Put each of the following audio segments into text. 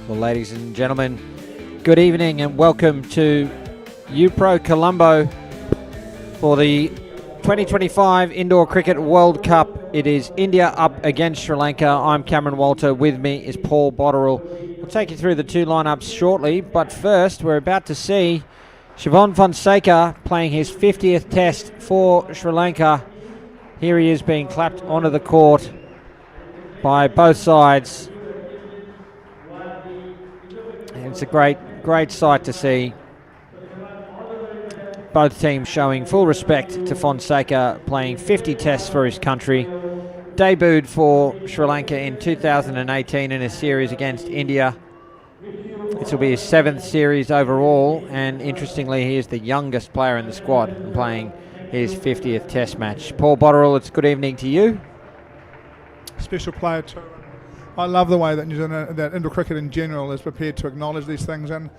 Well, ladies and gentlemen, good evening and welcome to UPro Colombo for the 2025 Indoor Cricket World Cup. It is India up against Sri Lanka. I'm Cameron Walter. With me is Paul Botterill. We'll take you through the two lineups shortly, but first we're about to see Sivan Fonseca playing his 50th test for Sri Lanka. Here he is being clapped onto the court by both sides. It's a great sight to see. Both teams showing full respect to Fonseca, playing 50 tests for his country. Debuted for Sri Lanka in 2018 in a series against India. This will be his 7th series overall, and interestingly, he is the youngest player in the squad playing his 50th test match. Paul Botterill, it's good evening to you. Special player too. I love the way that New Zealand, that indoor cricket in general, is prepared to acknowledge these things, and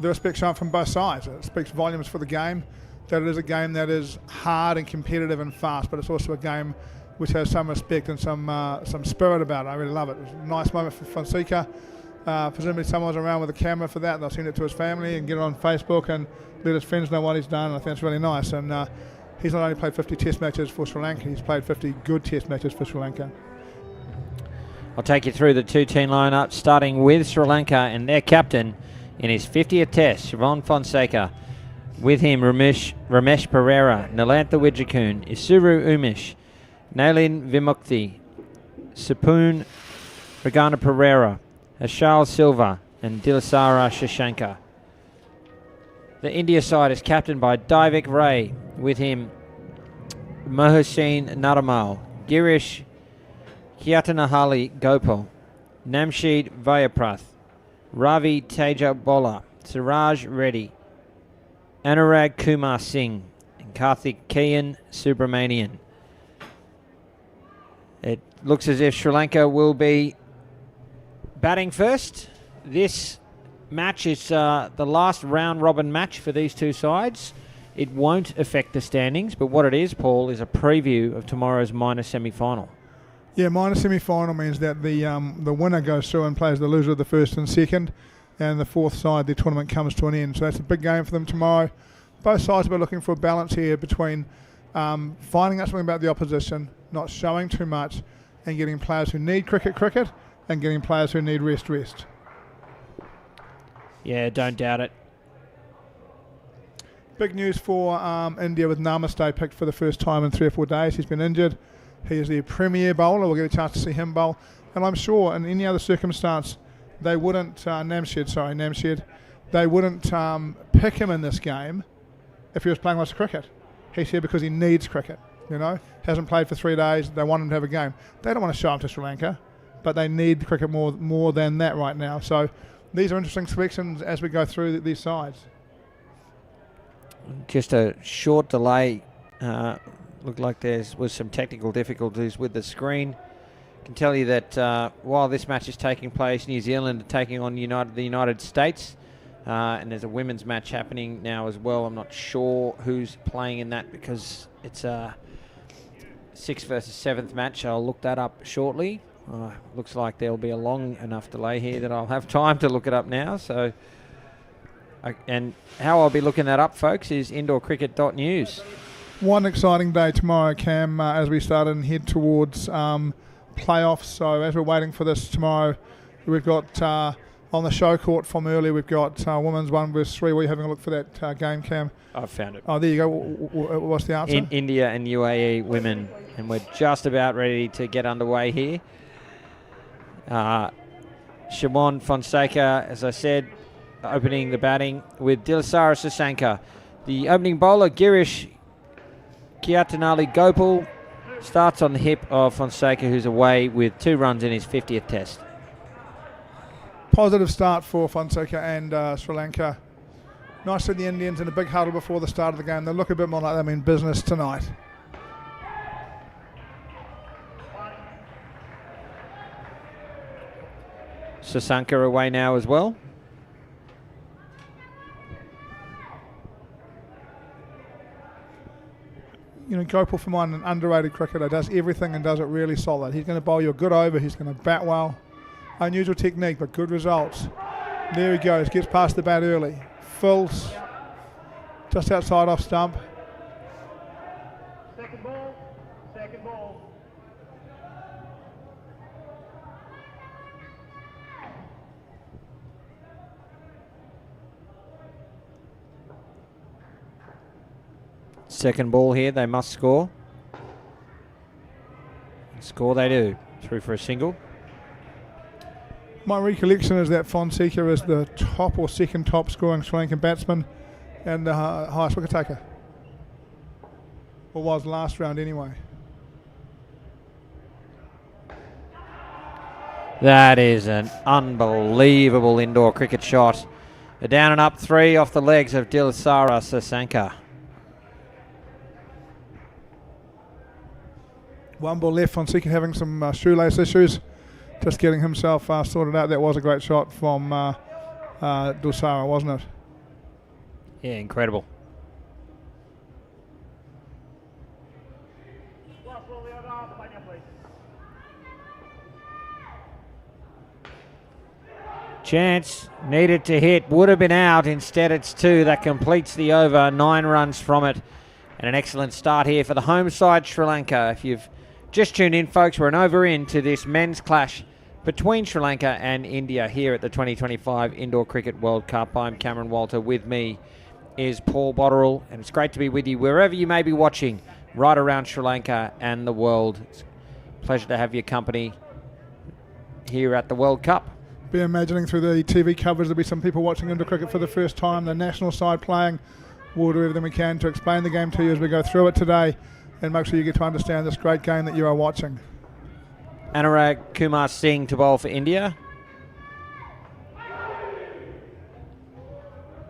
the respect shown from both sides. It speaks volumes for the game, that it is a game that is hard and competitive and fast, but it's also a game which has some respect and some spirit about it. I really love it. It was a nice moment for Fonseca. Presumably someone was around with a camera for that, and they'll send it to his family and get it on Facebook and let his friends know what he's done. I think it's really nice. And he's not only played 50 test matches for Sri Lanka, he's played 50 good test matches for Sri Lanka. I'll take you through the two-team lineup, starting with Sri Lanka and their captain in his 50th test, Sivan Fonseca. With him, Ramesh Perera, Nalantha Wijakun, Isuru Umesh, Nalin Vimukti, Sapun Regana Pereira, Ashal Silva, and Dilasara Shashanka. The India side is captained by Divik Ray. With him, Mohsin Naramal, Girish Kiatanahali Gopal, Namshid Vayaprath, Ravi Teja Bola, Siraj Reddy, Anurag Kumar Singh, and Karthikeyan Subramanian. It looks as if Sri Lanka will be batting first. This match is the last round-robin match for these two sides. It won't affect the standings, but what it is, Paul, is a preview of tomorrow's minor semi-final. Yeah, minor semi-final means that the winner goes through and plays the loser of the first and second, and the fourth side, the tournament comes to an end. So that's a big game for them tomorrow. Both sides will be looking for a balance here between finding out something about the opposition, not showing too much, and getting players who need cricket, and getting players who need rest. Yeah, don't doubt it. Big news for India with Namaste picked for the first time in 3 or 4 days. He's been injured. He is their premier bowler. We'll get a chance to see him bowl. And I'm sure in any other circumstance, they wouldn't, Namshed, they wouldn't pick him in this game if he was playing lots of cricket. He's here because he needs cricket, Hasn't played for 3 days. They want him to have a game. They don't want to show him to Sri Lanka, but they need cricket more than that right now. So these are interesting selections as we go through these sides. Just a short delay. Looked like there was some technical difficulties with the screen. Can tell you that while this match is taking place, New Zealand are taking on the United States, and there's a women's match happening now as well. I'm not sure who's playing in that because it's a 6th versus 7th match. I'll look that up shortly. Looks like there'll be a long enough delay here that I'll have time to look it up now. So, and how I'll be looking that up, folks, is indoorcricket.news. One exciting day tomorrow, Cam, as we start and head towards playoffs. So as we're waiting for this tomorrow, we've got on the show court from earlier, we've got women's 1 versus 3. Were you having a look for that game, Cam? I've found it. Oh, there you go. What's the answer? India and UAE women, and we're just about ready to get underway here. Sivan Fonseca, as I said, opening the batting with Dilasara Shashanka. The opening bowler, Girish Kiatanali Gopal, starts on the hip of Fonseca, who's away with 2 runs in his 50th test. Positive start for Fonseca and Sri Lanka. Nice to see the Indians in a big huddle before the start of the game. They look a bit more like they mean business tonight. Shashanka away now as well. Gopal for mine, an underrated cricketer, does everything and does it really solid. He's going to bowl you a good over, he's going to bat well. Unusual technique, but good results. There he goes, gets past the bat early. Fills just outside off stump. Second ball. Second ball. Second ball here, they must score. Score they do. Through for a single. My recollection is that Fonseca is the top or second top scoring Sri Lankan batsman and the highest wicket taker. Or was last round anyway. That is an unbelievable indoor cricket shot. A down and up 3 off the legs of Dilasara Sasanka. One ball left, Fonseca having some shoelace issues. Just getting himself sorted out. That was a great shot from Dilasara, wasn't it? Yeah, incredible. Last ball the over. Panya, please. Chance needed to hit, would have been out. Instead it's 2. That completes the over. 9 runs from it. And an excellent start here for the home side, Sri Lanka. If you've just tuned in, folks, we're an over into this men's clash between Sri Lanka and India here at the 2025 Indoor Cricket World Cup. I'm Cameron Walter. With me is Paul Botterill, and it's great to be with you wherever you may be watching right around Sri Lanka and the world. It's a pleasure to have your company here at the World Cup. Be imagining through the TV coverage there'll be some people watching indoor cricket for the first time, the national side playing. We'll do everything we can to explain the game to you as we go through it today and make sure you get to understand this great game that you are watching. Anurag Kumar Singh to bowl for India.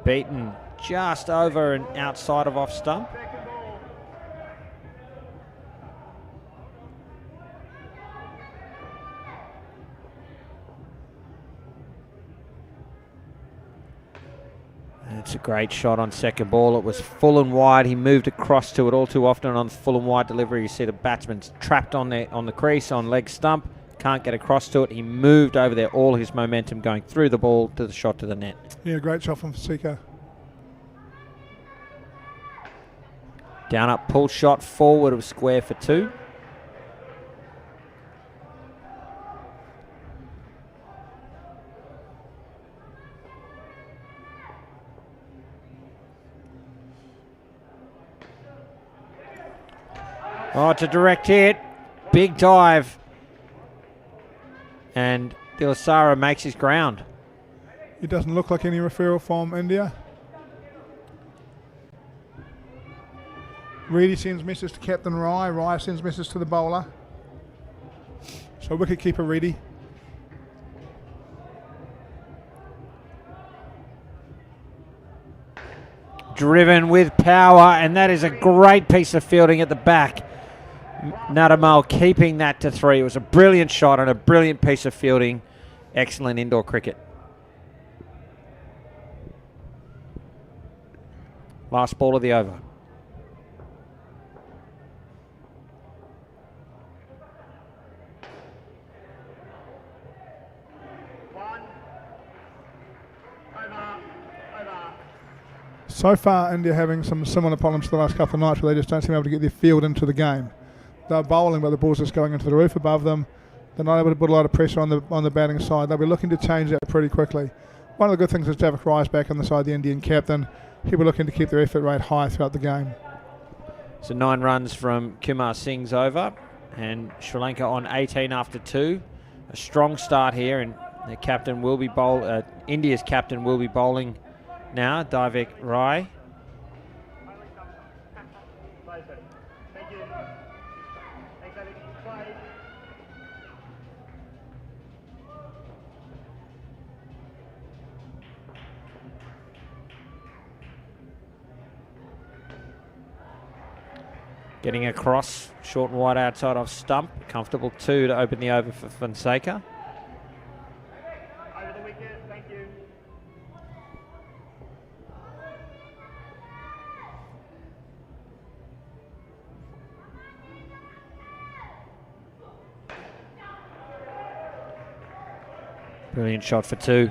Beaten just over and outside of off stump. Second ball. It's a great shot on second ball. It was full and wide. He moved across to it all too often on full and wide delivery. You see the batsman's trapped on the crease on leg stump. Can't get across to it. He moved over there, all his momentum going through the ball to the shot to the net. Yeah, great shot from Fonseca. Down up, pull shot forward of square for 2. Oh, it's a direct hit. Big dive. And Dilasara makes his ground. It doesn't look like any referral from India. Reedy sends message to Captain Rai. Rai sends message to the bowler. So wicketkeeper Reedy. Driven with power, and that is a great piece of fielding at the back. Nadamal keeping that to 3. It was a brilliant shot and a brilliant piece of fielding. Excellent indoor cricket. Last ball of the over. One. Over. So far, India having some similar problems to the last couple of nights where they just don't seem able to get their field into the game. They're bowling, but the ball's just going into the roof above them. They're not able to put a lot of pressure on the batting side. They'll be looking to change that pretty quickly. One of the good things is Javik Rai's back on the side, the Indian captain. He'll be looking to keep their effort rate high throughout the game. So 9 runs from Kumar Singh's over, and Sri Lanka on 18 after 2. A strong start here, and the captain will be India's captain will be bowling now, Javik Rai. Thank you. Thanks, Alex. Bye. Getting across, short and wide outside off stump. Comfortable 2 to open the over for Fonseca. Over the wicket. Thank you. Brilliant shot for 2.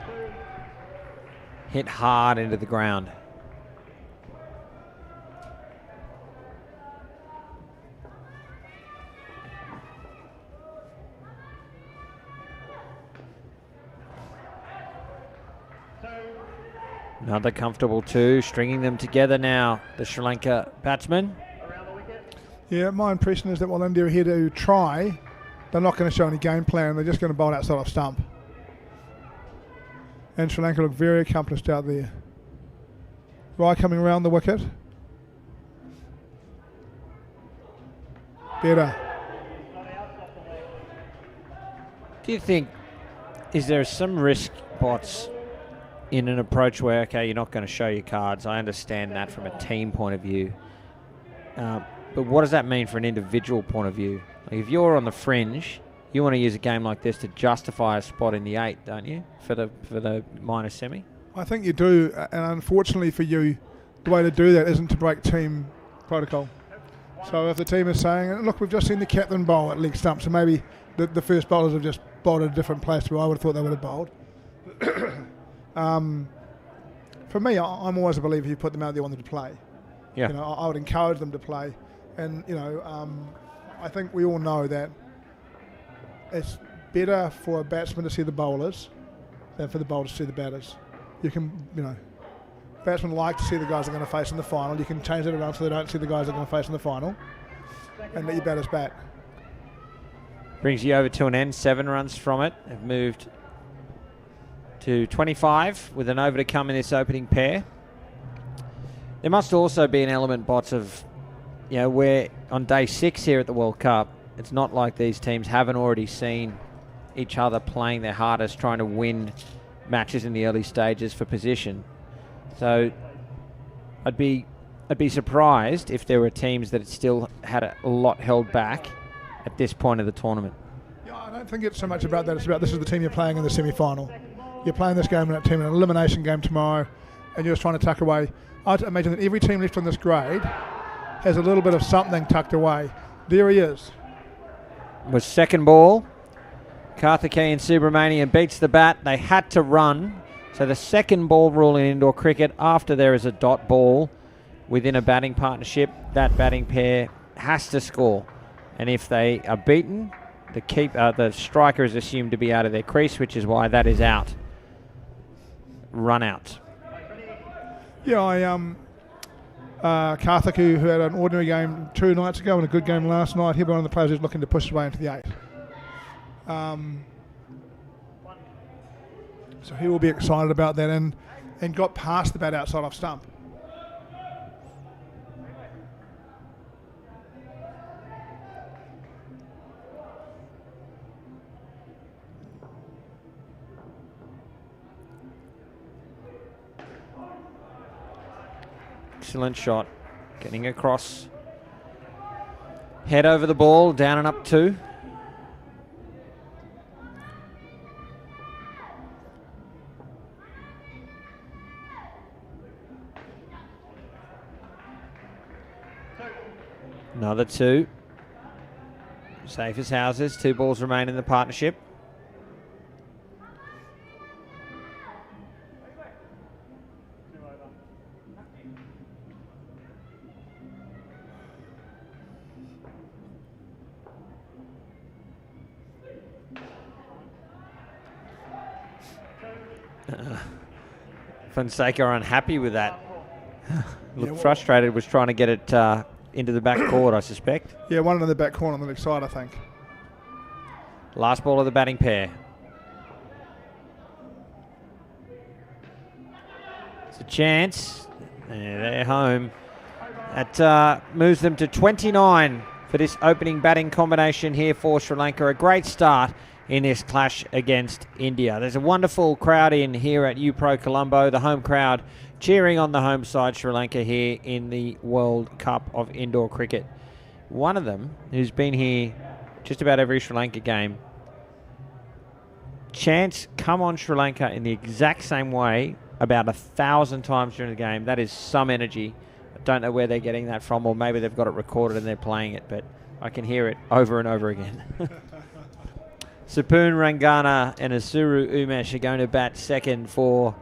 hit hard into the ground. Another comfortable 2, stringing them together now, the Sri Lanka batsmen. Yeah, my impression is that while India are here to try, they're not going to show any game plan. They're just going to bowl outside off stump. And Sri Lanka look very accomplished out there. Rai coming around the wicket. Better. Do you think, is there some risk, Bots, in an approach where, okay, you're not going to show your cards? I understand that from a team point of view. But what does that mean for an individual point of view? Like if you're on the fringe, you want to use a game like this to justify a spot in the 8, don't you, for the minor semi? I think you do, and unfortunately for you, the way to do that isn't to break team protocol. So if the team is saying, look, we've just seen the captain bowl at leg stump, so maybe the first bowlers have just bowled at a different place where I would have thought they would have bowled. For me, I'm always a believer you put them out there wanted to play. Yeah. You know, I would encourage them to play. And, you know, I think we all know that it's better for a batsman to see the bowlers than for the bowlers to see the batters. You can, you know, batsmen like to see the guys they're going to face in the final. You can change it around so they don't see the guys they're going to face in the final and let your batters bat. Brings you over to an end, 7 runs from it. Have moved to 25 with an over to come in this opening pair. There must also be an element, Bots, of, you know, where on day 6 here at the World Cup, it's not like these teams haven't already seen each other playing their hardest, trying to win matches in the early stages for position. So I'd be surprised if there were teams that still had a lot held back at this point of the tournament. Yeah, I don't think it's so much about that. It's about this is the team you're playing in the semi-final. You're playing this game in that team in an elimination game tomorrow, and you're just trying to tuck away. I'd imagine that every team left on this grade has a little bit of something tucked away. There he is. Was second ball. Karthikeyan Subramanian beats the bat. They had to run. So the second ball rule in indoor cricket, after there is a dot ball within a batting partnership, that batting pair has to score. And if they are beaten, the striker is assumed to be out of their crease, which is why that is out. Run out. Yeah, Karthikeyan, who had an ordinary game 2 nights ago and a good game last night, he'll be one of the players who's looking to push his way into the 8. So he will be excited about that and got past the bat outside off stump. Excellent shot. Getting across. Head over the ball, down and up 2. Another 2. Safe as houses. 2 balls remain in the partnership. Fonseca are unhappy with that. Looked frustrated, was trying to get it into the back court, I suspect. Yeah, one in the back corner on the next side, I think. Last ball of the batting pair. It's a chance. They're home. That moves them to 29 for this opening batting combination here for Sri Lanka. A great start in this clash against India. There's a wonderful crowd in here at UPro Colombo, the home crowd cheering on the home side Sri Lanka here in the World Cup of Indoor Cricket. One of them who's been here just about every Sri Lanka game. Chance come on Sri Lanka in the exact same way about 1,000 times during the game. That is some energy. I don't know where they're getting that from, or maybe they've got it recorded and they're playing it, but I can hear it over and over again. Sapun Rangana and Asuru Umesh are going to bat second for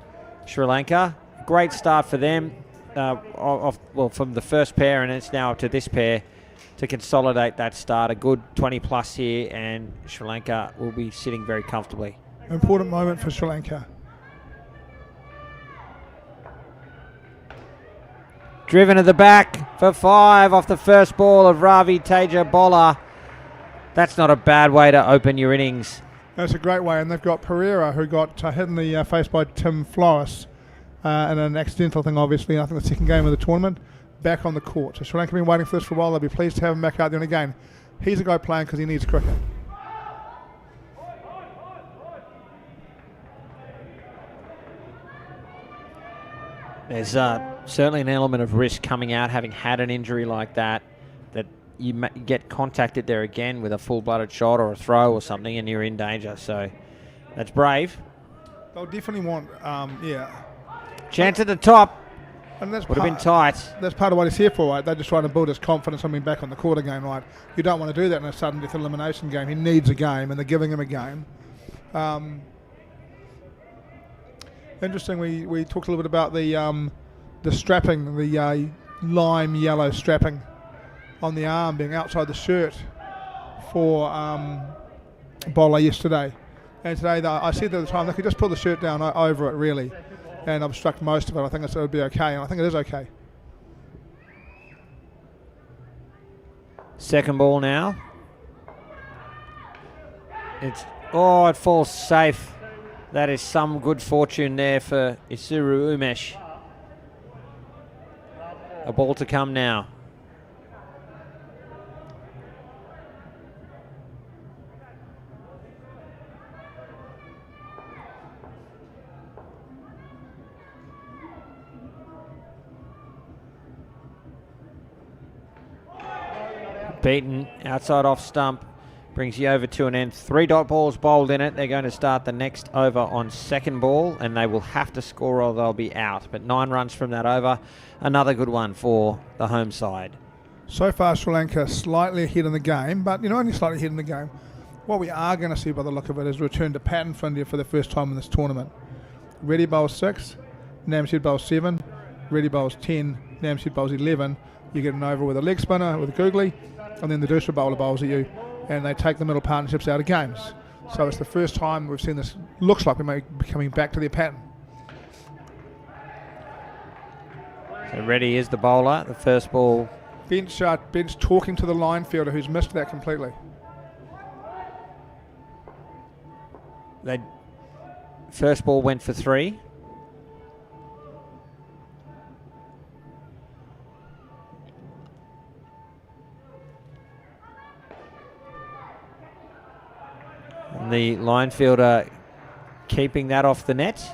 Sri Lanka. Great start for them from the first pair, and it's now up to this pair to consolidate that start. A good 20 plus here, and Sri Lanka will be sitting very comfortably. Important moment for Sri Lanka. Driven to the back for 5 off the first ball of Ravi Teja. That's not a bad way to open your innings. That's a great way, and they've got Pereira, who got hit in the face by Tim Flores, and an accidental thing, obviously. I think the second game of the tournament, back on the court. So Sri Lanka have been waiting for this for a while. They'll be pleased to have him back out there. And again, he's a guy playing because he needs cricket. There's certainly an element of risk coming out, having had an injury like that you get contacted there again with a full-blooded shot or a throw or something, and you're in danger. So that's brave. They'll definitely want, Chance at the top. And that's would have been tight. That's part of what he's here for, right? They're just trying to build his confidence on being back on the court again, right? You don't want to do that in a sudden death elimination game. He needs a game, and they're giving him a game. Interesting. We talked a little bit about the strapping, the lime yellow strapping on the arm being outside the shirt for bowler yesterday. And today, I said at the time, they could just pull the shirt down over it, really, and obstruct most of it. I think it would be okay, and I think it is okay. Second ball now. It falls safe. That is some good fortune there for Isuru Umesh. A ball to come now. Beaten outside off stump, brings you over to an end. 3 dot balls bowled in it. They're going to start the next over on second ball, and they will have to score or they'll be out. But 9 runs from that over. Another good one for the home side. So far, Sri Lanka slightly ahead in the game, but only slightly ahead in the game. What we are going to see by the look of it is return to pattern for India for the first time in this tournament. Reddy bowls 6, Namshid bowls 7, Reddy bowls 10, Namshid bowls 11. You get an over with a leg spinner, with a googly, and then the Dusha bowler bowls at you, and they take the middle partnerships out of games. So it's the first time we've seen this. Looks like we may be coming back to their pattern. So Reddy is the bowler. The first ball. Bench talking to the line fielder who's missed that completely. First ball went for 3. And the line fielder keeping that off the net.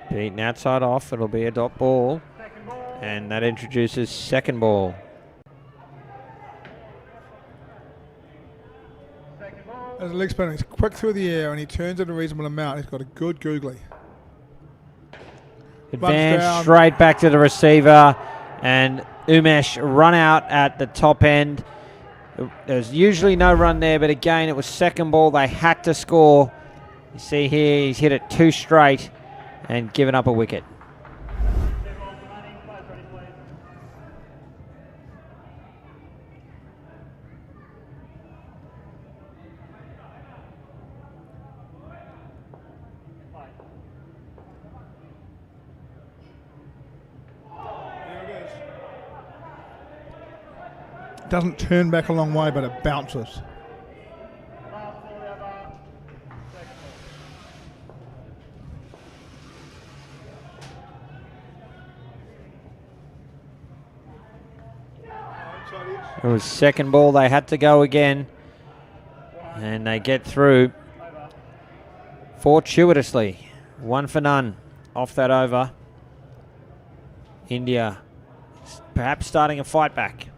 Beaten outside off, it'll be a dot ball. And that introduces second ball. As a leg spinner, he's quick through the air and he turns it a reasonable amount. He's got a good googly. Advance straight back to the receiver, and Umesh run out at the top end. There's usually no run there, but again, it was second ball. They had to score. You see here, he's hit it 2 straight and given up a wicket. Doesn't turn back a long way, but it bounces. It was second ball. They had to go again, and they get through fortuitously. 1 for none off that over. India perhaps starting a fight back.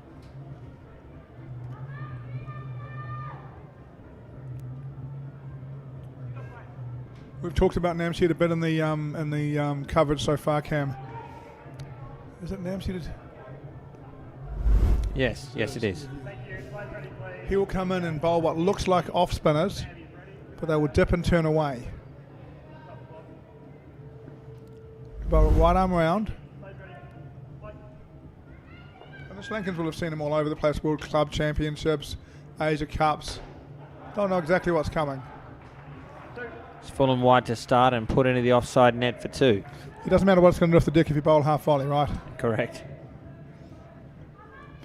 We've talked about Namshid a bit in the coverage so far, Cam. Is it Namshid? Yes, yes it is. He will come in and bowl what looks like off spinners, but they will dip and turn away. Bowl right arm round. And the Sri Lankans will have seen him all over the place, World Club Championships, Asia Cups. Don't know exactly what's coming. It's full and wide to start and put into the offside net for 2. It doesn't matter what it's going to do off the deck if you bowl half volley, right? Correct.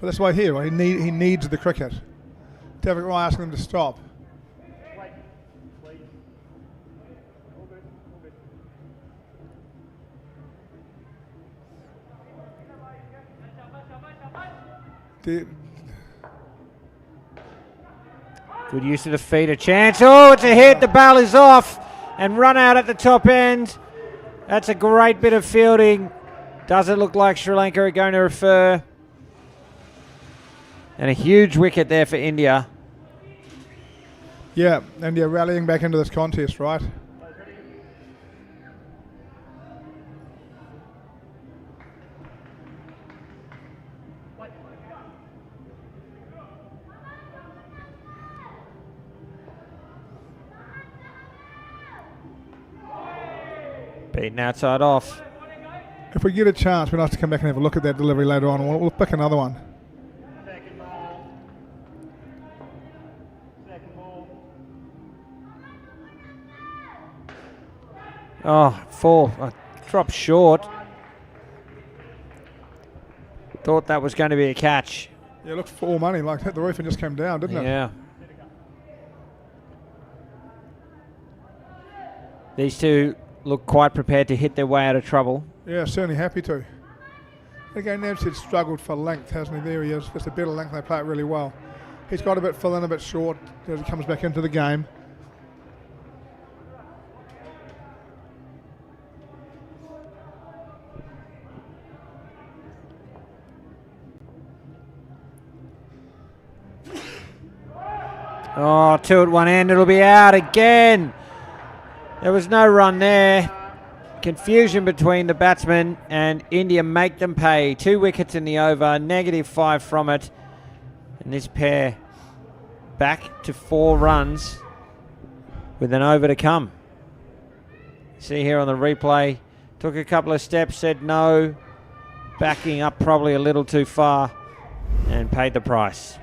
But that's why here, right? He needs the cricket. David Roy asking him to stop. The, Good use of the feet, a chance. Oh, it's a hit. The ball is off and run out at the top end. That's a great bit of fielding. Doesn't look like Sri Lanka are going to refer. And a huge wicket there for India. yeah, India rallying back into this contest, right? Beaten outside off. If we get a chance, we'll have to come back and have a look at that delivery later on. We'll pick another one. Second ball. Second ball. Oh, 4. Dropped short. Thought that was going to be a catch. Yeah, looked for all money, like hit the roof and just came down, didn't it? Yeah. These two look quite prepared to hit their way out of trouble. Yeah, certainly happy to. Again, Namstead's struggled for length, hasn't he? There he is. Just a better length. They play it really well. He's got a bit fill in, a bit short as he comes back into the game. Oh, 2 at one end. It'll be out again. There was no run there. Confusion between the batsmen, and India make them pay. 2 wickets in the over, -5 from it. And this pair back to 4 runs with an over to come. See here on the replay, took a couple of steps, said no, backing up probably a little too far, and paid the price.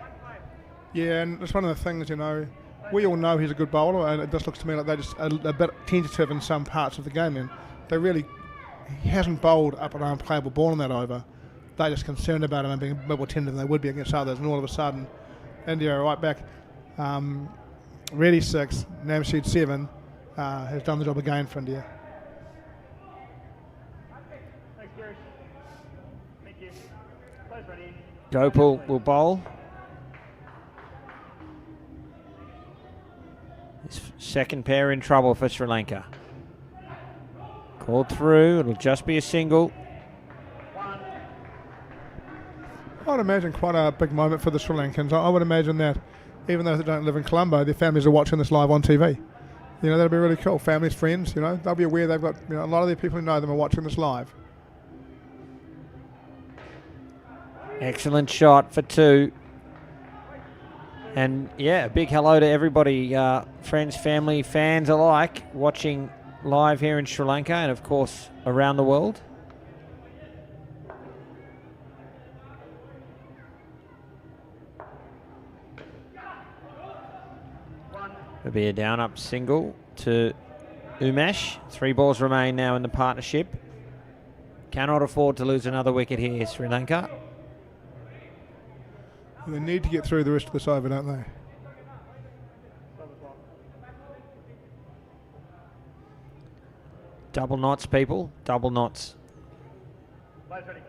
Yeah, and it's one of the things, you know, we all know he's a good bowler, and it just looks to me like they're just a bit tentative in some parts of the game. And they really, he hasn't bowled up an unplayable ball in that over. They're just concerned about him and being a bit more tender than they would be against others. And all of a sudden, India are right back. Reddy 6, Namstead 7, has done the job again for India. Thanks, Bruce. Thank you. Close ready. Gopal will bowl. His second pair in trouble for Sri Lanka. Called through, it'll just be a single. I'd imagine quite a big moment for the Sri Lankans. I would imagine that even though they don't live in Colombo, their families are watching this live on TV. You know, that'll be really cool. Families, friends, you know, they'll be aware they've got, you know, a lot of the people who know them are watching this live. Excellent shot for 2. And yeah, a big hello to everybody, friends, family, fans alike, watching live here in Sri Lanka and of course around the world. It'll be a down-up single to Umesh. 3 balls remain now in the partnership. Cannot afford to lose another wicket here, Sri Lanka. They need to get through the rest of this over, don't they? Double knots, people. Double knots. Close ready.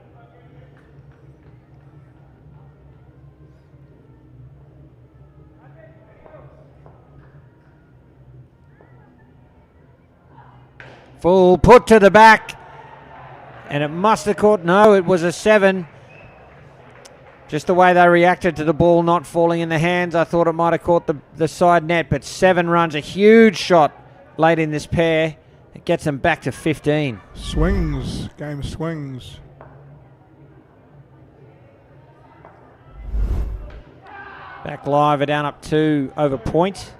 Full put to the back. And it must have caught. No, it was a 7. Just the way they reacted to the ball not falling in the hands, I thought it might have caught the side net, but 7 runs, a huge shot late in this pair. It gets them back to 15. Swings, game swings. Back live, are down up 2 over point.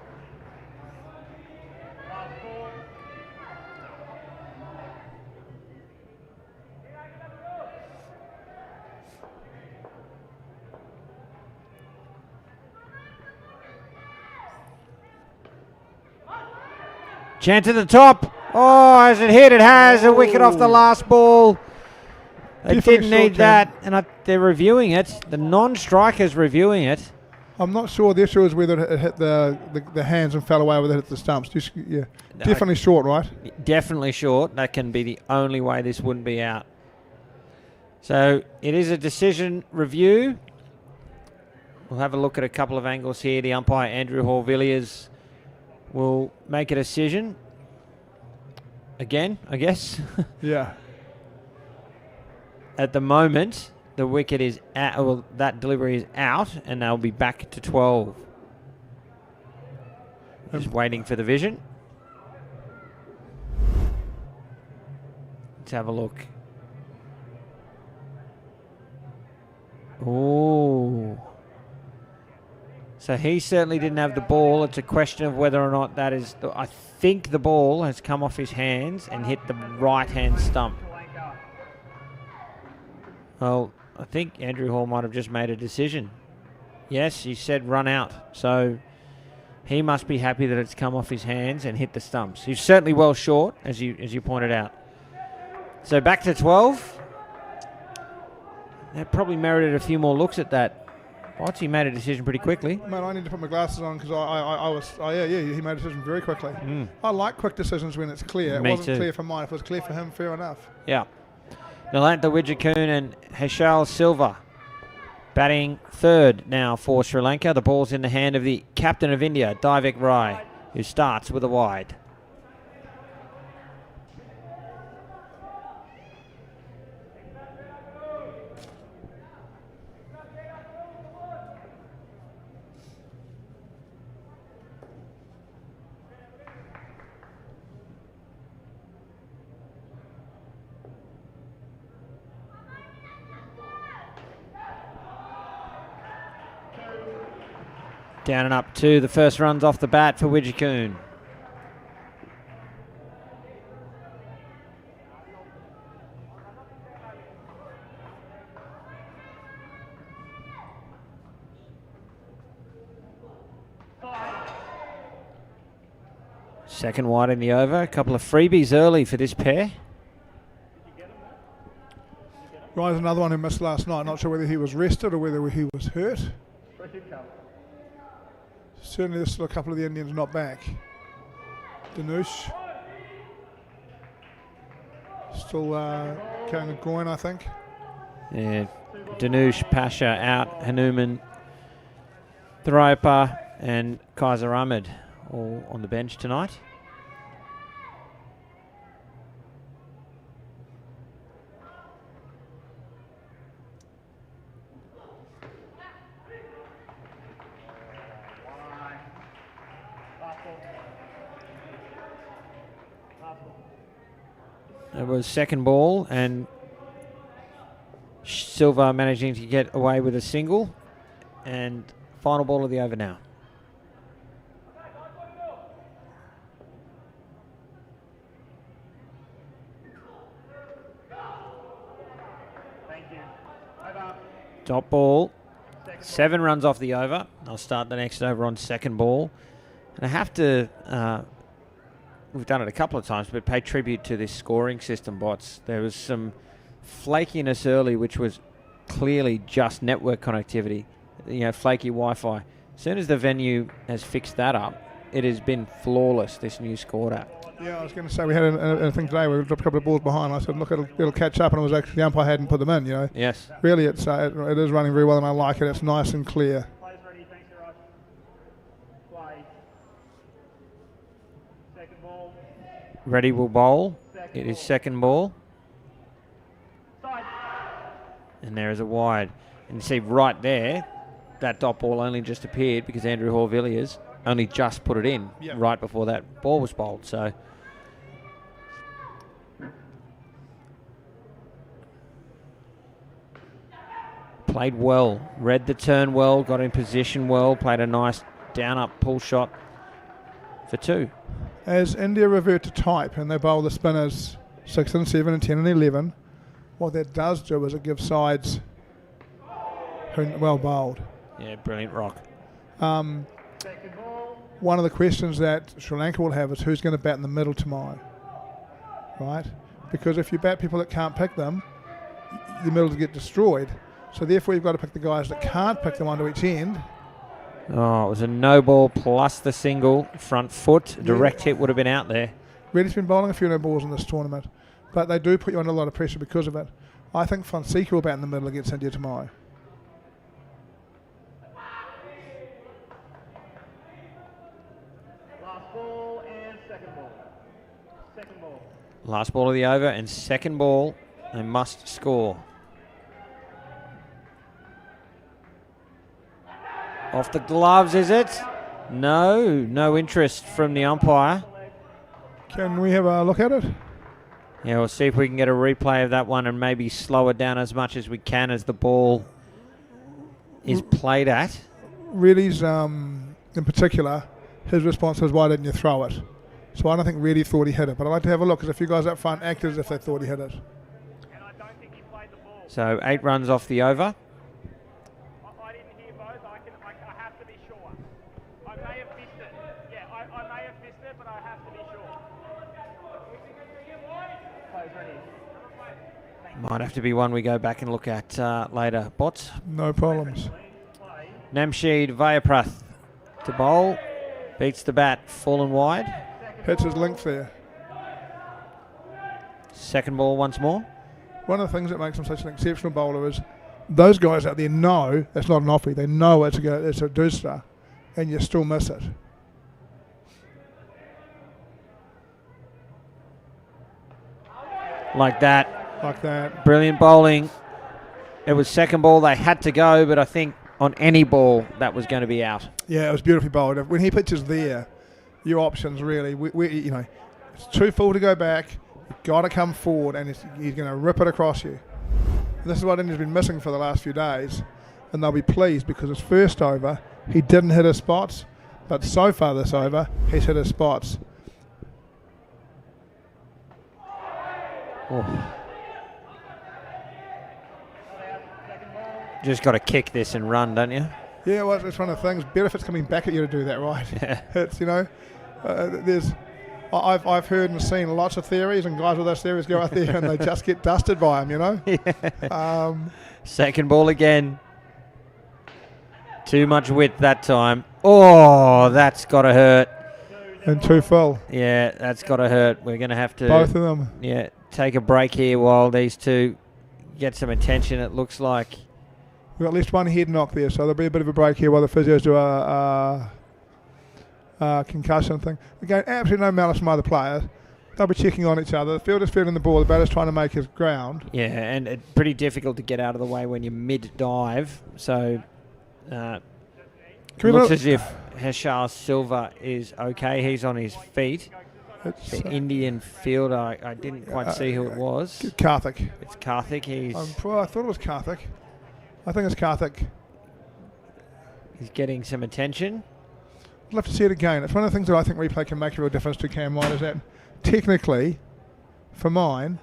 Chance at the top. Oh, has it hit? It has. A wicket off the last ball. They didn't need that, and they're reviewing it. The non-striker's reviewing it. I'm not sure. The issue is whether it hit the hands and fell away, or whether it hit the stumps. Yeah, definitely short, right? Definitely short. That can be the only way this wouldn't be out. So it is a decision review. We'll have a look at a couple of angles here. The umpire, Andrew Hall-Villiers, will make a decision. Again, I guess. Yeah. At the moment, the wicket is out. Well, that delivery is out, and they'll be back to 12. Just waiting for the vision. Let's have a look. Oh. So he certainly didn't have the ball. It's a question of whether or not that is... I think the ball has come off his hands and hit the right-hand stump. Well, I think Andrew Hall might have just made a decision. Yes, he said run out. So he must be happy that it's come off his hands and hit the stumps. He's certainly well short, as you pointed out. So back to 12. That probably merited a few more looks at that. He made a decision pretty quickly. Man, I need to put my glasses on because he made a decision very quickly. I like quick decisions when it's clear. Me It wasn't too. clear for mine. If it was clear for him, fair enough. Yeah. Nalantha Wijakun and Heshal Silva batting third now for Sri Lanka. The ball's in the hand of the captain of India, Divek Rai, who starts with a wide. Down and up 2. The first run's off the bat for Wijakun. Second wide in the over. A couple of freebies early for this pair. Ryan's another one who missed last night. Not sure whether he was rested or whether he was hurt. Certainly there's still a couple of the Indians not back. Danush still carrying a groin, I think. Yeah, Danush, Pasha out, Hanuman, Thraipa and Kaiser Ahmed all on the bench tonight. It was second ball and Silva managing to get away with a single, and final ball of the over now. Thank you. Over. Top ball, 7 runs off the over. I'll start the next over on second ball. And I have to, we've done it a couple of times, but pay tribute to this scoring system, bots. There was some flakiness early, which was clearly just network connectivity, flaky Wi-Fi. As soon as the venue has fixed that up, it has been flawless, this new score app. Yeah, I was going to say we had a thing today where we dropped a couple of balls behind. I said, look, it'll catch up, and it was actually the umpire hadn't put them in, Yes. Really, it is running very well, and I like it. It's nice and clear. Players ready. Thanks, Raj. Play. Second ball. Ready will bowl. It is second ball. Side. And there is a wide. And you see right there, that dot ball only just appeared because Andrew Hall-Villiers only just put it in right before that ball was bowled. So played well, read the turn well, got in position well, played a nice down-up pull shot for 2. As India revert to type and they bowl the spinners 6 and 7 and 10 and 11, what that does do is it gives sides who well bowled. Yeah, brilliant rock. One of the questions that Sri Lanka will have is who's going to bat in the middle tomorrow, right? Because if you bat people that can't pick them, the middles get destroyed. So therefore you've got to pick the guys that can't pick them onto each end. Oh, it was a no ball plus the single front foot. Direct hit would have been out there. Reddy's been bowling a few no balls in this tournament, but they do put you under a lot of pressure because of it. I think Fonseca will bat in the middle against India tomorrow. Last ball and second ball. Second ball. Last ball of the over and second ball. They must score. Off the gloves, is it? No interest from the umpire. Can we have a look at it? Yeah, we'll see if we can get a replay of that one and maybe slow it down as much as we can as the ball is played at. Reddy's, in particular, his response was, why didn't you throw it? So I don't think Reddy thought he hit it, but I'd like to have a look because a few guys up front acted as if they thought he hit it. And I don't think he played the ball. So 8 runs off the over. I didn't hear both. I have to be sure. I may have missed it. Yeah, I may have missed it, but I have to be sure. Close ready. Might have to be one we go back and look at later. Bots. No problems. Namsheed Vayaprath to bowl. Beats the bat, fallen wide. Hits his length there. Second ball once more. One of the things that makes him such an exceptional bowler is those guys out there know that's not an offie. They know it's a dooster, and you still miss it. Like that. Like that. Brilliant bowling. It was second ball. They had to go, but I think on any ball that was going to be out. Yeah, it was beautifully bowled. When he pitches there, your options really, it's too full to go back. You've got to come forward, and he's going to rip it across you. And this is what India's been missing for the last few days, and they'll be pleased because his first over, he didn't hit his spots, but so far this over, he's hit his spots. Oh. Just got to kick this and run, don't you? Yeah, well, it's one of the things. Better if it's coming back at you to do that, right? Yeah. It's, I've heard and seen lots of theories, and guys with those theories go out there and they just get dusted by them, Yeah. Second ball again. Too much width that time. Oh, that's got to hurt. And too full. Yeah, that's got to hurt. We're going to have to... Both of them. Yeah, take a break here while these two get some attention, it looks like. We've got at least one head knock there, so there'll be a bit of a break here while the physios do a concussion thing. Again, absolutely no malice from either player. They'll be checking on each other. The fielder's fielding the ball, the batter's trying to make his ground. Yeah, and it's pretty difficult to get out of the way when you're mid-dive. So, looks as if Heshar Silva is okay. He's on his feet. It's The Indian fielder, I didn't quite see who it was. Karthik. It's Karthik. I thought it was Karthik. I think it's Karthik. He's getting some attention. I'd love to see it again. It's one of the things that I think replay can make a real difference to Cam White, is that technically, for mine,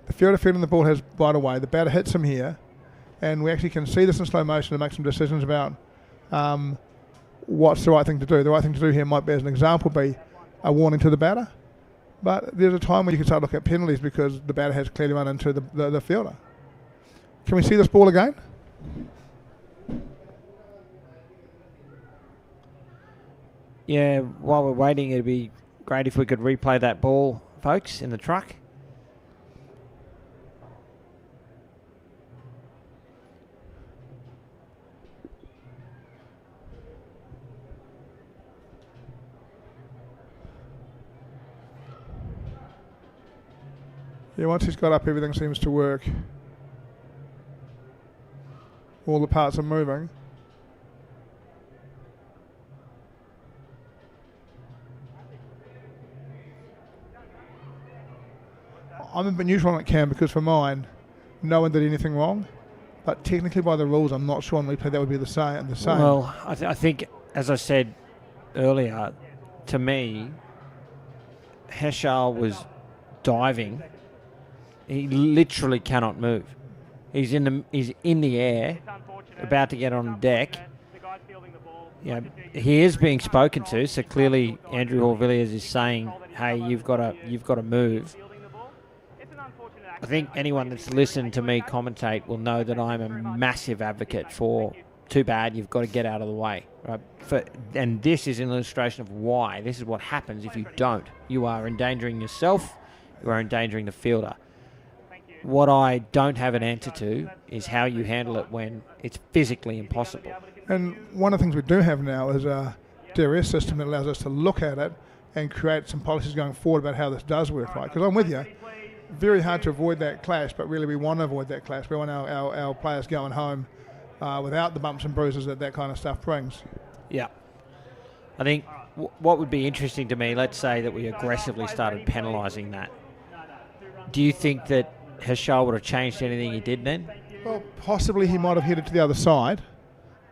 the fielder fielding the ball has right away. The batter hits him here, and we actually can see this in slow motion and make some decisions about what's the right thing to do. The right thing to do here might be, as an example, be a warning to the batter. But there's a time when you can start looking at penalties because the batter has clearly run into the fielder. Can we see this ball again? Yeah, while we're waiting, it'd be great if we could replay that ball, folks, in the truck. Yeah, once he's got up, everything seems to work. All the parts are moving. I'm a bit neutral on it, Cam, because for mine, no one did anything wrong. But technically, by the rules, I'm not sure on replay that would be the same. Well, I think, as I said earlier, to me, Heschel was diving. He literally cannot move. He's in the air, about to get on deck. Yeah, he is being spoken to, so clearly Andrew Hall-Villiers is saying, "Hey, you've got to move." I think anyone that's listened to me commentate will know that I'm a massive advocate for too bad, you've got to get out of the way. Right? And this is an illustration of why. This is what happens if you don't. You are endangering yourself, you are endangering the fielder. What I don't have an answer to is how you handle it when it's physically impossible. And one of the things we do have now is a DRS system that allows us to look at it and create some policies going forward about how this does work, right? Because I'm with you. Very hard to avoid that clash, but really we want to avoid that clash. We want our players going home without the bumps and bruises that kind of stuff brings. Yeah. I think what would be interesting to me, let's say that we aggressively started penalising that. Do you think that Heschel would have changed anything he did then? Well, possibly he might have headed to the other side.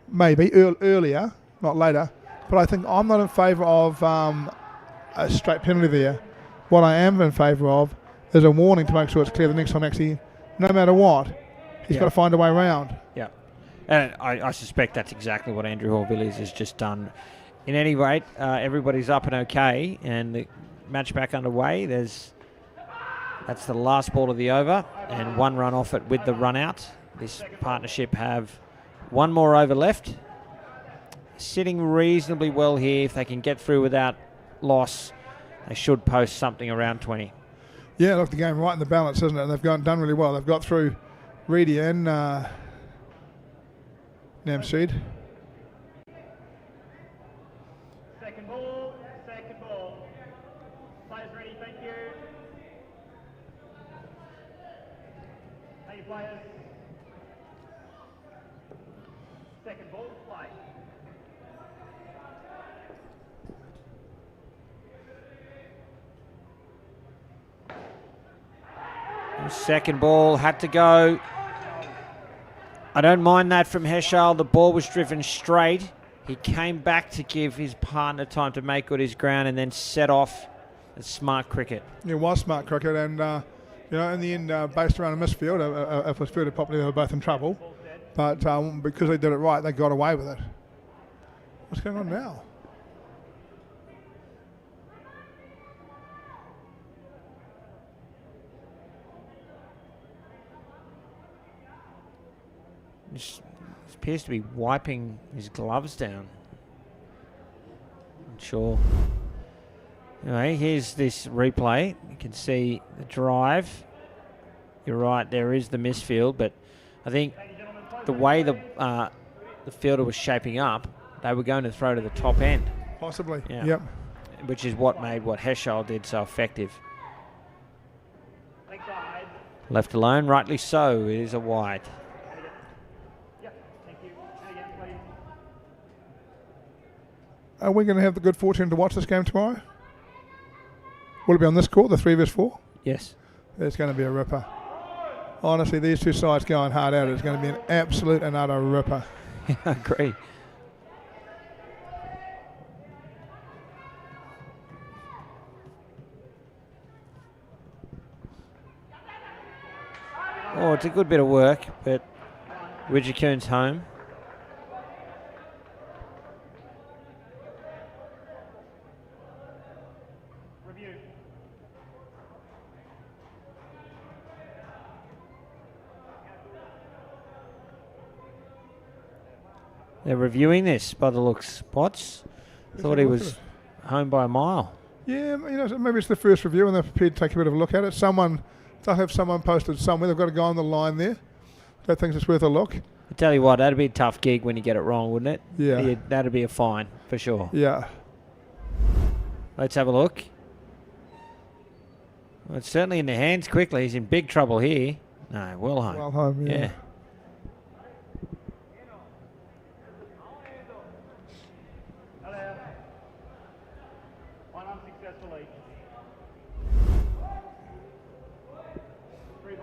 Maybe earlier, not later. But I think I'm not in favour of a straight penalty there. What I am in favour of is a warning to make sure it's clear the next time actually, no matter what, he's got to find a way around. Yeah. And I suspect that's exactly what Andrew Hall-Villiers has just done. In any rate, everybody's up and okay, and the match back underway. That's the last ball of the over, and one run off it with the run out. This partnership have one more over left. Sitting reasonably well here. If they can get through without loss, they should post something around 20. Yeah, look, the game right in the balance, isn't it? And they've done really well. They've got through Reedy and Namseed. Second ball. Players ready, thank you. Thank you, players. Second ball, play. Second ball had to go. I don't mind that from Heschel. The ball was driven straight. He came back to give his partner time to make good his ground and then set off. It's smart cricket. It was smart cricket, and in the end, based around a misfield, if it was fielded properly, they were both in trouble. But because they did it right, they got away with it. What's going on now? He appears to be wiping his gloves down. Not sure. Anyway, here's this replay. You can see the drive. You're right, there is the misfield, but I think the way the fielder was shaping up, they were going to throw to the top end. Possibly, yeah. Yep. Which is what made what Heschel did so effective. Left alone, rightly so, it is a wide. Are we going to have the good fortune to watch this game tomorrow? Will it be on this court, the 3 vs 4? Yes. It's going to be a ripper. Honestly, these two sides going hard out. It's going to be an absolute and utter ripper. Yeah, I agree. Oh, it's a good bit of work, but Widgecoon's home. They're reviewing this by the looks. Potts thought he was home by a mile. Yeah, maybe it's the first review and they're prepared to take a bit of a look at it. They'll have someone posted somewhere. They've got a guy on the line there that thinks it's worth a look. I tell you what, that'd be a tough gig when you get it wrong, wouldn't it? Yeah. That'd be a fine, for sure. Yeah. Let's have a look. Well, it's certainly in the hands quickly. He's in big trouble here. No, well home. Well home, yeah.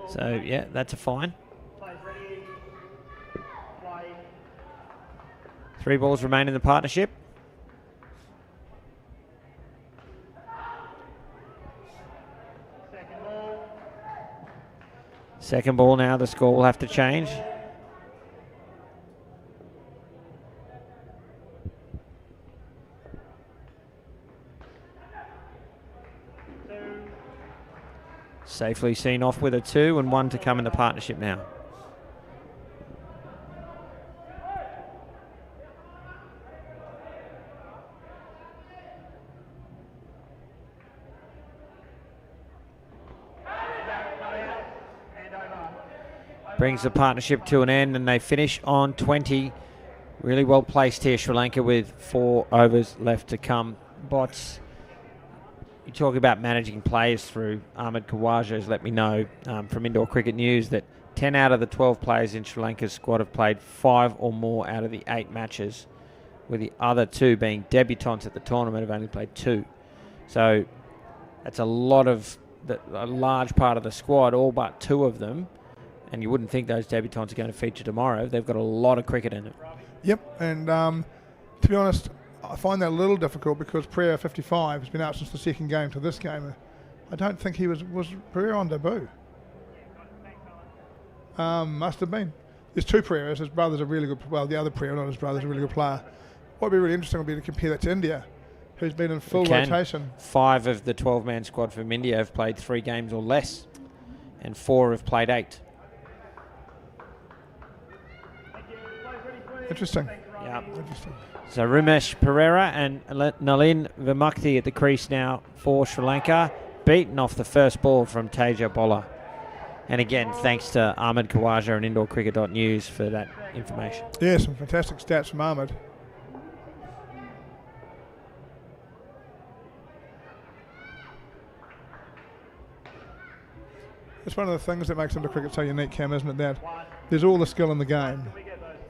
So, yeah, that's a fine. 3 balls remain in the partnership. Second ball now, the score will have to change. Safely seen off with a 2 and 1 to come in the partnership now. Brings the partnership to an end and they finish on 20. Really well placed here, Sri Lanka, with 4 overs left to come. Bots, you talk about managing players through. Ahmed Khawaja has let me know from Indoor Cricket News that 10 out of the 12 players in Sri Lanka's squad have played 5 or more out of the 8 matches, with the other 2 being debutants at the tournament have only played 2. So that's a large part of the squad, all but 2 of them. And you wouldn't think those debutants are going to feature tomorrow. They've got a lot of cricket in it. Yep, and to be honest, I find that a little difficult because Pereira 55 has been out since the second game to this game. I don't think he was Pereira on debut. Must have been. There's 2 Pereiras. His brother's a really good, well, the other Pereira, not his brother's a really good player. What would be really interesting would be to compare that to India, who's been in full rotation. 5 of the 12-man squad from India have played 3 games or less, and 4 have played 8. Interesting. Yeah. Interesting. So Ramesh Pereira and Nalin Vimukthy at the crease now for Sri Lanka, beaten off the first ball from Teja Bowler. And again, thanks to Ahmed Khawaja and IndoorCricket.news for that information. Yeah, some fantastic stats from Ahmed. It's one of the things that makes Indoor Cricket so unique, Cam, isn't it? That there's all the skill in the game,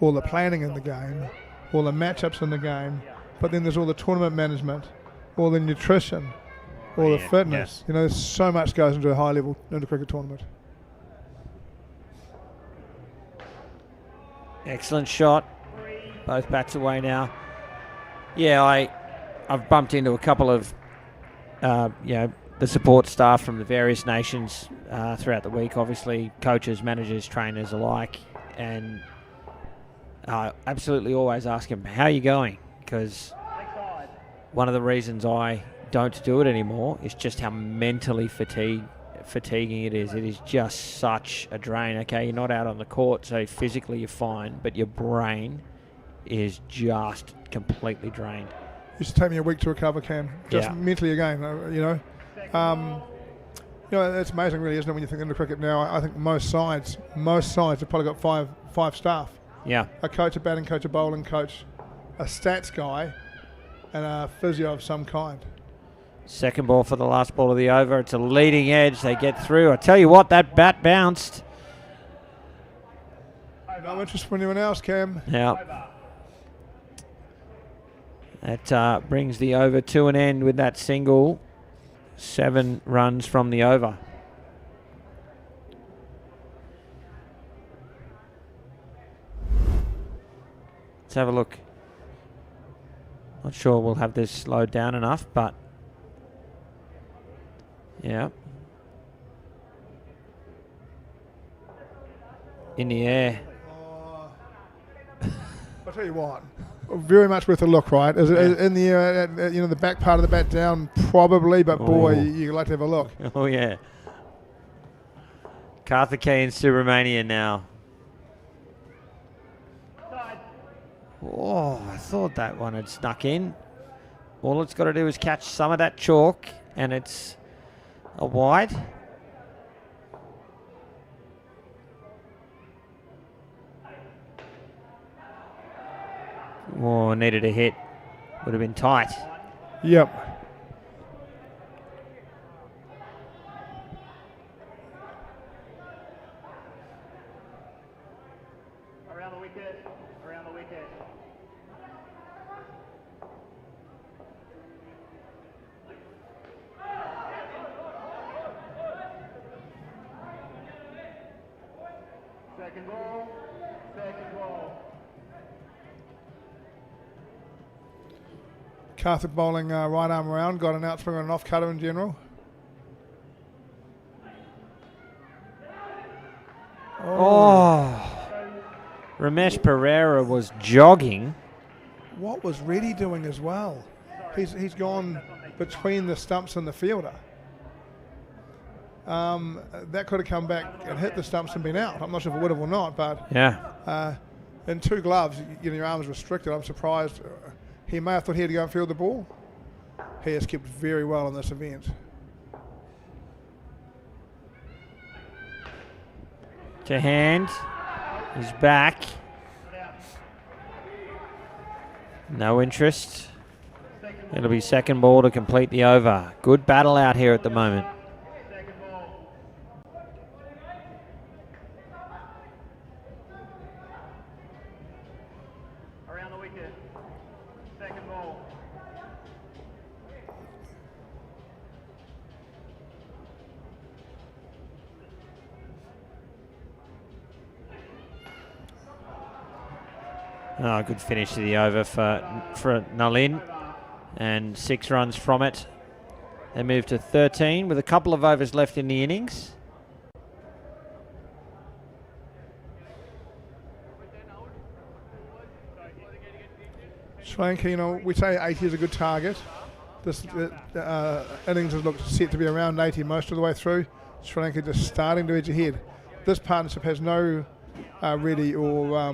all the planning in the game, all the matchups in the game, but then there's all the tournament management, all the nutrition, all the fitness. You know, there's so much goes into a high-level Indoor Cricket tournament. Excellent shot. Both bats away now. Yeah, I've bumped into a couple of, the support staff from the various nations throughout the week, obviously coaches, managers, trainers alike, and I absolutely always ask them, how are you going? Because one of the reasons I don't do it anymore is just how mentally fatiguing it is. It is just such a drain. Okay, you're not out on the court, so physically you're fine, but your brain is just completely drained. It used to take me a week to recover, Cam. Just mentally again, you know. It's amazing, really, isn't it, when you think into cricket now? I think most sides have probably got five staff. Yeah. A coach, a batting coach, a bowling coach, a stats guy, and a physio of some kind. Second ball for the last ball of the over. It's a leading edge. They get through. I tell you what, that bat bounced. No interest from anyone else, Cam. Yeah. That brings the over to an end with that single. 7 runs from the over. Let's have a look. Not sure we'll have this slowed down enough, but yeah. In the air. I'll tell you what, very much worth a look, right? Is it in the air, the back part of the bat down? Probably, but boy, you like to have a look. Oh, yeah. Karthikeyan to Romania now. Oh, I thought that one had snuck in. All it's got to do is catch some of that chalk, and it's a wide. Oh, needed a hit. Would have been tight. Yep. Around the wicket. Around the wicket. Second ball. Second ball. Carthage bowling right arm around, got an outswinger and an off cutter in general. Oh. Ramesh Pereira was jogging. What was Reddy doing as well? He's gone between the stumps and the fielder. That could have come back and hit the stumps and been out. I'm not sure if it would have or not, but Yeah. in 2 gloves, your arm is restricted. I'm surprised. He may have thought he had to go and field the ball. He has kept very well in this event. To hand. He's back. No interest. It'll be second ball to complete the over. Good battle out here at the moment. Around the wicket. Second ball. Oh, good finish to the over for Nalin, and 6 runs from it. They move to 13 with a couple of overs left in the innings. Sri Lanka, we say 80 is a good target. This innings has looked set to be around 80 most of the way through. Sri Lanka just starting to edge ahead. This partnership has no Reddy or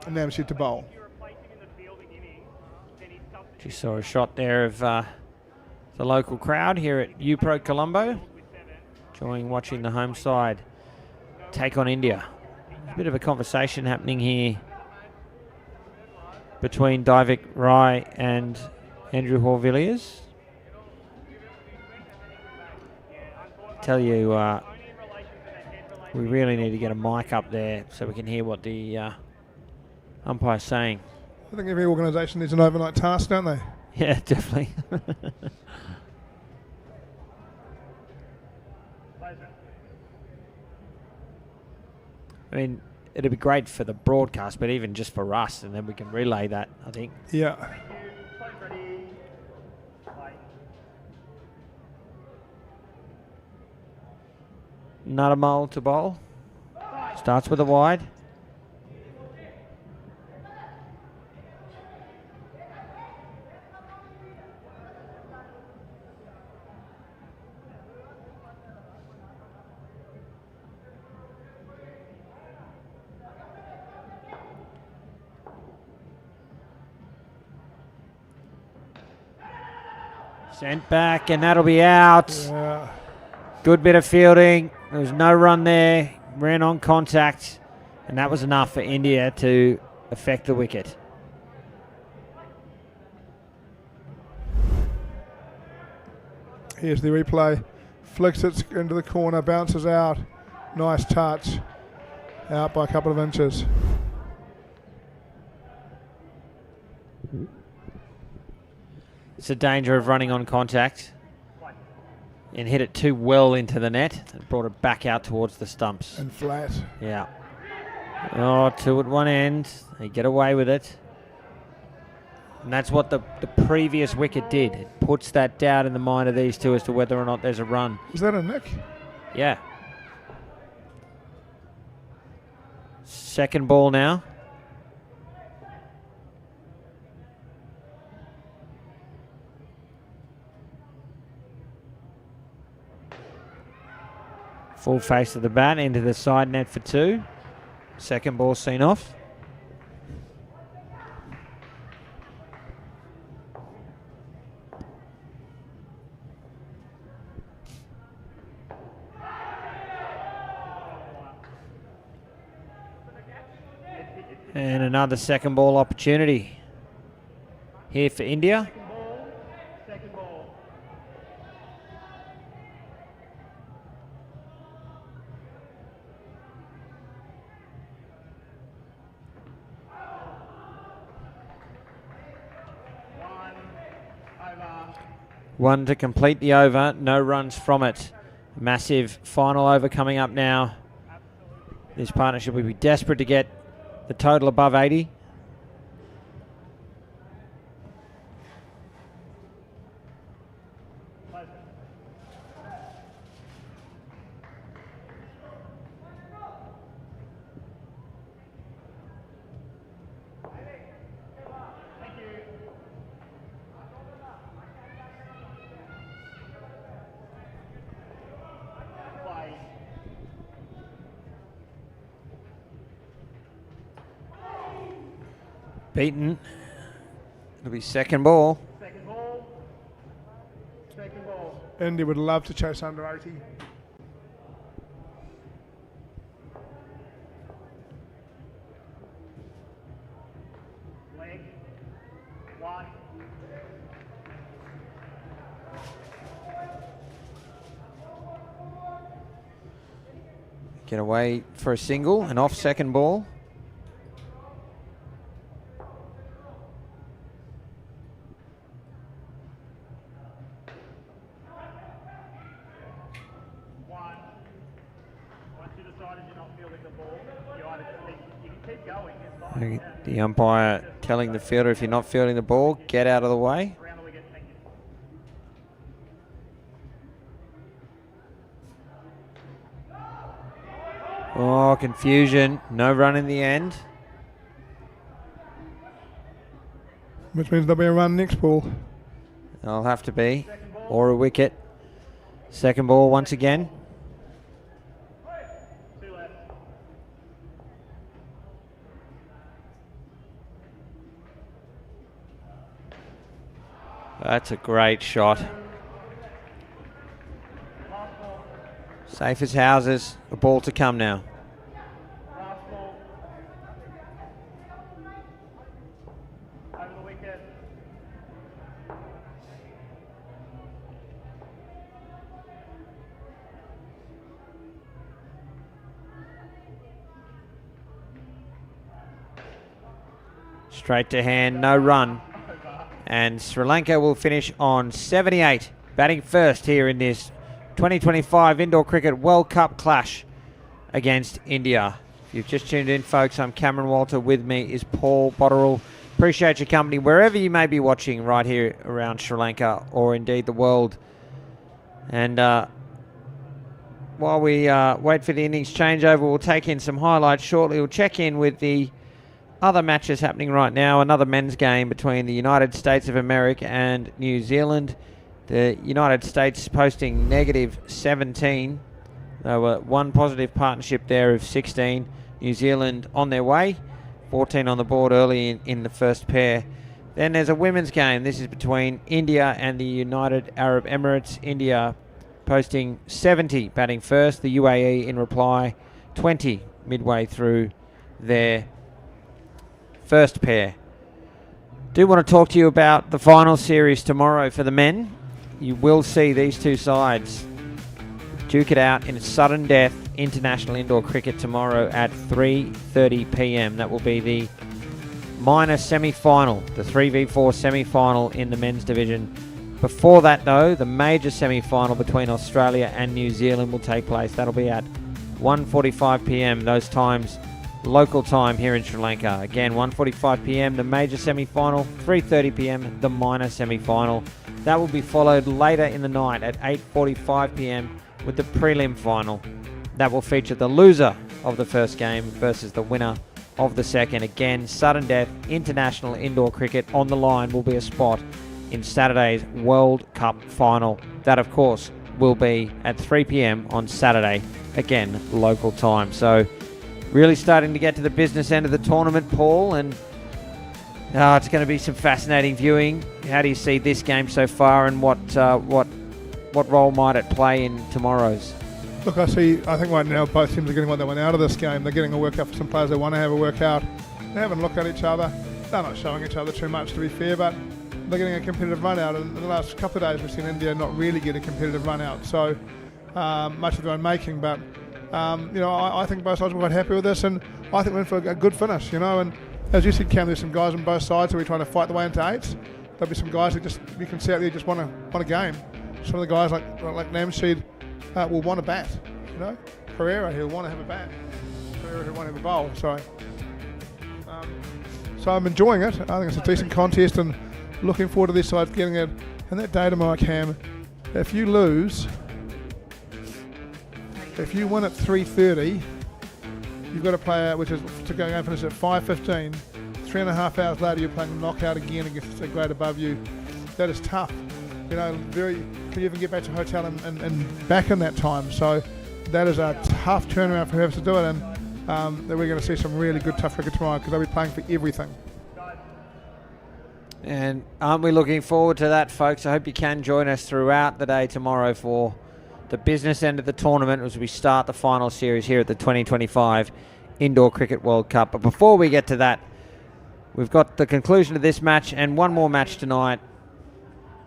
Namshid to bowl. Just saw a shot there of the local crowd here at UPro Colombo, enjoying watching the home side take on India. A bit of a conversation happening here between Divik Rai and Andrew Horvilliers. Tell you, we really need to get a mic up there so we can hear what the umpire's saying. I think every organisation needs an overnight task, don't they? Yeah, definitely. I mean, it'd be great for the broadcast, but even just for us, and then we can relay that, I think. Yeah. Nadamal to bowl. Starts with a wide. Sent back, and that'll be out. Yeah. Good bit of fielding. There was no run there. Ran on contact, and that was enough for India to affect the wicket. Here's the replay. Flicks it into the corner, bounces out. Nice touch. Out by a couple of inches. It's the danger of running on contact and hit it too well into the net and brought it back out towards the stumps. And flat. Yeah. Oh, 2 at one end. They get away with it. And that's what the previous wicket did. It puts that doubt in the mind of these two as to whether or not there's a run. Is that a nick? Yeah. Second ball now. Full face of the bat into the side net for 2. Second ball seen off. And another second ball opportunity here for India. Second ball. One to complete the over, no runs from it. Massive final over coming up now. This partnership will be desperate to get the total above 80. Beaten. It'll be second ball. Second ball. Second ball. India would love to chase under 80. Leg. One. Get away for a single and off second ball. The umpire telling the fielder, if you're not fielding the ball, get out of the way. Oh, confusion. No run in the end. Which means there'll be a run next ball. There'll have to be. Or a wicket. Second ball once again. That's a great shot. Safe as houses. A ball to come now. Over the wicket. Straight to hand, no run. And Sri Lanka will finish on 78, batting first here in this 2025 Indoor Cricket World Cup clash against India. If you've just tuned in, folks, I'm Cameron Walter. With me is Paul Botterill. Appreciate your company wherever you may be watching right here around Sri Lanka or indeed the world. And while we wait for the innings changeover, we'll take in some highlights shortly. We'll check in with the other matches happening right now. Another men's game between the United States of America and New Zealand. The United States posting -17. There were one positive partnership there of 16. New Zealand on their way. 14 on the board early in the first pair. Then there's a women's game. This is between India and the United Arab Emirates. India posting 70, batting first. The UAE in reply 20 midway through their first pair. Do want to talk to you about the final series tomorrow for the men. You will see these two sides duke it out in sudden death international indoor cricket tomorrow at 3:30 p.m. That will be the minor semi-final, the 3v4 semi-final in the men's division. Before that, though, the major semi-final between Australia and New Zealand will take place. That'll be at 1:45 p.m. Those times, local time here in Sri Lanka. Again, 1:45 p.m. the major semi-final, 3:30 p.m. the minor semi-final. That will be followed later in the night at 8:45 p.m. with the prelim final. That will feature the loser of the first game versus the winner of the second. Again, sudden death, international indoor cricket on the line will be a spot in Saturday's World Cup final. That, of course, will be at 3 p.m. on Saturday, again, local time. So, really starting to get to the business end of the tournament, Paul, and it's going to be some fascinating viewing. How do you see this game so far, and what role might it play in tomorrow's? Look, I think right now both teams are getting what they want out of this game. They're getting a workout for some players they want to have a workout. They haven't looked at each other. They're not showing each other too much, to be fair, but they're getting a competitive run out. And in the last couple of days, we've seen India not really get a competitive run out. So much of their own making, but I think both sides were quite happy with this, and I think we're in for a good finish, And as you said, Cam, there's some guys on both sides who are trying to fight the way into eights. There'll be some guys that you can see out there just want a game. Some of the guys like Namseed will want to bat, Pereira, he'll want to have a bat. Pereira, he'll want to have a bowl. So I'm enjoying it. I think it's a decent contest and looking forward to these sides getting it. And that day tomorrow, Cam, if you lose, if you win at 3:30, you've got to play out, which is to go and finish at 5:15. 3.5 hours later, you're playing knockout again against a grade above you. That is tough. You know, to even get back to hotel and back in that time. So that is a tough turnaround for whoever to do it, and that we're going to see some really good tough cricket tomorrow because they'll be playing for everything. And aren't we looking forward to that, folks? I hope you can join us throughout the day tomorrow for the business end of the tournament as we start the final series here at the 2025 Indoor Cricket World Cup. But before we get to that, we've got the conclusion of this match and one more match tonight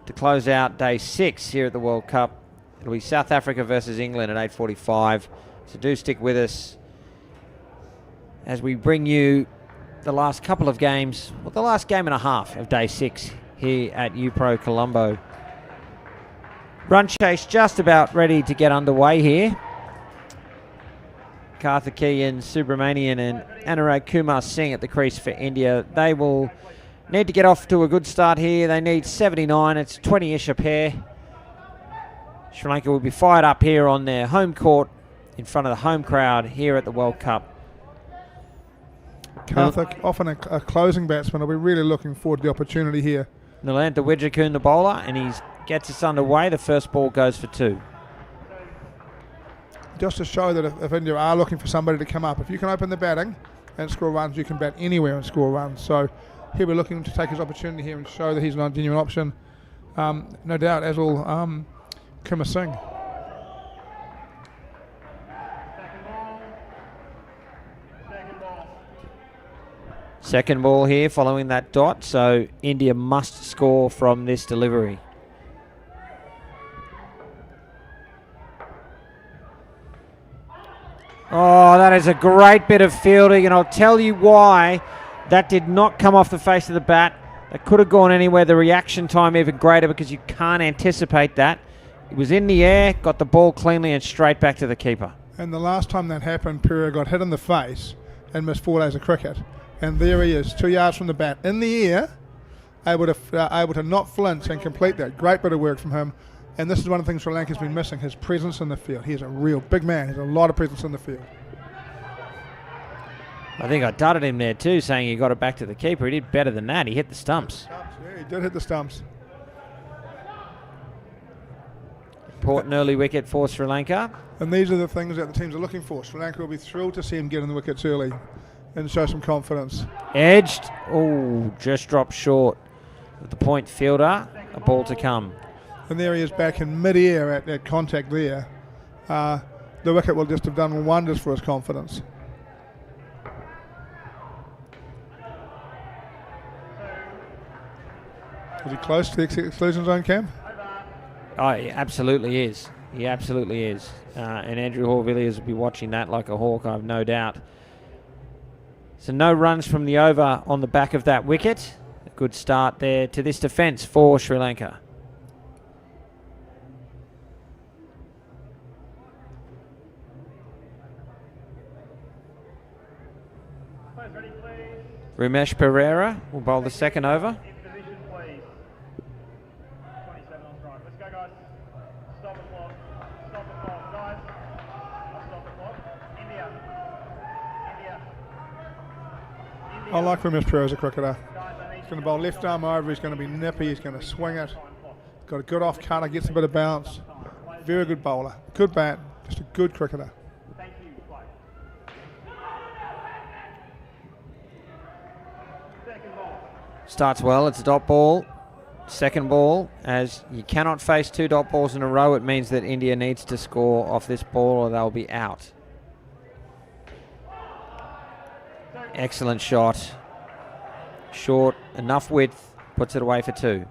to close out day 6 here at the World Cup. It'll be South Africa versus England at 8:45. So do stick with us as we bring you the last couple of games, well, the last game and a half of day 6 here at UPro Colombo. Run chase just about ready to get underway here. Karthikeyan Subramanian and Anurag Kumar Singh at the crease for India. They will need to get off to a good start here. They need 79. It's 20-ish a pair. Sri Lanka will be fired up here on their home court in front of the home crowd here at the World Cup. Karthik, often a closing batsman. I'll be really looking forward to the opportunity here. Nalanta Wijakun, the bowler, and he gets us underway. The first ball goes for 2. Just to show that if India are looking for somebody to come up, if you can open the batting and score runs, you can bat anywhere and score runs. So he'll be looking to take his opportunity here and show that he's not a genuine option. No doubt, as will Kumar Singh. Second ball here following that dot, so India must score from this delivery. Oh, that is a great bit of fielding, and I'll tell you why that did not come off the face of the bat. That could have gone anywhere. The reaction time even greater because you can't anticipate that. It was in the air, got the ball cleanly and straight back to the keeper. And the last time that happened, Pereira got hit in the face and missed 4 days of cricket. And there he is, 2 yards from the bat, in the air, able to not flinch and complete that. Great bit of work from him. And this is one of the things Sri Lanka's been missing, his presence in the field. He's a real big man. He's a lot of presence in the field. I think I dutted him there too, saying he got it back to the keeper. He did better than that. He hit the stumps. Yeah, he did hit the stumps. Important early wicket for Sri Lanka. And these are the things that the teams are looking for. Sri Lanka will be thrilled to see him get in the wickets early and show some confidence. Edged. Oh, just dropped short of the point fielder. A ball to come. And there he is back in mid-air at that contact there. The wicket will just have done wonders for his confidence. Is he close to the exclusion zone, Cam? Oh, he absolutely is. He absolutely is. And Andrew Hall-Villiers will be watching that like a hawk, I've no doubt. So no runs from the over on the back of that wicket. A good start there to this defence for Sri Lanka. Ramesh Pereira will bowl the second over. I like Ramesh Pereira as a cricketer. He's going to bowl left arm over, he's going to be nippy, he's going to swing it. Got a good off cutter, gets a bit of bounce. Very good bowler. Good bat, just a good cricketer. Starts well, it's a dot ball. Second ball, as you cannot face 2 dot balls in a row, it means that India needs to score off this ball or they'll be out. Excellent shot. Short, enough width, puts it away for 2.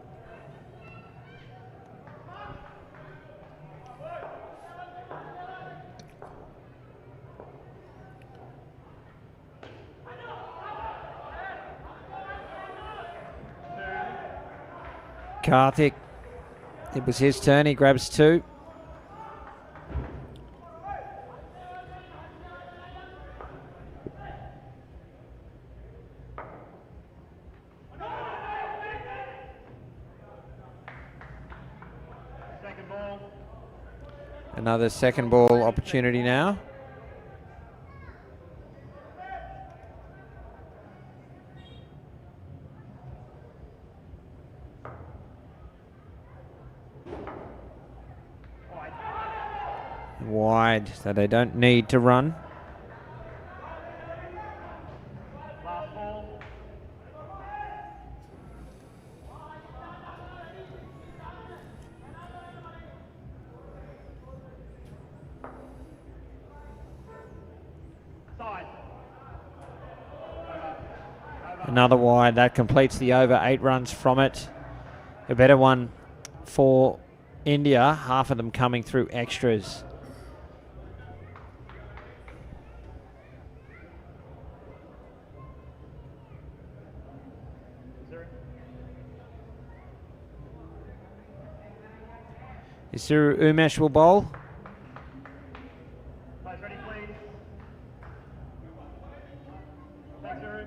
Karthik, it was his turn, he grabs 2. Another second ball opportunity now. Wide, so they don't need to run. Another wide, that completes the over, 8 runs from it. A better one for India, half of them coming through extras. Isuru Umesh will bowl. Ready, please. Thanks, Uru.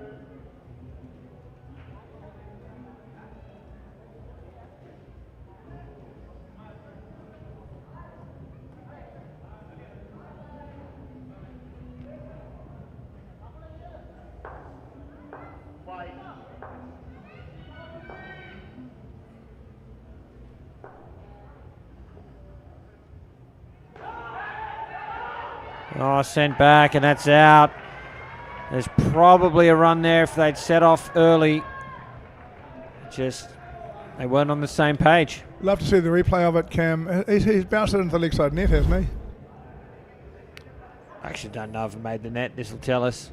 Play. Oh, sent back, and that's out. There's probably a run there if they'd set off early. Just, they weren't on the same page. Love to see the replay of it, Cam. He's bounced it into the leg side net, hasn't he? I actually don't know if it made the net. This will tell us.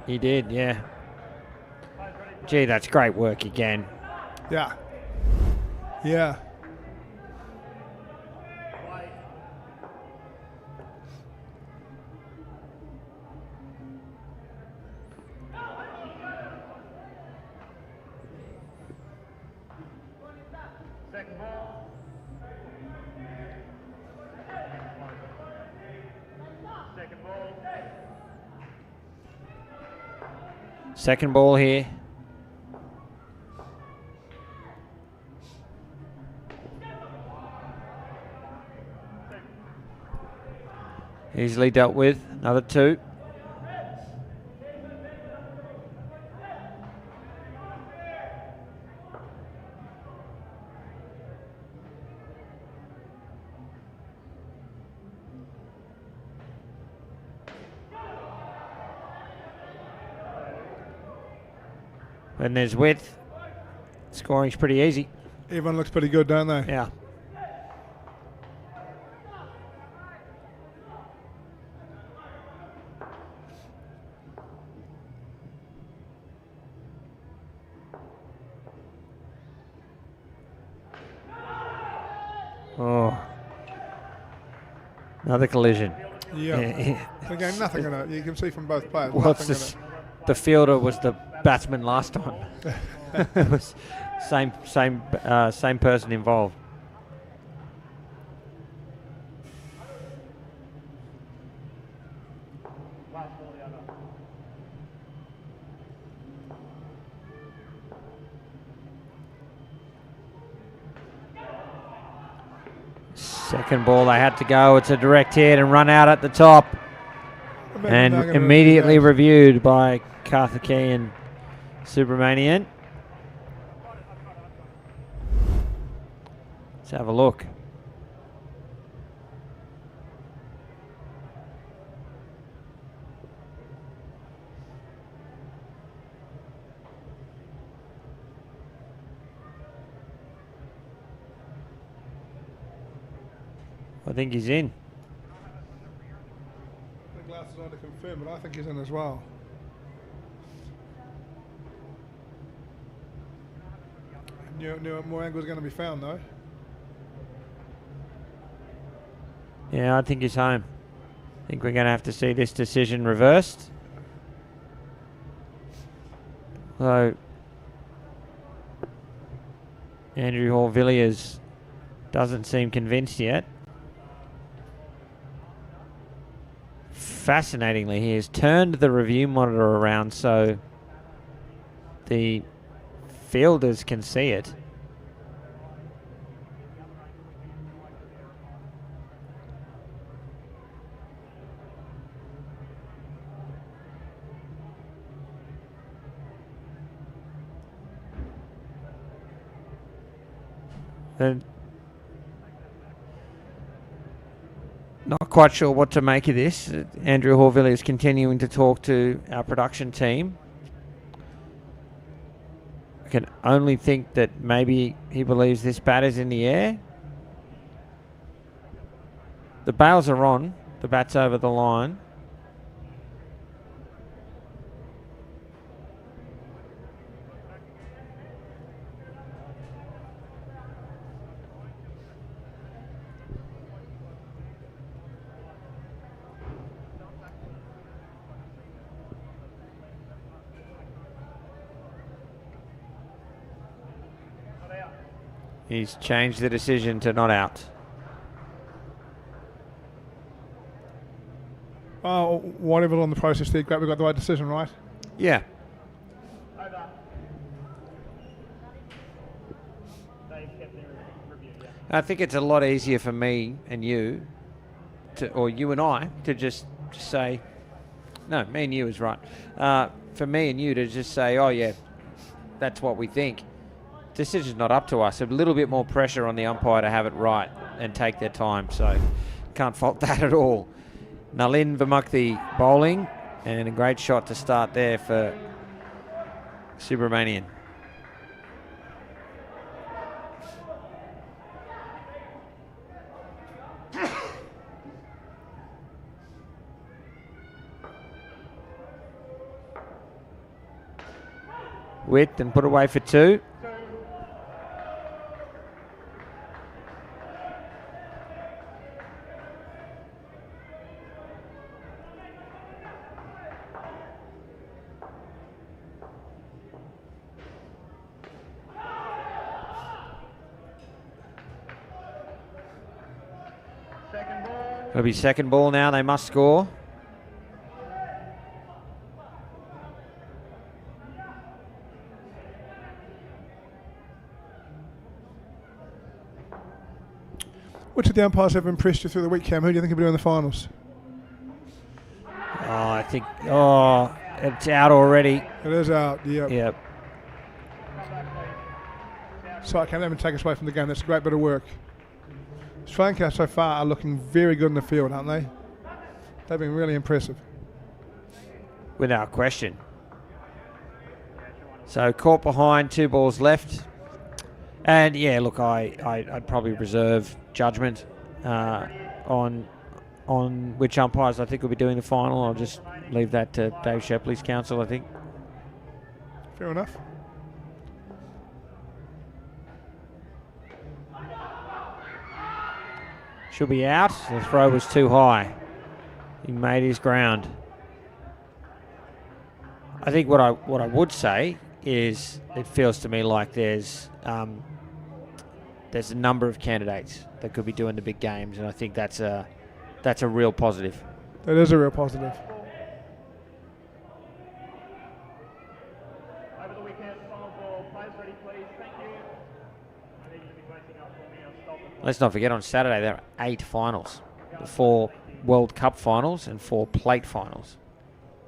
He did, yeah. Gee, that's great work again. Yeah. Yeah. Second ball. Second ball. Second ball here. Easily dealt with. Another 2. When there's width, scoring's pretty easy. Everyone looks pretty good, don't they? Yeah. Oh. Another collision. Yeah. Again, nothing in it. You can see from both players. What's nothing this? The fielder was the batsman last time. It was same person involved. Second ball, they had to go. It's a direct hit and run out at the top. And immediately reviewed by Karthikeyan Subramanian. Let's have a look. I think he's in. The glasses on to confirm, but I think he's in as well. Knew more angles going to be found though. Yeah, I think he's home. I think we're going to have to see this decision reversed. So Andrew Hall-Villiers doesn't seem convinced yet. Fascinatingly, he has turned the review monitor around so the fielders can see it. And not quite sure what to make of this. Andrew Horville is continuing to talk to our production team. I can only think that maybe he believes this bat is in the air. The bails are on. The bat's over the line. He's changed the decision to not out. Oh, whatever on the process there, great. We got the right decision, right? Yeah. Over. They've kept their review, yeah. I think it's a lot easier for me and you, or you and I, to just say, no, me and you is right. For me and you to just say, oh yeah, that's what we think. Decision's not up to us. A little bit more pressure on the umpire to have it right and take their time. So can't fault that at all. Nalin Vamukthi bowling, and a great shot to start there for Subramanian. Width and put away for 2. It'll be second ball now. They must score. Which of the umpires have impressed you through the week, Cam? Who do you think will be in the finals? Oh, I think, it's out already. It is out, yep. Yep. So I can't even take us away from the game. That's a great bit of work. Sri Lanka so far are looking very good in the field, aren't they? They've been really impressive. Without question. So caught behind, 2 balls left. And yeah, look, I'd probably reserve judgment on which umpires I think will be doing the final. I'll just leave that to Dave Shepley's counsel, I think. Fair enough. Should be out. The throw was too high. He made his ground. I think what I would say is it feels to me like there's a number of candidates that could be doing the big games, and I think that's a real positive. That is a real positive. Over the weekend, final ball. Players ready, please. Thank you. I need you to be waiting up for me. I'll stop it. Let's not forget on Saturday there are 8 finals. 4 World Cup finals and 4 plate finals.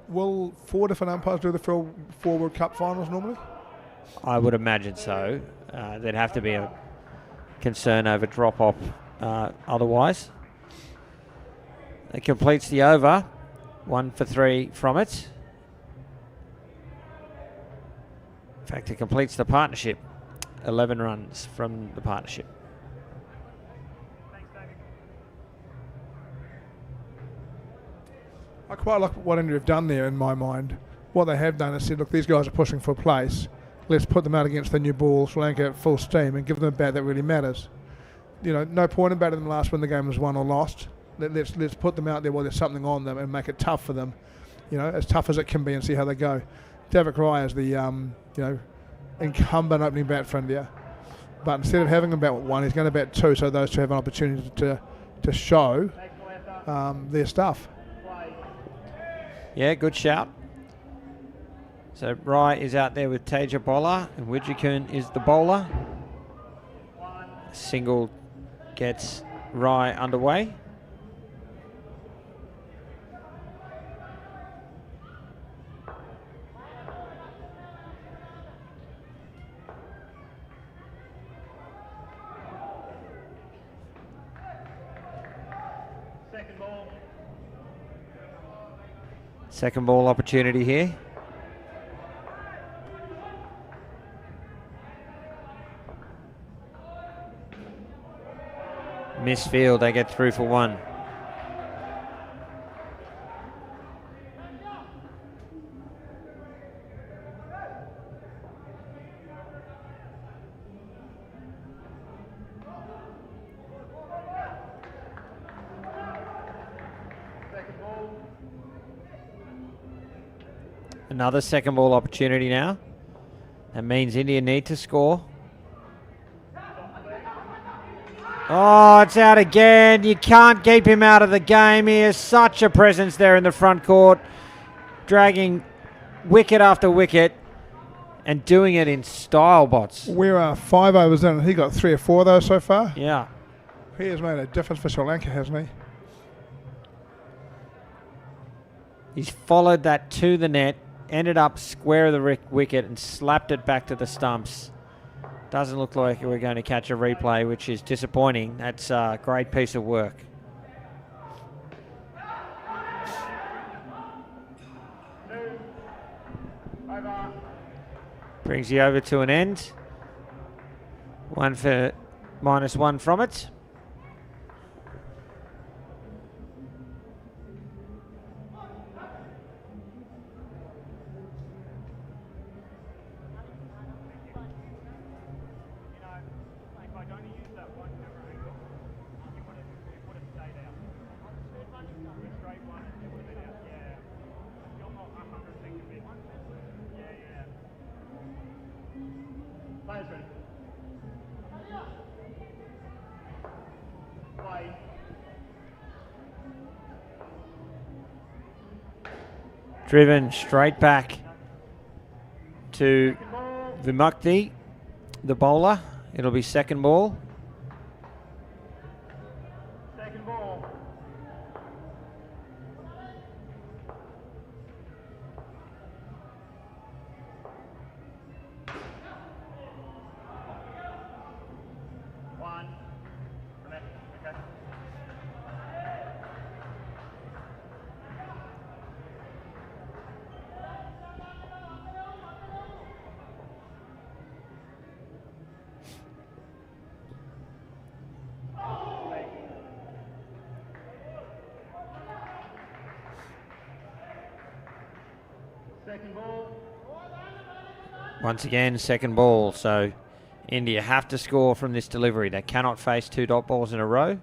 Will 4 different umpires do the 4 World Cup finals normally? I would imagine so. There'd have to be a concern over drop-off otherwise. It completes the over. 1 for 3 from it. In fact, it completes the partnership. 11 runs from the partnership. I quite like what India have done there in my mind. What they have done is said, look, these guys are pushing for a place. Let's put them out against the new ball, Sri Lanka at full steam, and give them a bat that really matters. You know, no point in batting them last when the game was won or lost. Let's put them out there while there's something on them and make it tough for them. You know, as tough as it can be, and see how they go. Davik Rai is the incumbent opening bat for India, but instead of having him bat 1, he's going to bat 2, so those 2 have an opportunity to show their stuff. Yeah, good shout. So Rai is out there with Teja Bola, and Widjikun is the bowler. Single gets Rai underway. Second ball opportunity here. Miss field, they get through for one. Another second ball opportunity now. That means India need to score. Oh, it's out again. You can't keep him out of the game. He has such a presence there in the front court, dragging wicket after wicket and doing it in style, Bots. We're 5 overs in, and he got 3 or 4 of those so far. Yeah. He has made a difference for Sri Lanka, hasn't he? He's followed that to the net, ended up square of the wicket and slapped it back to the stumps. Doesn't look like we're going to catch a replay, which is disappointing. That's a great piece of work. Brings the over to an end. One for -1 from it. Driven straight back to Vimukti, the bowler. It'll be second ball. Second ball. One. Okay. Second ball. Once again, second ball. So India have to score from this delivery. They cannot face 2 dot balls in a row.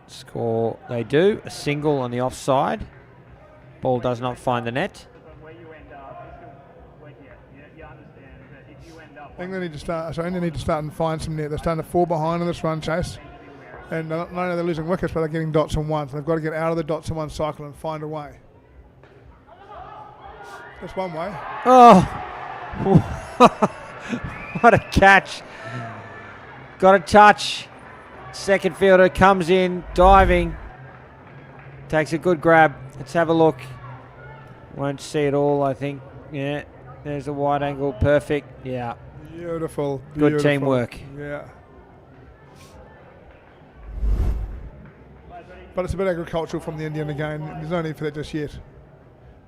Score they do. A single on the offside. Ball does not find the net. Where you end up, you understand that if you end up. England need to start. So England need to start and find some net. They're starting to fall behind in this run chase, and not only are they losing wickets, but they're getting dots and ones. They've got to get out of the dots and one cycle and find a way. That's one way. Oh, what a catch. Got a touch. Second fielder comes in, diving. Takes a good grab. Let's have a look. Won't see it all, I think. Yeah, there's a wide angle. Perfect. Yeah. Beautiful. Good teamwork. Yeah. But it's a bit agricultural from the Indian again. There's no need for that just yet.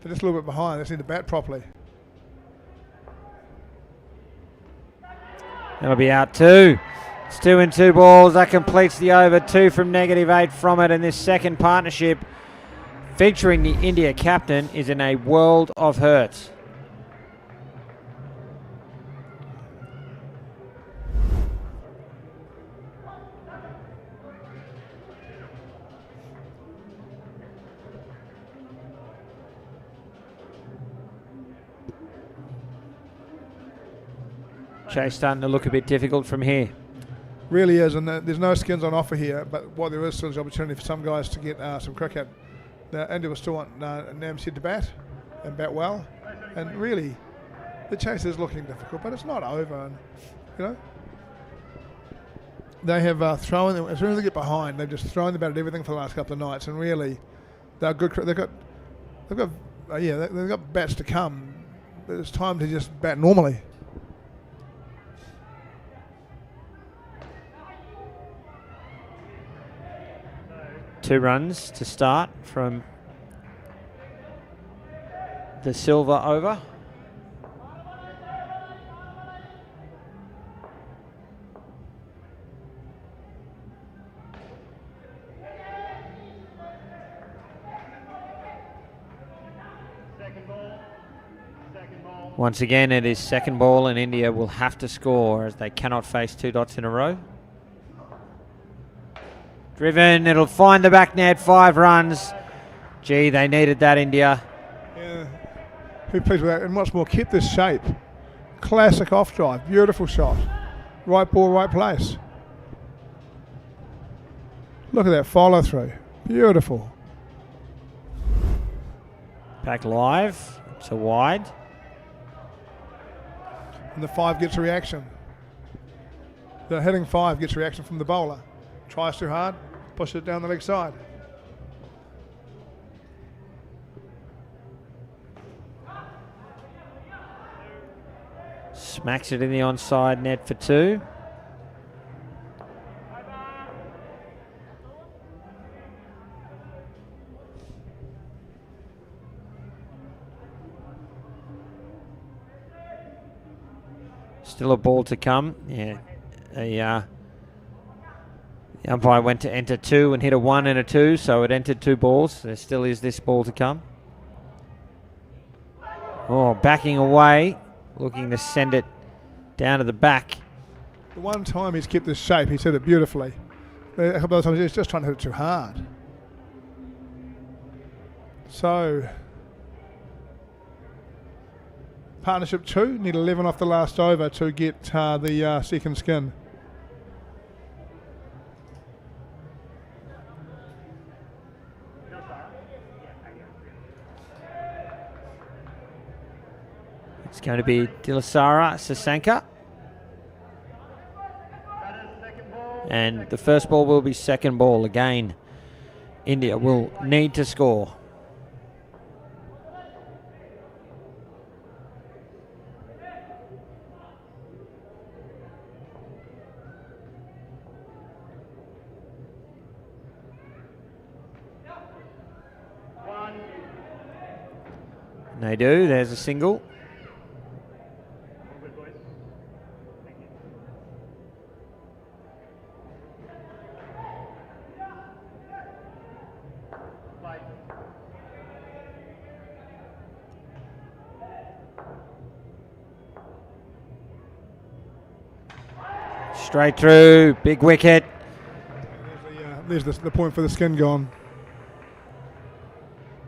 They're just a little bit behind. They just need to bat properly. That'll be out 2. It's 2 and 2 balls. That completes the over. 2 from -8 from it. And this second partnership featuring the India captain is in a world of hurt. Chase starting to look a bit difficult from here. Really is, and there's no skins on offer here, but what there is still is opportunity for some guys to get some cricket. India will still want Namsid to bat, and bat well, and really, the chase is looking difficult, but it's not over, and you know, they have thrown, as soon as they get behind, they've just thrown the bat at everything for the last couple of nights, and really, they're good, they've got bats to come, but it's time to just bat normally. 2 runs to start from the silver over. Once again, it is second ball, and India will have to score as they cannot face 2 dots in a row. Driven, it'll find the back net, 5 runs. Gee, they needed that, India. Yeah, who pleased with that? And what's more, kept this shape. Classic off drive, beautiful shot. Right ball, right place. Look at that follow through, beautiful. Back live to wide. And the 5 gets a reaction. The hitting 5 gets a reaction from the bowler. Tries too hard, pushes it down the leg side. Smacks it in the onside net for 2. Still a ball to come. Yeah, the umpire went to enter 2 and hit a 1 and a 2, so it entered 2 balls. There still is this ball to come. Oh, backing away, looking to send it down to the back. The one time he's kept this shape, he's hit it beautifully. A couple of times he's just trying to hit it too hard. So, partnership 2, need 11 off the last over to get the second skin. It's going to be Dilasara Sasanka. And the first ball will be second ball. Again, India will need to score. And they do. There's a single. Straight through, big wicket. There's the point for the skin gone.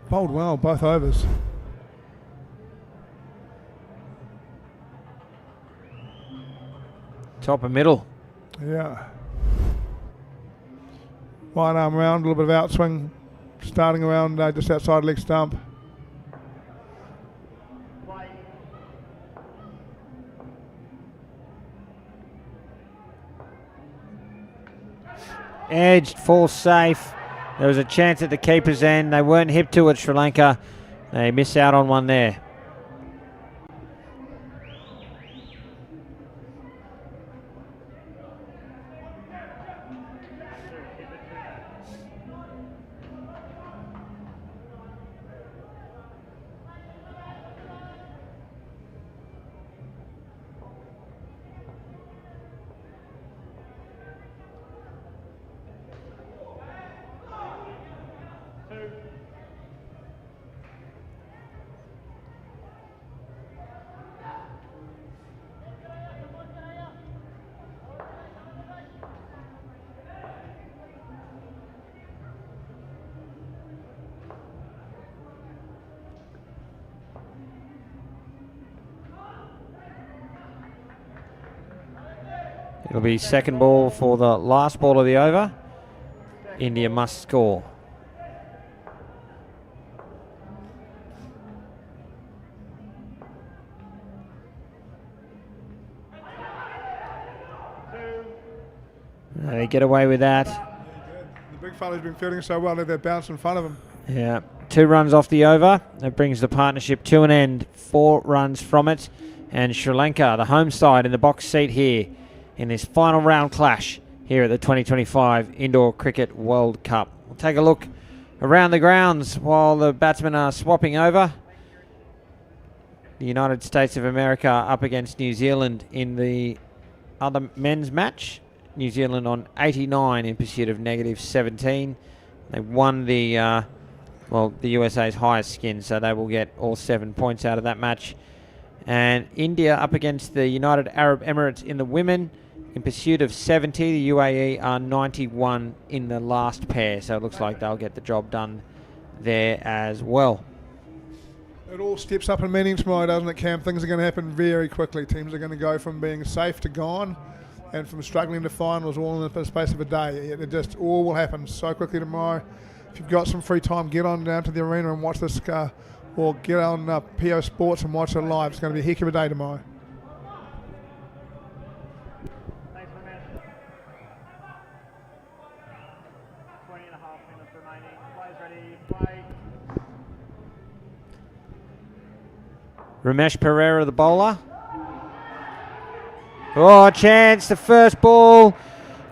Bowled well, both overs. Top and middle. Yeah. One arm round, a little bit of outswing, starting around just outside leg stump. Edged, falls safe. There was a chance at the keeper's end. They weren't hip to it, Sri Lanka. They miss out on one there. It'll be second ball for the last ball of the over. India must score. They get away with that. The big fella's been fielding so well that they're bounced in front of him. Yeah, 2 runs off the over. That brings the partnership to an end. 4 runs from it. And Sri Lanka, the home side, in the box seat here in this final round clash here at the 2025 Indoor Cricket World Cup. We'll take a look around the grounds while the batsmen are swapping over. The United States of America up against New Zealand in the other men's match. New Zealand on 89 in pursuit of -17. They won the USA's highest skin, so they will get all 7 points out of that match. And India up against the United Arab Emirates in the women in pursuit of 70. The UAE are 91 in the last pair, so it looks like they'll get the job done there as well. It all steps up in meaning tomorrow, doesn't it, Cam? Things are going to happen very quickly. Teams are going to go from being safe to gone, and from struggling to finals all in the space of a day. It just all will happen so quickly tomorrow. If you've got some free time, get on down to the arena and watch this, or get on PO Sports and watch it live. It's going to be a heck of a day tomorrow. Thanks, Ramesh. 20.5 minutes remaining. Players ready, play. Ramesh Pereira, the bowler. Oh, chance, the first ball.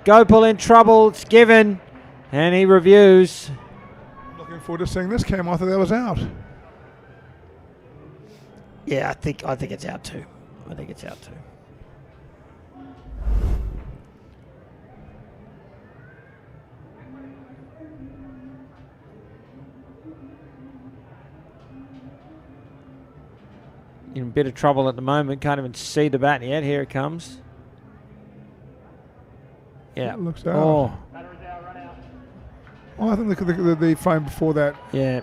Gopal in trouble, it's given, and he reviews. Looking forward to seeing this, Cam. I thought that was out. Yeah, I think it's out too. I think it's out too. In a bit of trouble at the moment. Can't even see the bat yet. Here it comes. Yeah. It looks out. Oh. Batteries out, run out. Oh, I think the frame before that. Yeah.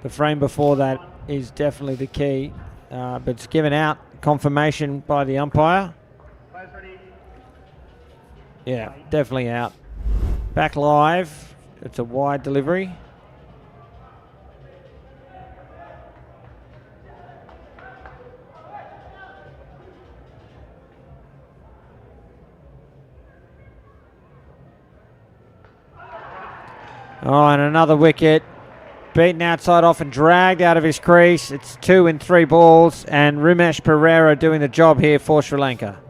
The frame before that is definitely the key. But it's given out. Confirmation by the umpire. Players ready. Yeah, definitely out. Back live. It's a wide delivery. Oh, and another wicket. Beaten outside off and dragged out of his crease. It's 2 in 3 balls, and Ramesh Pereira doing the job here for Sri Lanka.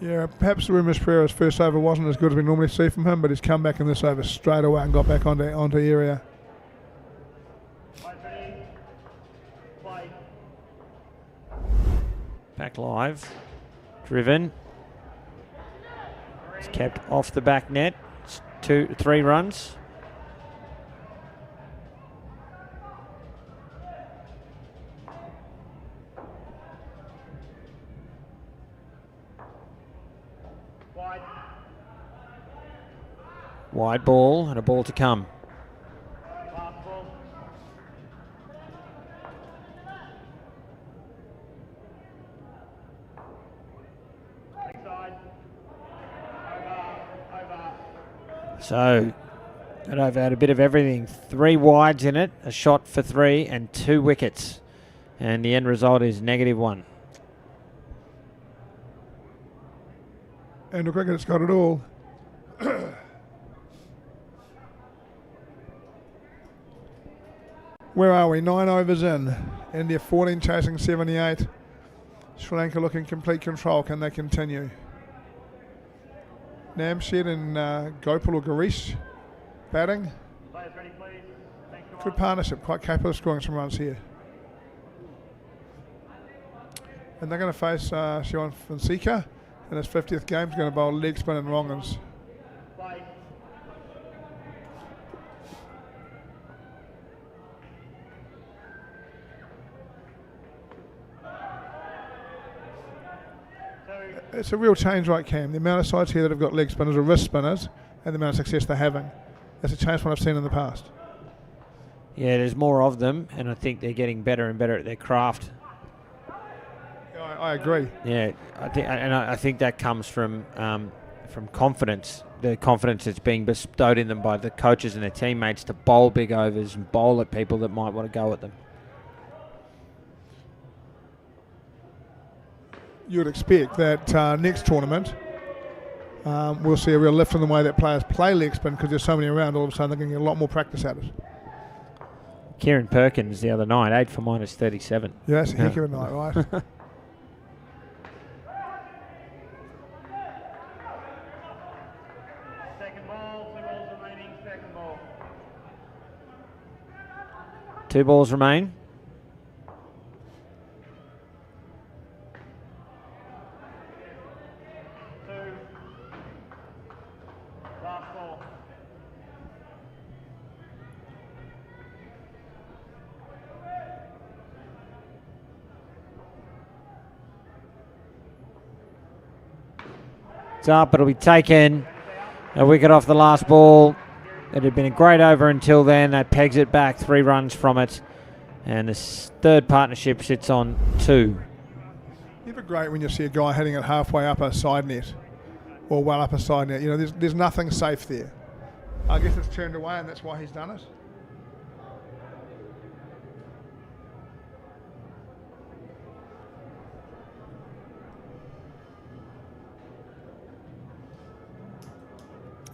Yeah, perhaps Ramesh Pereira's first over wasn't as good as we normally see from him, but he's come back in this over straight away and got back onto area. Players ready, play. Back live. Driven. It's kept off the back net. It's 3 runs. Wide. Wide ball and a ball to come. Last ball. Next side. Over. So that over had a bit of everything. 3 wides in it, a shot for 3 and 2 wickets. And the end result is -1. And the cricket's got it all. Where are we? 9 overs in. India 14 chasing 78. Sri Lanka looking complete control. Can they continue? Namshed and Gopal or Garish batting. Players ready, please. Thanks, Good partnership. Quite capable of scoring some runs here. And they're going to face Shivan Fonseca in his 50th game. He's going to bowl leg spin and wrong-uns. Play. It's a real change, right, Cam? The amount of sides here that have got leg spinners or wrist spinners and the amount of success they're having. That's a change from what I've seen in the past. Yeah, there's more of them, and I think they're getting better and better at their craft. I agree. Yeah, I think that comes from confidence. The confidence that's being bestowed in them by the coaches and their teammates to bowl big overs and bowl at people that might want to go at them. You would expect that next tournament we'll see a real lift in the way that players play leg spin because there's so many around. All of a sudden they're going to get a lot more practice at it. Kieran Perkins the other night, 8 for -37. Yeah, that's a heck of a night, right? Second ball, 2 balls remaining, second ball. 2 balls remain. Last ball. It's up, it'll be taken. A wicket off the last ball. It had been a great over until then. That pegs it back 3 runs from it. And this third partnership sits on 2. Never great when you see a guy hitting it halfway up a side net or well up a side net. You know, there's nothing safe there. I guess it's turned away and that's why he's done it.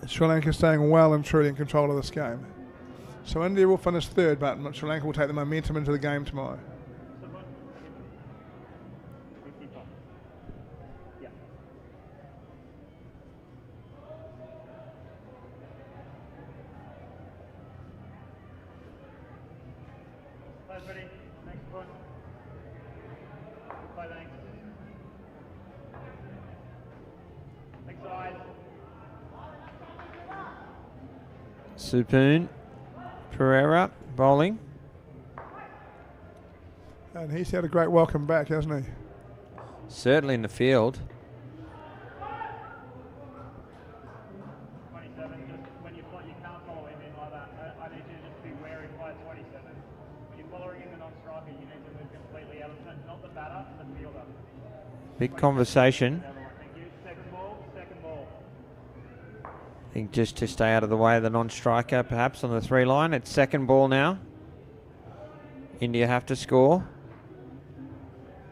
Sri Lanka staying well and truly in control of this game. So India will finish third, but Sri Lanka will take the momentum into the game tomorrow. Yeah. Players ready. Next one. Play thanks. Next side. Supoon. Pereira bowling. And he's had a great welcome back, hasn't he? Certainly in the field. 27, just when you can't follow him in like that. I need you to just be wary of player 27. When you're following in the non-striker, you need to move completely out of it. Not the batter, the fielder. Big conversation. Thank you. Second ball, second ball. I think just to stay out of the way of the non-striker, perhaps on the 3 line. It's second ball now. India have to score.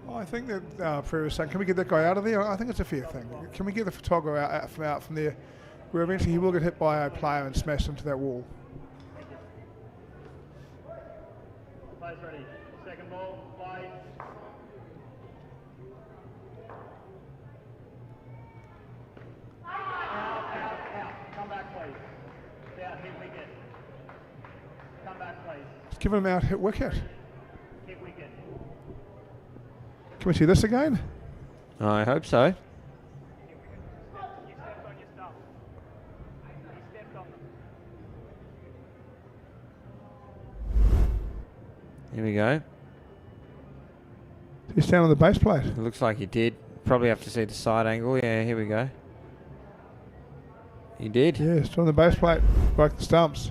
Oh, I think that Pereira was saying, can we get that guy out of there? I think it's a fair thing. Can we get the photographer out from there, where eventually he will get hit by a player and smashed into that wall? Players ready. Second ball, play. Out. Come back, please. Out, hit wicket. Come back, please. Let's give him out, hit wicket. Hit wicket. Can we see this again? I hope so. You stepped on your stuff. You stepped on them. Here we go. He's down on the base plate. It looks like he did. Probably have to see the side angle. Yeah, here we go. He did. Yes, on the base plate, broke the stumps.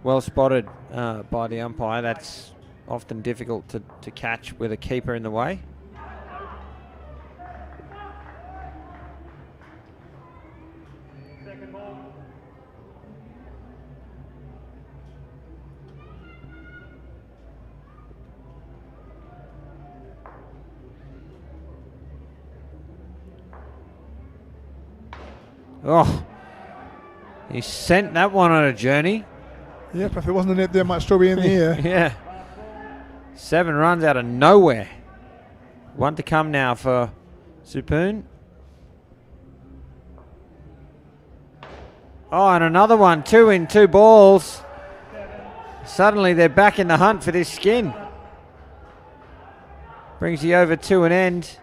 Well spotted by the umpire. That's often difficult to catch with a keeper in the way. Second ball. Oh, he sent that one on a journey. Yep, if there wasn't a net there, it might still be in the air. Yeah. 7 runs out of nowhere. 1 to come now for Supoon. Oh, and another one. 2 in 2 balls. Suddenly they're back in the hunt for this skin. Brings the over to an end.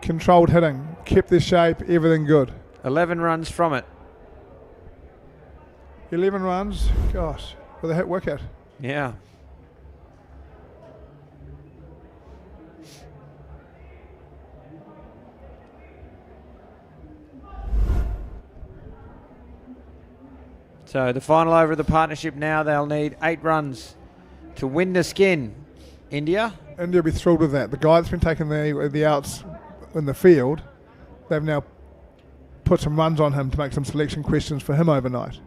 Controlled hitting, kept their shape, everything good. 11 runs from it. 11 runs, gosh, with a hit wicket. Yeah. So the final over of the partnership now, they'll need 8 runs to win the skin. India? India will be thrilled with that. The guy that's been taking the outs in the field, they've now put some runs on him to make some selection questions for him overnight.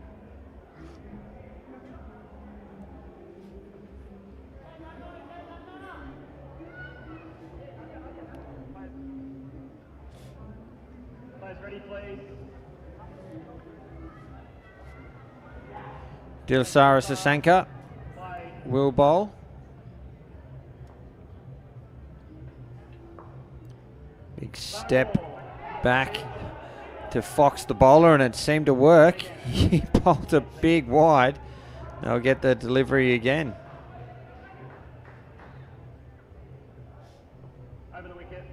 Players ready, please. Dilasara Sasanka. Play. will bowl. Big step back to Fox the bowler, and it seemed to work. He bowled a big wide. They'll get the delivery again. Over the wicket.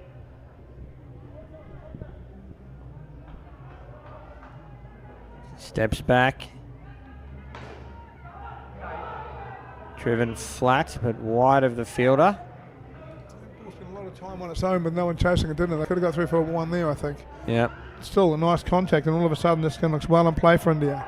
Steps back. Driven flat, but wide of the fielder. It's been a lot of time on its own with no one chasing it, didn't it? They could have got through for one there, I think. Yep. Still a nice contact, and all of a sudden this gun looks well in play for India.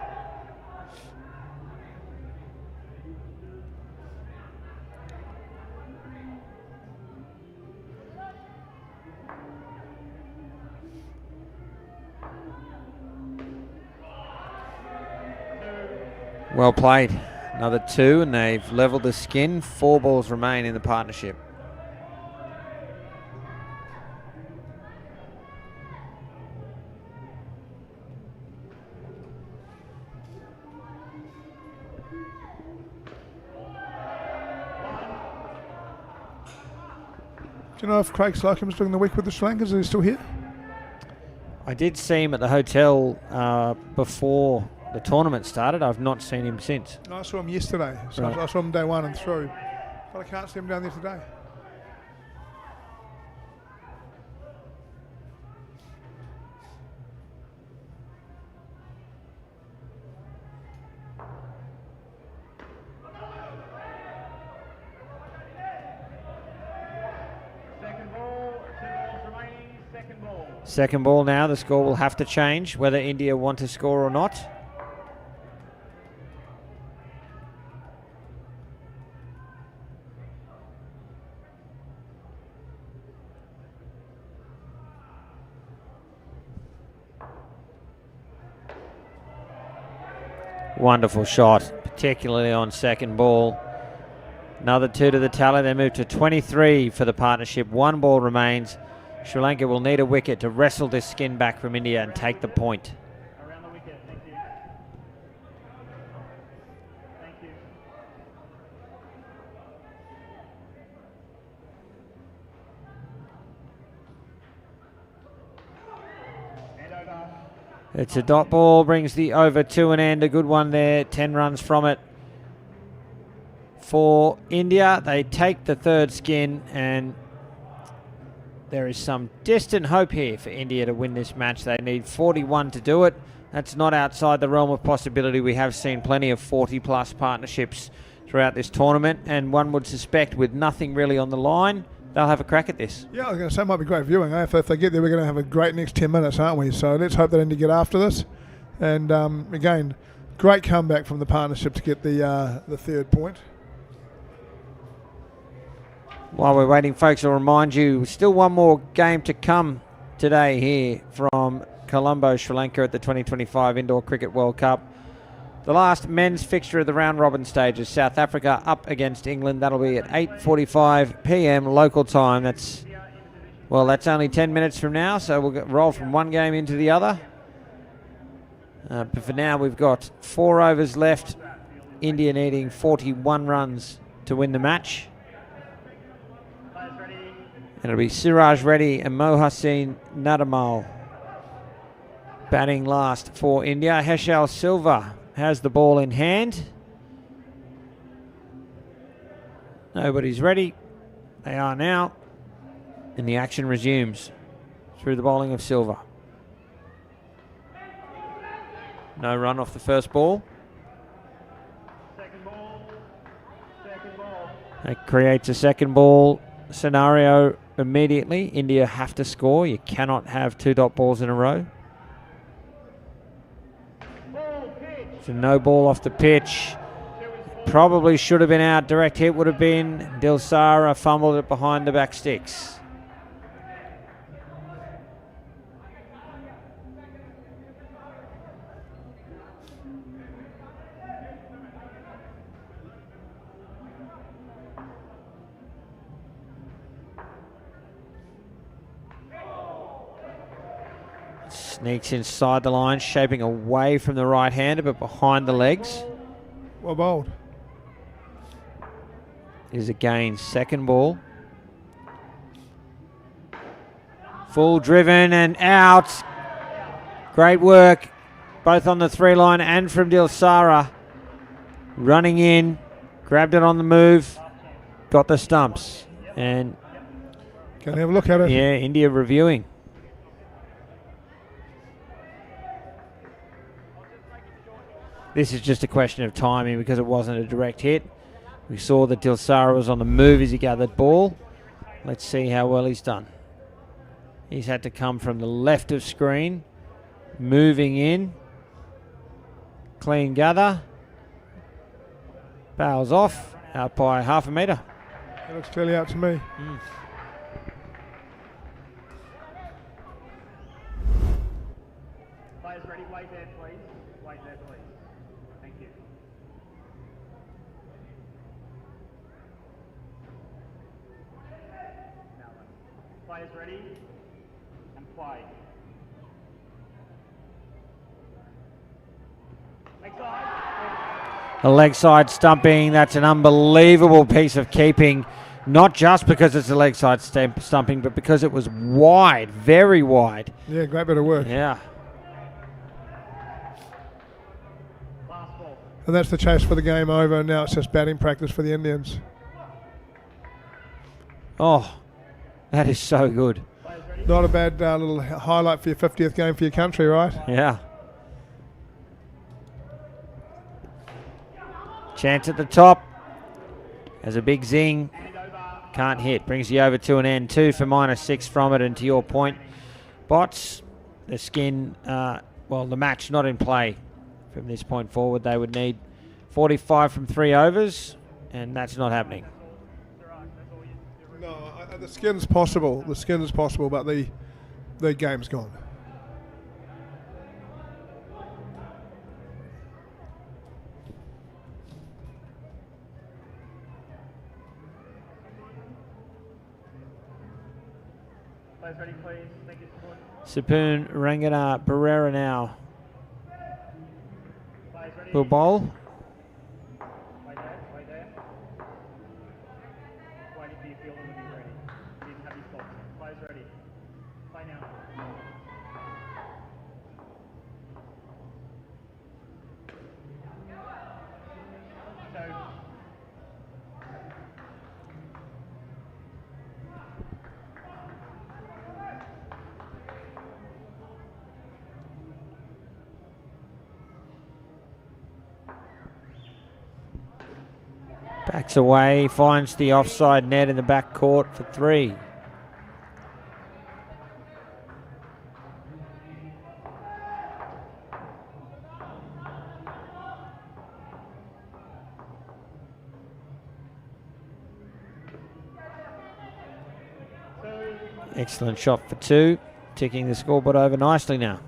Well played. Another 2, and they've levelled the skin. 4 balls remain in the partnership. Do you know if Craig Slocum's doing the week with the Sri Lankans? Is he still here? I did see him at the hotel before the tournament started. I've not seen him since. No, I saw him yesterday. So Right. I saw him day 1 and through. But I can't see him down there today. Second ball, 2 balls remaining, second ball. Second ball now. The score will have to change whether India want to score or not. Wonderful shot, particularly on second ball. Another 2 to the tally. They move to 23 for the partnership. 1 ball remains. Sri Lanka will need a wicket to wrestle this skin back from India and take the point. Around the wicket, thank you. Thank you. And over. It's a dot ball, brings the over to an end. A good one there, 10 runs from it. For India, they take the third skin, and there is some distant hope here for India to win this match. They need 41 to do it. That's not outside the realm of possibility. We have seen plenty of 40-plus partnerships throughout this tournament, and one would suspect with nothing really on the line, they'll have a crack at this. Yeah, I was going to say it might be great viewing. Eh? If they get there, we're going to have a great next 10 minutes, aren't we? So let's hope that India get after this. And again, great comeback from the partnership to get the third point. While we're waiting, folks, I'll remind you, still one more game to come today here from Colombo, Sri Lanka at the 2025 Indoor Cricket World Cup. The last men's fixture of the round-robin stages, South Africa up against England. That'll be at 8:45 p.m. local time. That's only 10 minutes from now, so we'll roll from one game into the other. But for now, we've got 4 overs left. India needing 41 runs to win the match. And it'll be Siraj Reddy and Mohsin Nadamal batting last for India. Heshal Silva has the ball in hand. Nobody's ready. They are now. And the action resumes through the bowling of Silva. No run off the first ball. Second ball. Second ball. That creates a second ball scenario immediately. India have to score. You cannot have 2 dot balls in a row. Ball pitch. So no ball off the pitch. Probably should have been out. Direct hit would have been. Dilsara fumbled it behind the back sticks. Sneaks inside the line, shaping away from the right-hander, but behind the legs. Well bowled. is again second ball. Full driven and out. Great work, both on the 3-line and from Dilsara. Running in, grabbed it on the move, got the stumps. And can I have a look at it? yeah, India reviewing. This is just a question of timing because it wasn't a direct hit. We saw that Dilsara was on the move as he gathered ball. Let's see how well he's done. He's had to come from the left of screen, moving in. Clean gather. Bails off, out by half a metre. It looks clearly out to me. Players ready? Wait there, please. Wait there, please. Thank you. Now then. Players ready? And play. Leg side. A leg side stumping. That's an unbelievable piece of keeping. Not just because it's a leg side stumping, but because it was wide, very wide. Yeah, great bit of work. Yeah. Last ball. And that's the chase for the game over. Now it's just batting practice for the Indians. Oh, that is so good. Players ready? Not a bad little highlight for your 50th game for your country, right? Yeah. Chance at the top. Has a big zing. Can't hit. Brings the over to an end. 2 for -6 from it. And to your point, Bots, the skin, the match not in play from this point forward. They would need 45 from 3 overs, and that's not happening. No, the skin's possible. The skin is possible, but the game's gone. Players ready, please. Thank you, support. Sapoon Rangana Barrera now Players ready? will bowl. Wait there, wait there. Waiting for your fielder to be ready. Please have your spots. Players ready. Play now. So, Backs away, finds the offside net in the back court for 3. Excellent shot for 2, ticking the scoreboard over nicely now.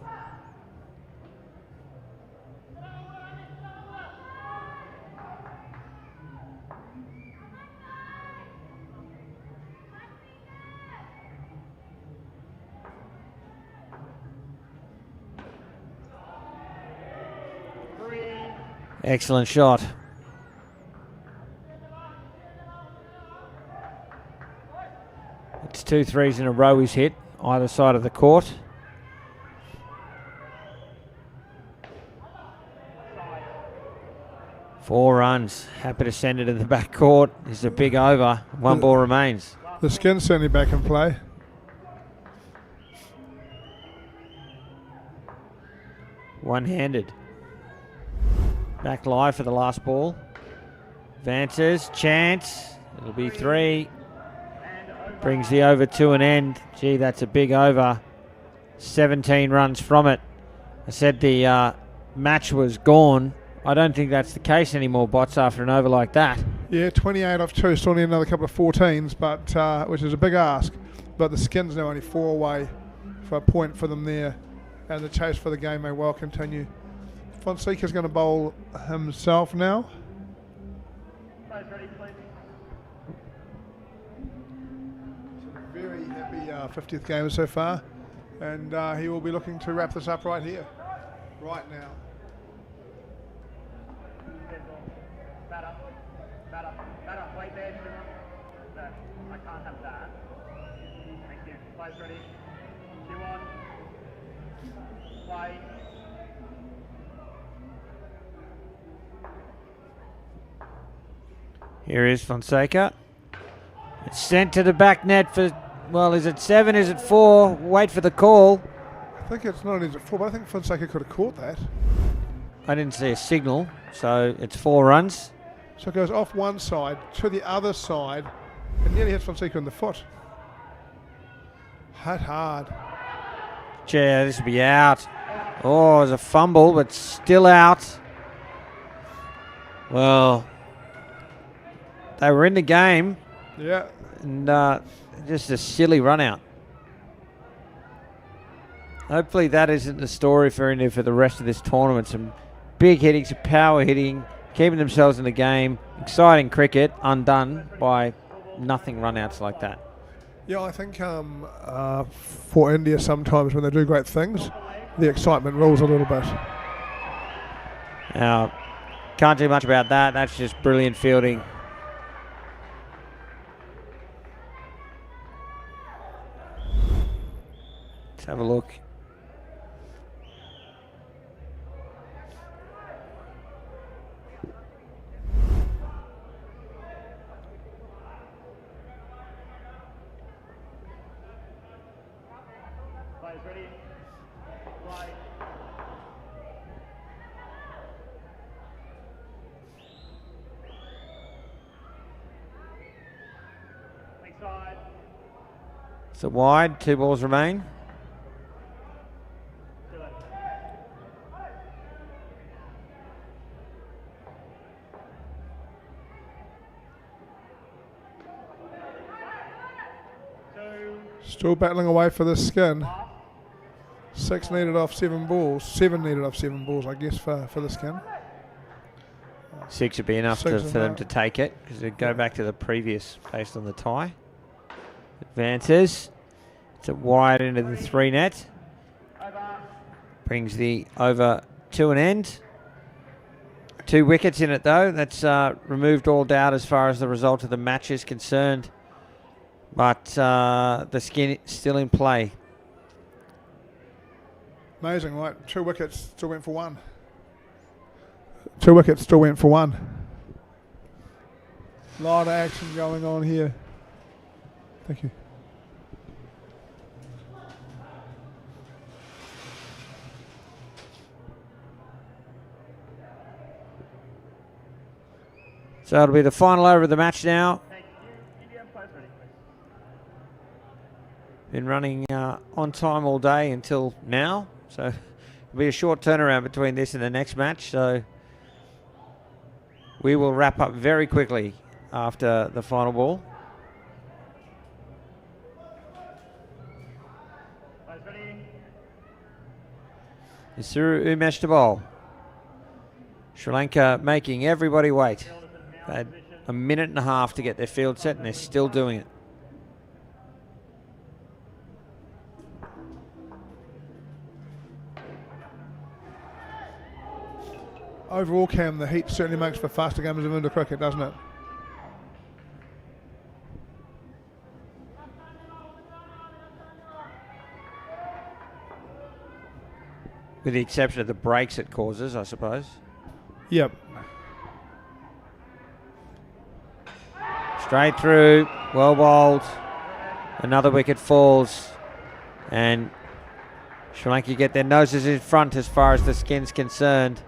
Excellent shot. It's 2 threes in a row he's hit, either side of the court. Four runs. Happy to send it in the back court. This is a big over. 1 ball remains. The skin's certainly back in play. One-handed. Back live for the last ball. Advances. Chance. It'll be 3. Brings the over to an end. Gee, that's a big over. 17 runs from it. I said the match was gone. I don't think that's the case anymore, Bots, after an over like that. Yeah, 28 off 2. Still need another couple of 14s, but which is a big ask. But the skin's now only 4 away for a point for them there. And the chase for the game may well continue. Fonseca's going to bowl himself now. players ready, please. Very happy 50th game so far. And he will be looking to wrap this up right here, right now. Batter, batter, batter, wait wait there, Simon. But I can't have that. Thank you. Players ready. Cue on. Play. Here is Fonseca. It's sent to the back net for, well, is it 7? Is it 4? Wait for the call. I think it's not only 4, but I think Fonseca could have caught that. I didn't see a signal, so it's 4 runs. So it goes off one side to the other side and nearly hits Fonseca in the foot. Hit hard. Yeah, this will be out. Oh, it's a fumble, but still out. Well, they were in the game, Yeah. and just a silly run out. Hopefully that isn't the story for India for the rest of this tournament. Some big hitting, some power hitting, keeping themselves in the game. Exciting cricket, undone by nothing run-outs like that. Yeah, I think for India sometimes when they do great things, the excitement rules a little bit. Now, can't do much about that. That's just brilliant fielding. Let's have a look. Players ready. Play. Leg side. So wide, 2 balls remain. Do it. Two. Still battling away for the skin. 6 needed off 7 balls. 7 needed off 7 balls, I guess, for the skin. 6 would be enough 6 for is them enough. to take it, because they'd go back to the previous based on the tie. Advances. It's a wide into the 3 net. Over. Brings the over to an end. 2 wickets in it though. That's removed all doubt as far as the result of the match is concerned. But the skin is still in play. Amazing, right? 2 wickets, still went for 1. 2 wickets, still went for 1. Lot of action going on here. Thank you. So it'll be the final over of the match now. Thank you. India, players ready, please. Been running on time all day until now. So it'll be a short turnaround between this and the next match. So we will wrap up very quickly after the final ball. Players ready. Isuru Umesh to bowl. Sri Lanka making everybody wait. Fielders in They now had position. a minute and a half to get their field set, and they're still doing it. Overall, Cam, the heat certainly makes for faster games of indoor cricket, doesn't it? With the exception of the breaks it causes, I suppose. Yep. Straight through, well bowled. Another wicket falls. And Sri Lanka get their noses in front as far as the skin's concerned.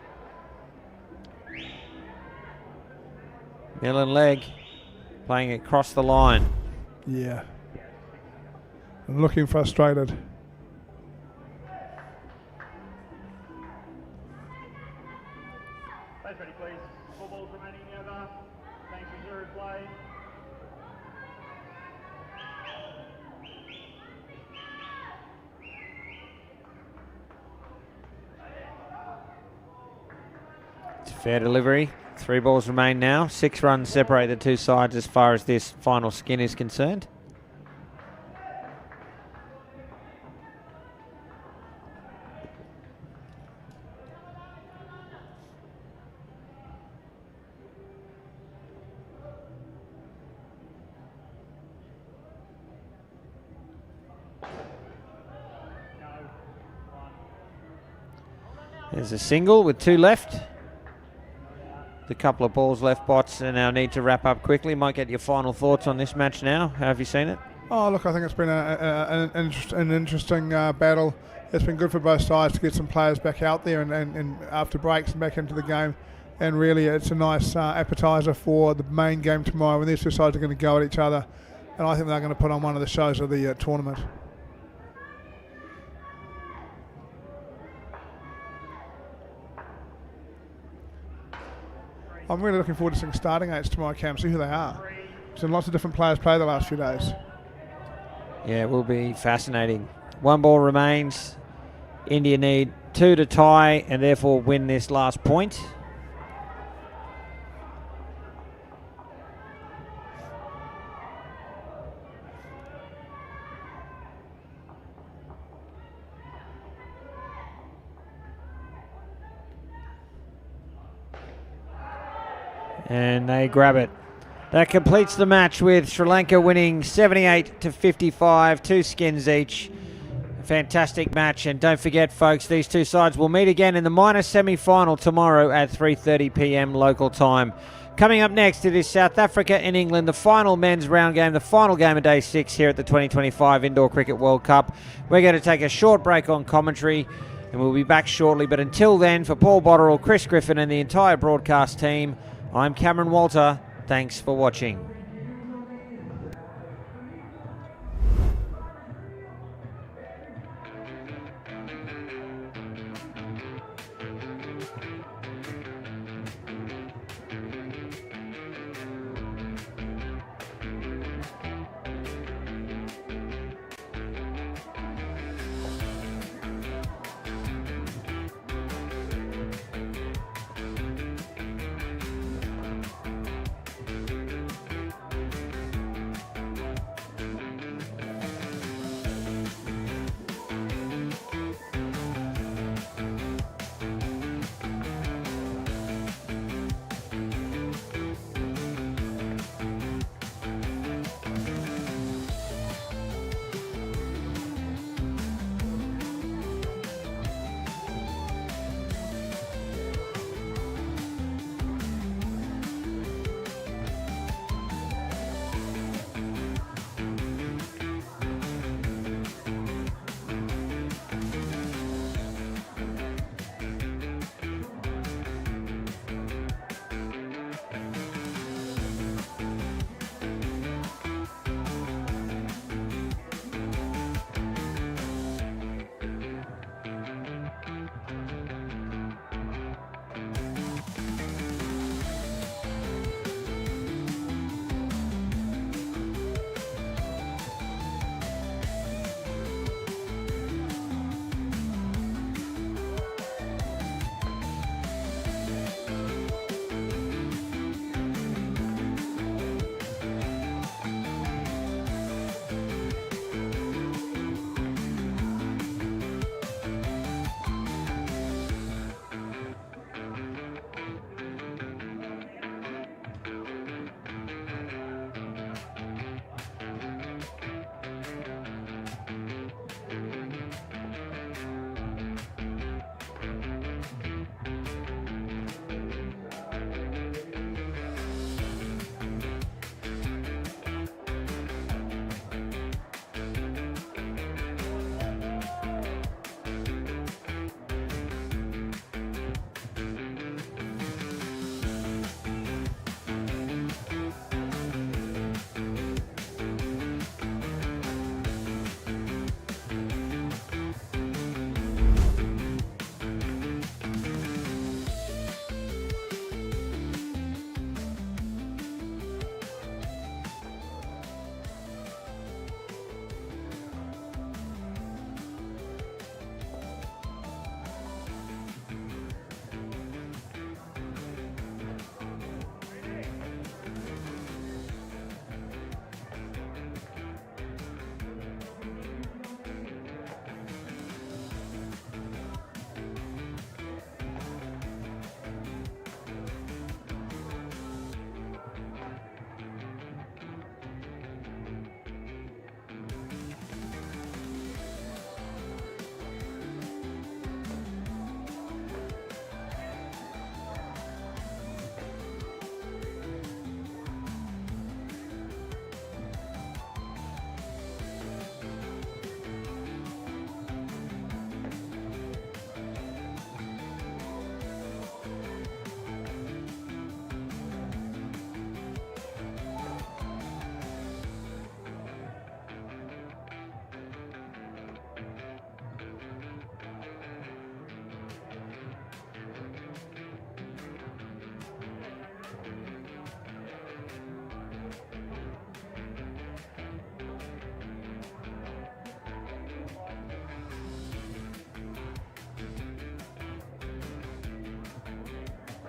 Mill and leg playing across the line. Yeah. And looking frustrated. Players ready, please. 4 balls remaining in the over. Thanks for your play. It's a fair delivery. 3 balls remain now. 6 runs separate the two sides as far as this final skin is concerned. There's a single with 2 left. A couple of balls left, Bots, and now need to wrap up quickly. Might get your final thoughts on this match now. How have you seen it? Oh, look, I think it's been an interesting battle. It's been good for both sides to get some players back out there and after breaks and back into the game. And really, it's a nice appetizer for the main game tomorrow when these two sides are going to go at each other. And I think they're going to put on one of the shows of the tournament. I'm really looking forward to seeing starting eights tomorrow, Cam, see who they are. We've seen lots of different players play the last few days. Yeah, it will be fascinating. 1 ball remains. India need 2 to tie and therefore win this last point. And they grab it. That completes the match with Sri Lanka winning 78 to 55, 2 skins each. Fantastic match, and don't forget, folks, these two sides will meet again in the minor semi-final tomorrow at 3:30 p.m. local time. Coming up next, it is South Africa and England, the final men's round game, the final game of day 6 here at the 2025 Indoor Cricket World Cup. We're going to take a short break on commentary, and we'll be back shortly. But until then, for Paul Botterill, Chris Griffin, and the entire broadcast team, I'm Cameron Walter. Thanks for watching.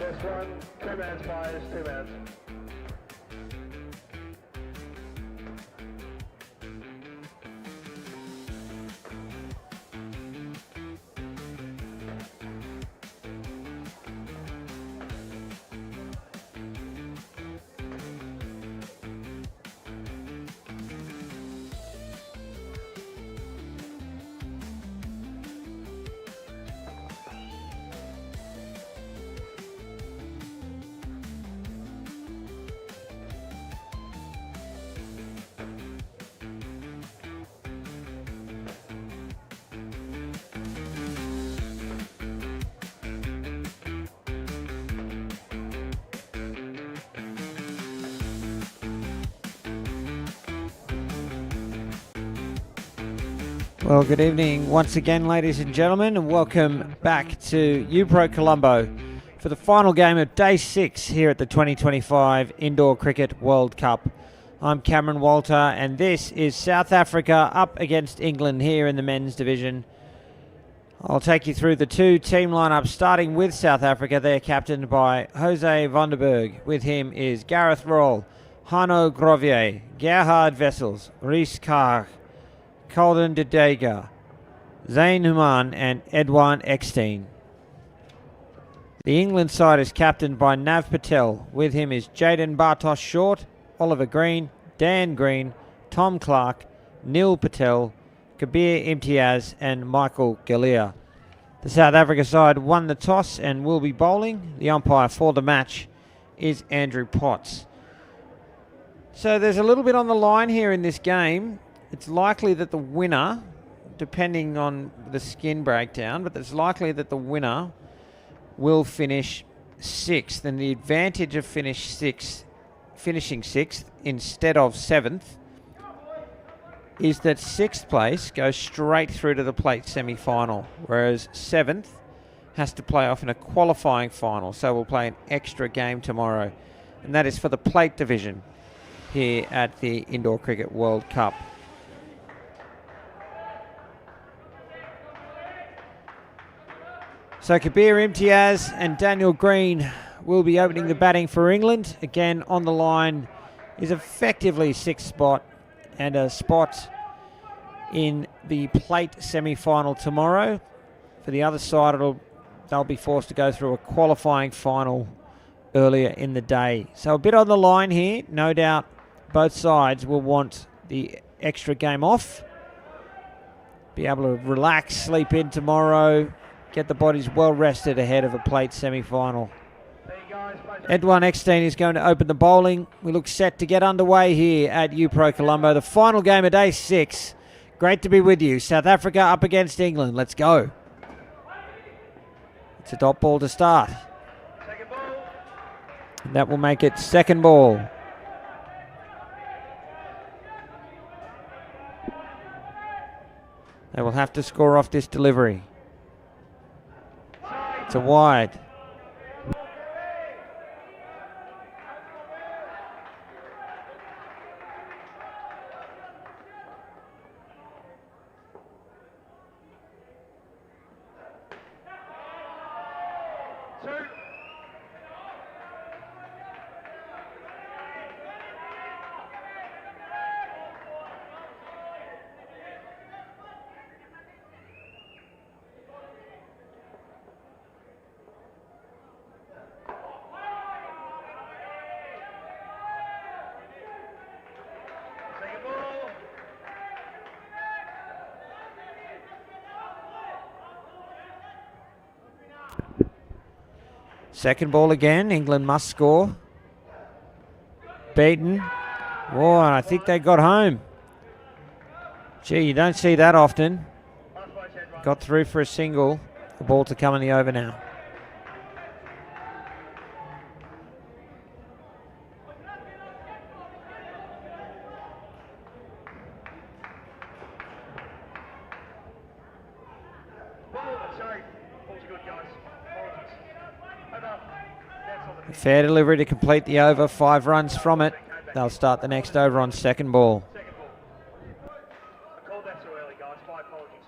First one, 2 mans players, 2 mans. Well, good evening once again, ladies and gentlemen, and welcome back to UPro Colombo for the final game of Day 6 here at the 2025 Indoor Cricket World Cup. I'm Cameron Walter, and this is South Africa up against England here in the men's division. I'll take you through the two team lineups, starting with South Africa. They're captained by Jose Vandenberg. With him is Gareth Roll, Hanno Grovier, Gerhard Wessels, Rhys Carr, Colden de Deger, Zain Human and Edouard Eckstein. The England side is captained by Nav Patel. With him is Jaden Bartosz Short, Oliver Green, Dan Green, Tom Clark, Neil Patel, Kabir Imtiaz and Michael Galea. The South Africa side won the toss and will be bowling. The umpire for the match is Andrew Potts. So there's a little bit on the line here in this game. It's likely that the winner, depending on the skin breakdown, but it's likely that the winner will finish 6th. And the advantage of finishing 6th instead of 7th is that 6th place goes straight through to the plate semi-final, whereas 7th has to play off in a qualifying final. So we'll play an extra game tomorrow, and that is for the plate division here at the Indoor Cricket World Cup. So Kabir Imtiaz and Daniel Green will be opening the batting for England. Again, on the line is effectively 6th spot and a spot in the plate semi-final tomorrow. For the other side, they'll be forced to go through a qualifying final earlier in the day. So a bit on the line here. No doubt both sides will want the extra game off, be able to relax, sleep in tomorrow, get the bodies well rested ahead of a plate semi-final. Edouard Eckstein is going to open the bowling. We look set to get underway here at UPro Colombo. The final game of Day 6. Great to be with you. South Africa up against England. Let's go. It's a dot ball to start. And that will make it second ball. They will have to score off this delivery. It's a wide. Second ball again. England must score. Beaten. Oh, and I think they got home. Gee, you don't see that often. Got through for a single. The ball to come in the over now. Fair delivery to complete the over. 5 runs from it. They'll start the next over on second ball. I called that too early, guys. My apologies.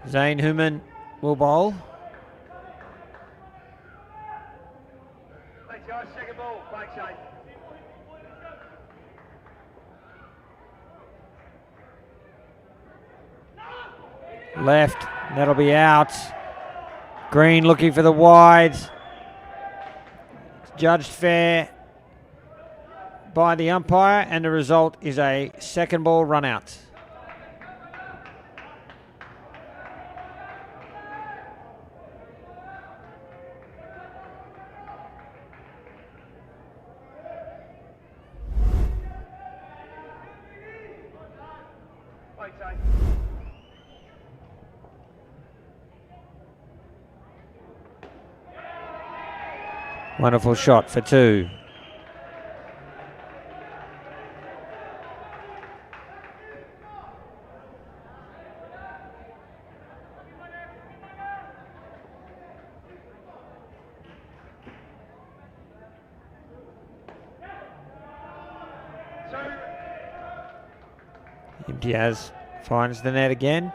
Zane Human will bowl. Thanks, guys. Second ball. Back shape. Left, that'll be out. Green looking for the wides. Judged fair by the umpire, and the result is a second ball run out. Back shape. Wonderful shot for 2. Diaz finds the net again.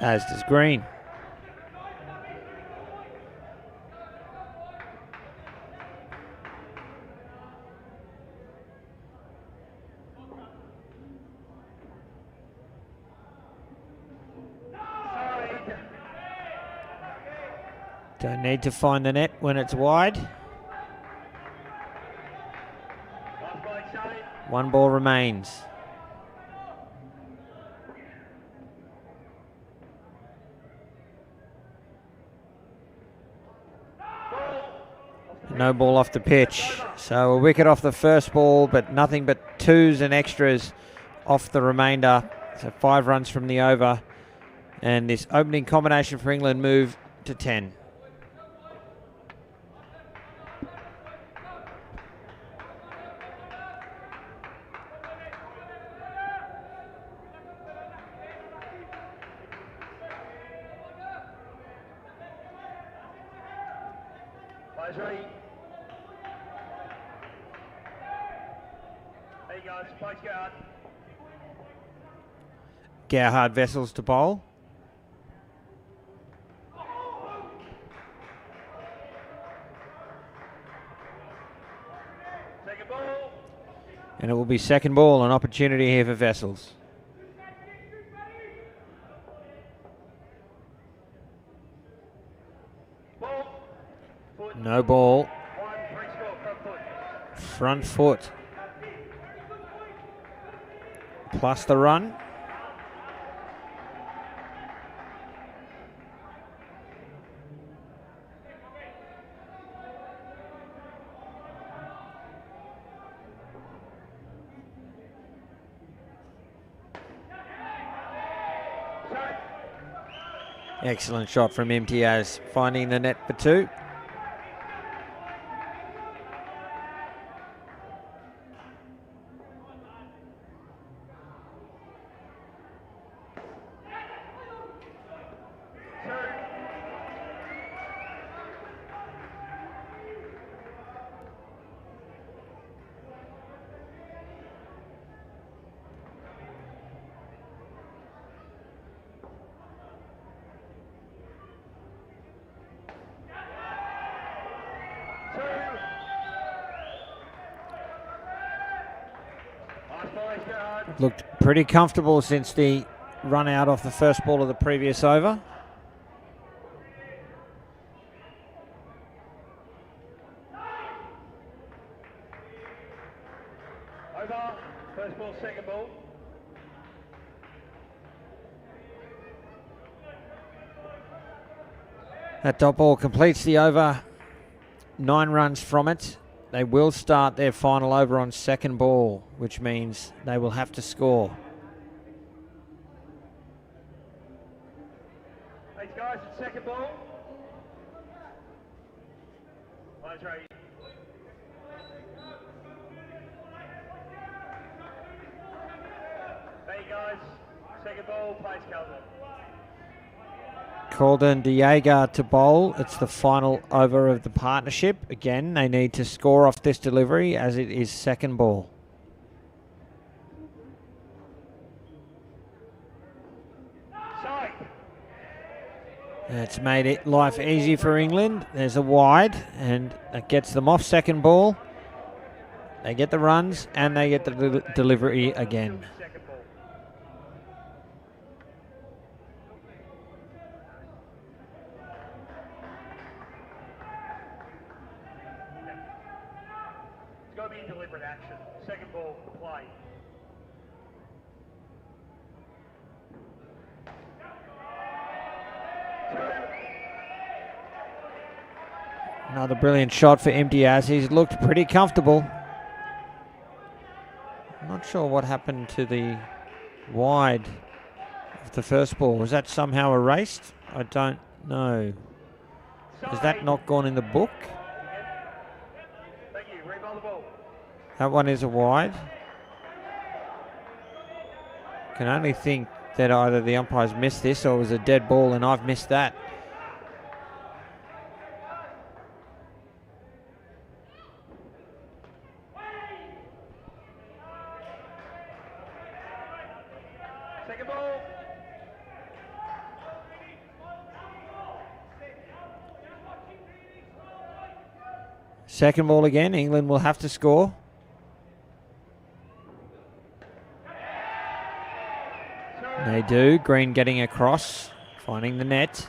As does Green. Don't need to find the net when it's wide. One ball remains. No ball off the pitch. So a wicket off the first ball, but nothing but 2s and extras off the remainder. So 5 runs from the over. And this opening combination for England moved to 10. Ready. There you go, Spike Gerhard. Gerhard Vessels to bowl. Second ball. And it will be second ball, an opportunity here for Vessels. No ball. Front foot. Plus the run. Excellent shot from Imtiaz, finding the net for 2. Looked pretty comfortable since the run out off the first ball of the previous over. Over, first ball, second ball. That dot ball completes the over. 9 runs from it. They will start their final over on second ball, which means they will have to score. Thanks, guys. It's second ball. Lines ready. There you guys. Second ball, plays Calvin. Calden Diego to bowl. It's the final over of the partnership. Again, they need to score off this delivery as it is second ball. It's made it life easy for England. There's a wide, and it gets them off second ball. They get the runs, and they get the delivery again. It's got to be a deliberate action. Second ball, play. Another brilliant shot for Imtiaz. He's looked pretty comfortable. I'm not sure what happened to the wide of the first ball. Was that somehow erased? I don't know. Has that not gone in the book? Thank you. Rebound the ball. That one is a wide. Can only think that either the umpires missed this or it was a dead ball and I've missed that. Second ball. Second ball again. England will have to score. They do. Green getting across, finding the net.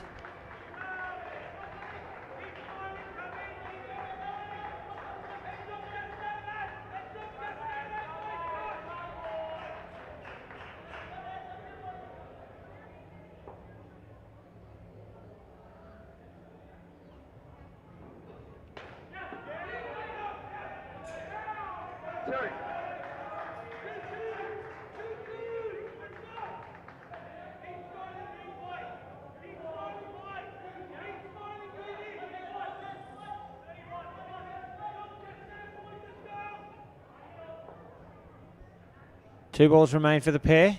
Two balls remain for the pair.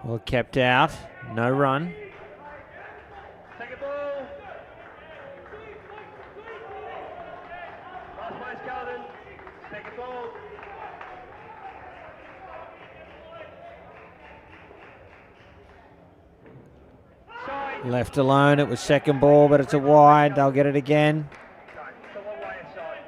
Well kept out. No run. Second ball. Last place, Calvin. Second ball. Side. Left alone. It was second ball, but it's a wide. They'll get it again. It's a long way inside.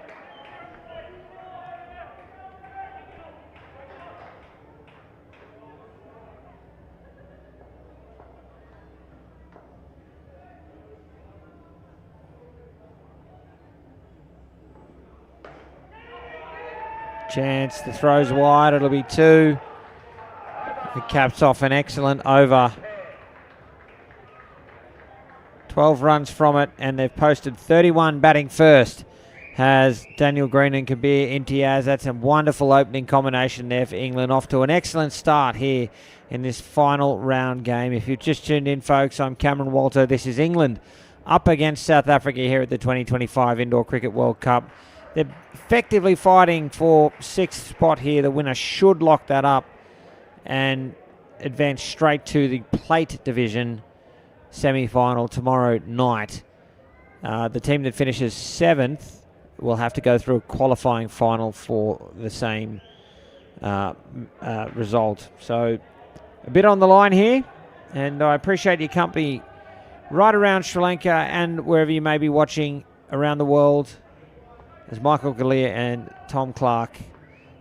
Chance, the throw's wide, it'll be two. It caps off an excellent over. 12 runs from it, and they've posted 31 batting first. Has Daniel Green and Kabir Imtiaz. That's a wonderful opening combination there for England. Off to an excellent start here in this final round game. If you've just tuned in, folks, I'm Cameron Walter. This is England up against South Africa here at the 2025 Indoor Cricket World Cup. They're effectively fighting for sixth spot here. The winner should lock that up and advance straight to the plate division semi-final tomorrow night. The team that finishes seventh will have to go through a qualifying final for the same result. So a bit on the line here, and I appreciate your company right around Sri Lanka and wherever you may be watching around the world, as Michael Galea and Tom Clark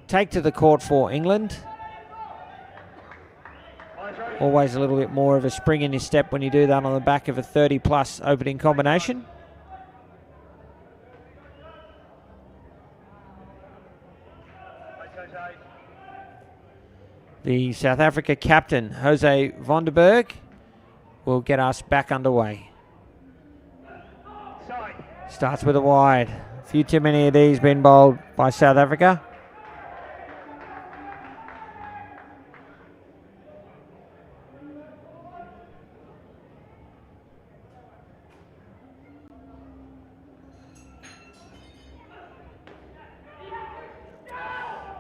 take to the court for England. Always a little bit more of a spring in your step when you do that on the back of a 30-plus opening combination. The South Africa captain, Jose van der Berg, will get us back underway. Starts with a wide. A few too many of these been bowled by South Africa.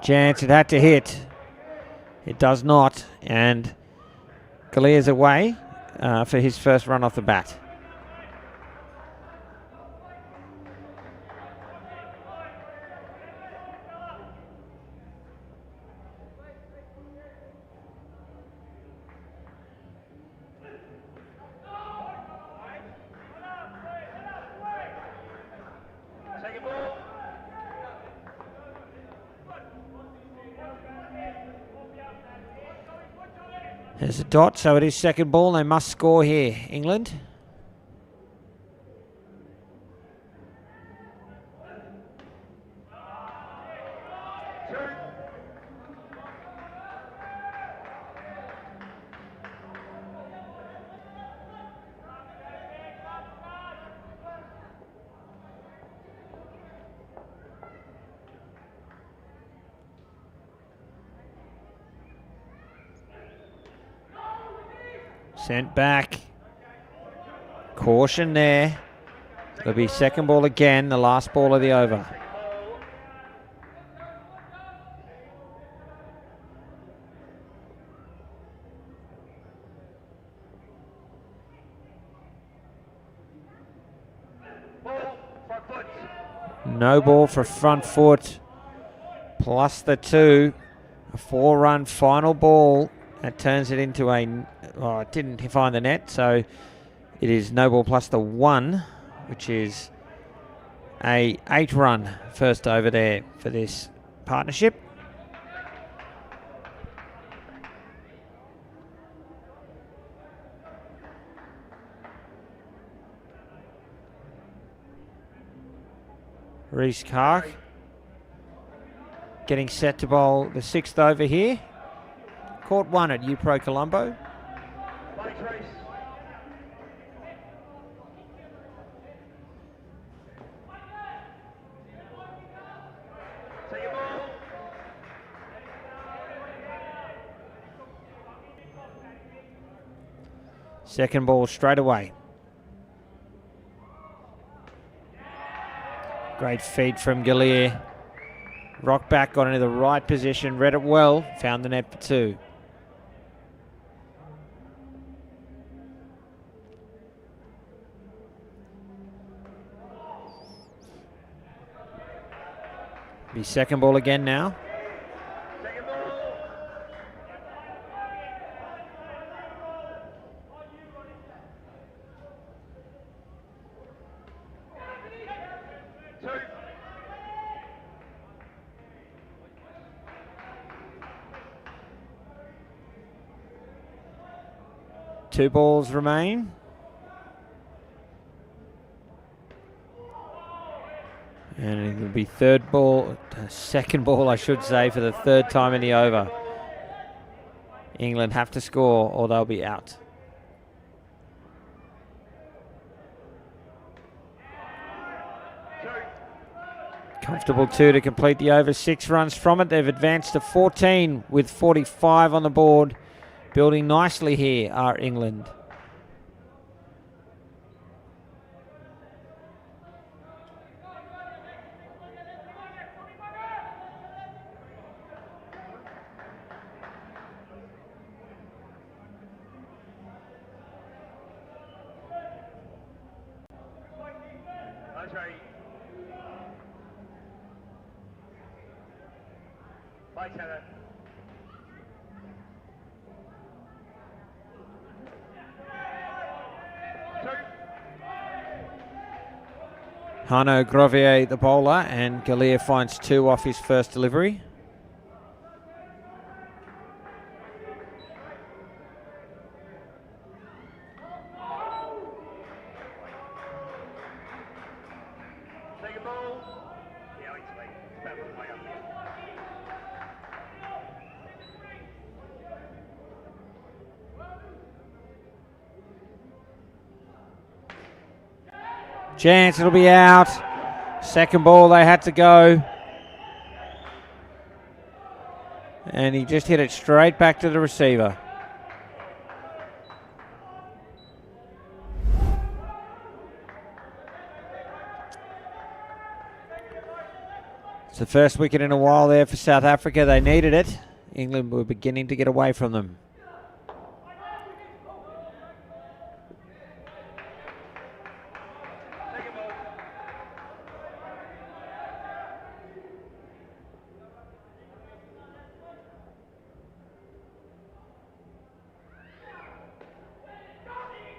Chance, it had to hit. It does not, and Gallia's away for his first run off the bat. There's a dot, so it is second ball. They must score here, England. Sent back. Caution there. It'll be second ball again, the last ball of the over. No ball for front foot. Plus the 2. A 4-run final ball. That turns it into a... Oh, it didn't find the net, so it is no ball plus the 1, which is a 8-run first over there for this partnership. Reece Clark getting set to bowl the 6th over here. Caught 1 at UPro Colombo. Second ball straight away. Great feed from Gallia. Rock back, got into the right position, read it well, found the net for 2. Be second ball again now. Two balls remain. And it will be second ball I should say, for the 3rd time in the over. England have to score or they'll be out. Comfortable 2 to complete the over. 6 runs from it. They've advanced to 14 with 45 on the board. Building nicely here are England. Hano Grovier, the bowler, and Gallia finds 2 off his first delivery. Chance, it'll be out. Second ball, they had to go. And he just hit it straight back to the receiver. It's the first wicket in a while there for South Africa. They needed it England were beginning to get away from them.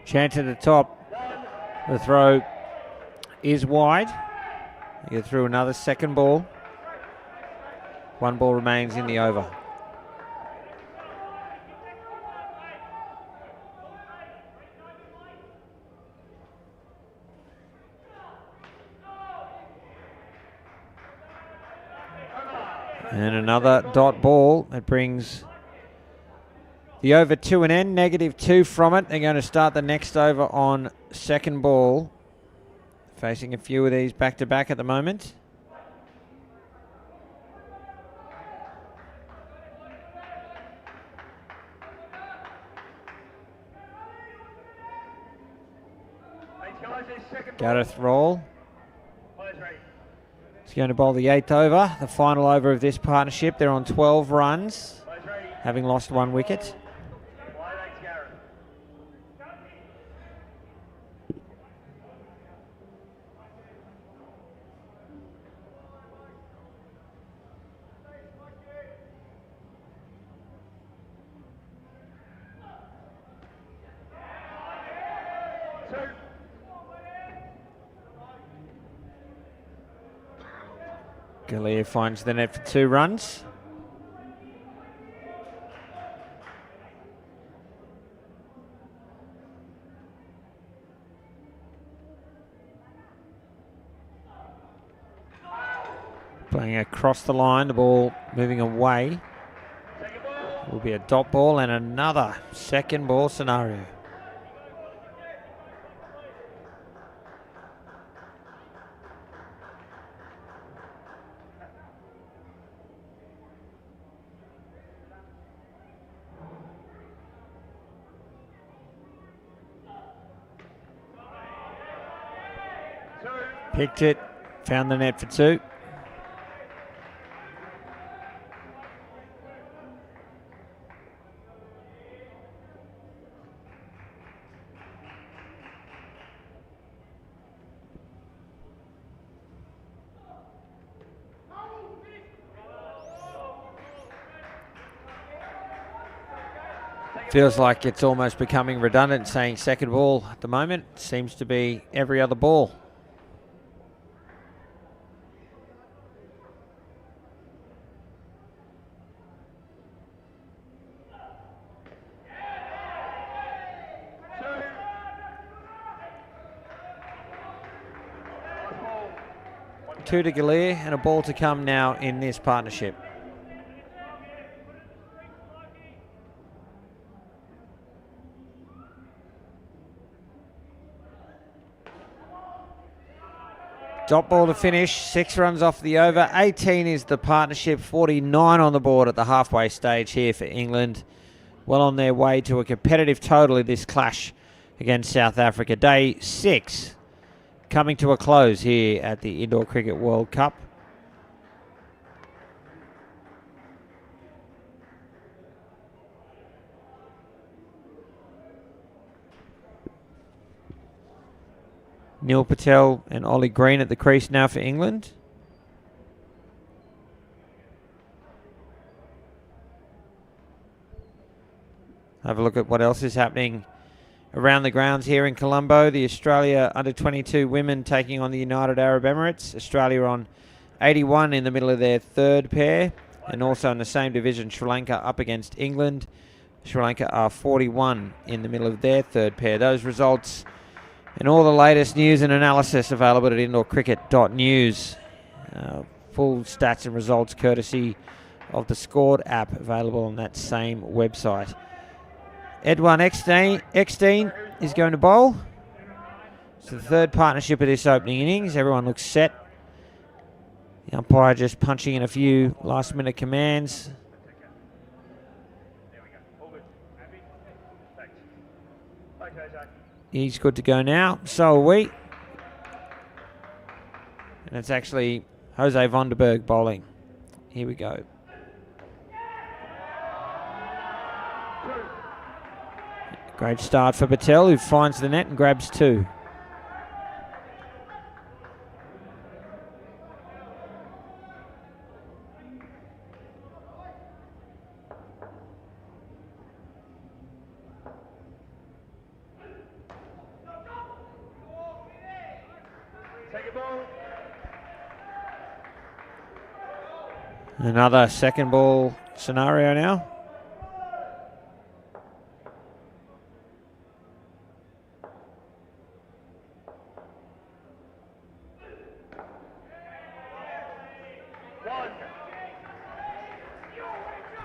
Chance at the top. The throw is wide. You get through another second ball. One ball remains in the over. And another dot ball that brings the over to an end, -2 from it. They're going to start the next over on second ball. Facing a few of these back-to-back at the moment. Gareth Roll. He's going to bowl the 8th over, the final over of this partnership. They're on 12 runs, having lost 1 wicket. Galea finds the net for 2 runs. Playing across the line, the ball moving away. It will be a dot ball and another second ball scenario. Picked it, found the net for 2. Feels like it's almost becoming redundant saying second ball at the moment. Seems to be every other ball. Two to Galea and a ball to come now in this partnership. Dot ball to finish, 6 runs off the over. 18 is the partnership, 49 on the board at the halfway stage here for England. Well on their way to a competitive total in this clash against South Africa. Day 6 coming to a close here at the Indoor Cricket World Cup. Neil Patel and Ollie Green at the crease now for England. Have a look at what else is happening around the grounds here in Colombo. The Australia under-22 women taking on the United Arab Emirates. Australia on 81 in the middle of their third pair. And also in the same division, Sri Lanka up against England. Sri Lanka are 41 in the middle of their third pair. Those results and all the latest news and analysis available at indoorcricket.news. Full stats and results courtesy of the Scored app available on that same website. Edwin Eckstein is going to bowl. It's the third partnership of this opening innings. Everyone looks set. The umpire just punching in a few last minute commands. He's good to go now. So are we. And it's actually Jose Vonderberg bowling. Here we go. Great start for Patel, who finds the net and grabs 2. Another second ball scenario now.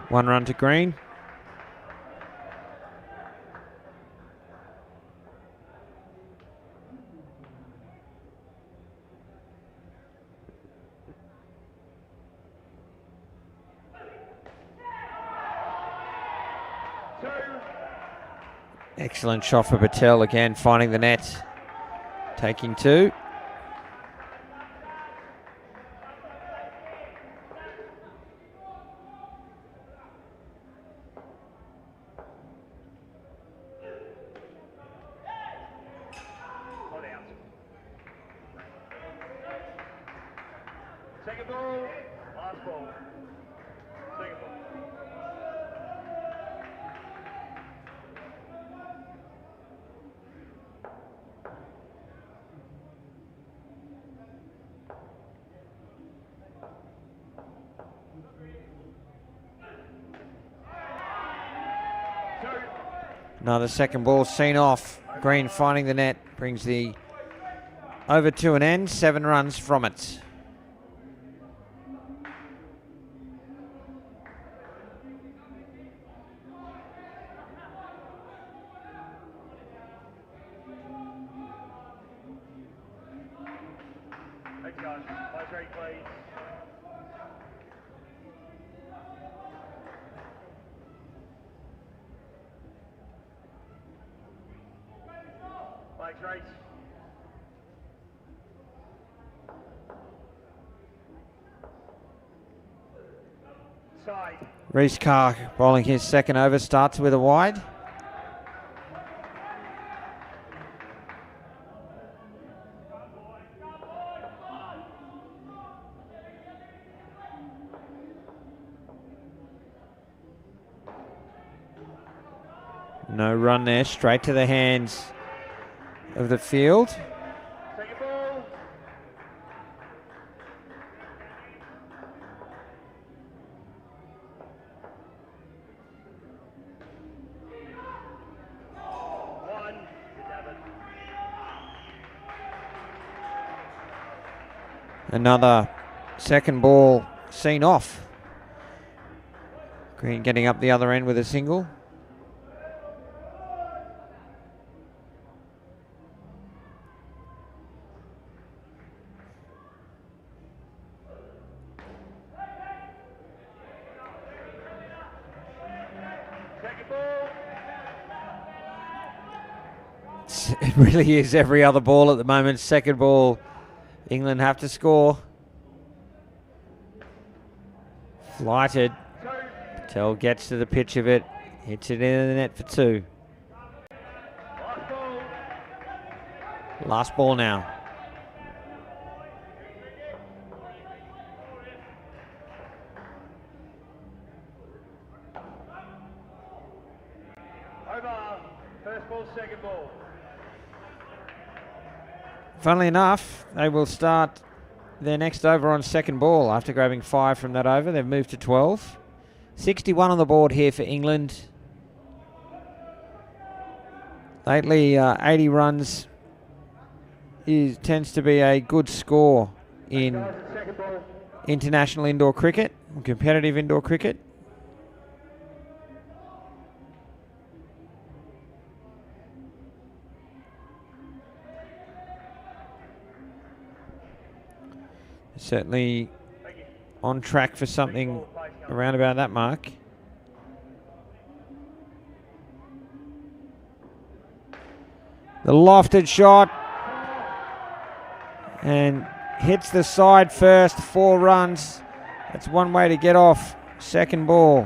One run to green. Excellent shot for Patel again, finding the net, taking 2. Second ball, last ball. Second ball. Another second ball seen off. Green finding the net, brings the over to an end, 7 runs from it. Thanks, guys. Play straight, please. Play straight. Side. Reece Carr bowling his second over, starts with a wide. No run there, straight to the hands of the field. Second ball. One. Another second ball seen off. Green getting up the other end with a single. It really is every other ball at the moment. Second ball, England have to score. Flighted. Patel gets to the pitch of it, hits it in the net for 2. Last ball now. Over. First ball, second ball. Funnily enough, they will start their next over on second ball after grabbing 5 from that over. They've moved to 12. 61 on the board here for England. Lately, 80 runs tends to be a good score in international indoor cricket, competitive indoor cricket. Certainly on track for something around about that mark. The lofted shot and hits the side first, 4 runs. That's one way to get off second ball.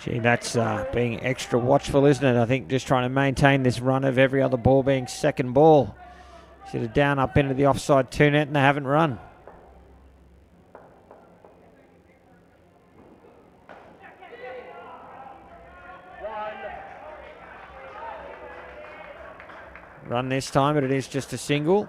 Gee, that's being extra watchful, isn't it? I think just trying to maintain this run of every other ball being second ball. Should have down up into the offside 2 net and they haven't run. Run this time, but it is just a single.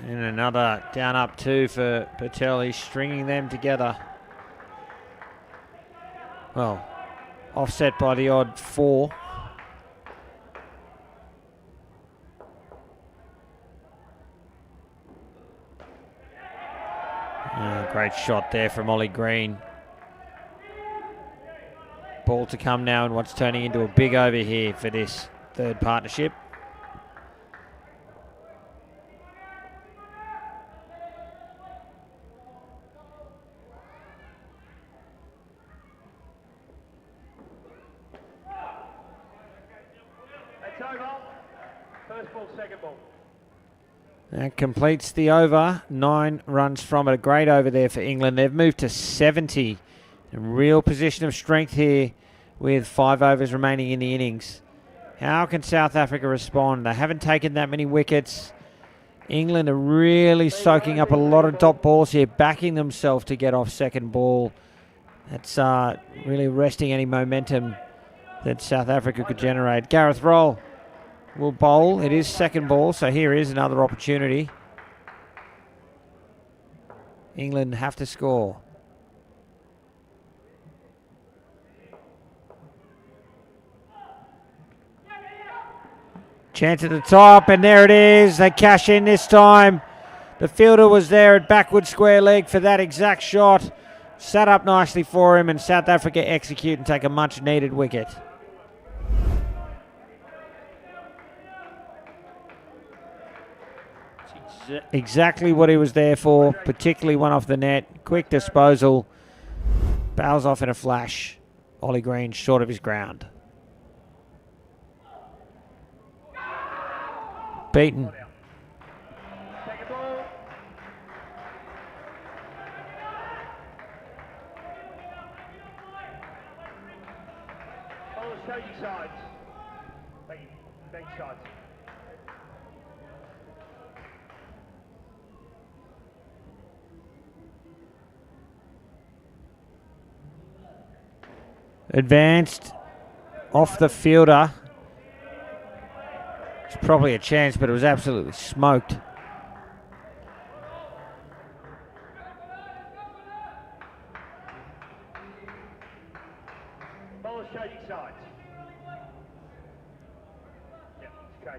And another down up 2 for Patel. He's stringing them together. Well, offset by the odd 4. Great shot there from Ollie Green. Ball to come now and what's turning into a big over here for this third partnership. That completes the over. 9 runs from it. A great over there for England. They've moved to 70. A real position of strength here with 5 overs remaining in the innings. How can South Africa respond? They haven't taken that many wickets. England are really soaking up a lot of top balls here, backing themselves to get off second ball. That's really arresting any momentum that South Africa could generate. Gareth Roll will bowl. It is second ball, so here is another opportunity. England have to score. Chance at the top, and there it is. They cash in this time. The fielder was there at backward square leg for that exact shot. Sat up nicely for him, and South Africa execute and take a much needed wicket. Exactly what he was there for, particularly one off the net. Quick disposal. Bows off in a flash. Ollie Green short of his ground. Beaten. Advanced off the fielder. It's probably a chance, but it was absolutely smoked. Bowlers changing sides. Yep, okay.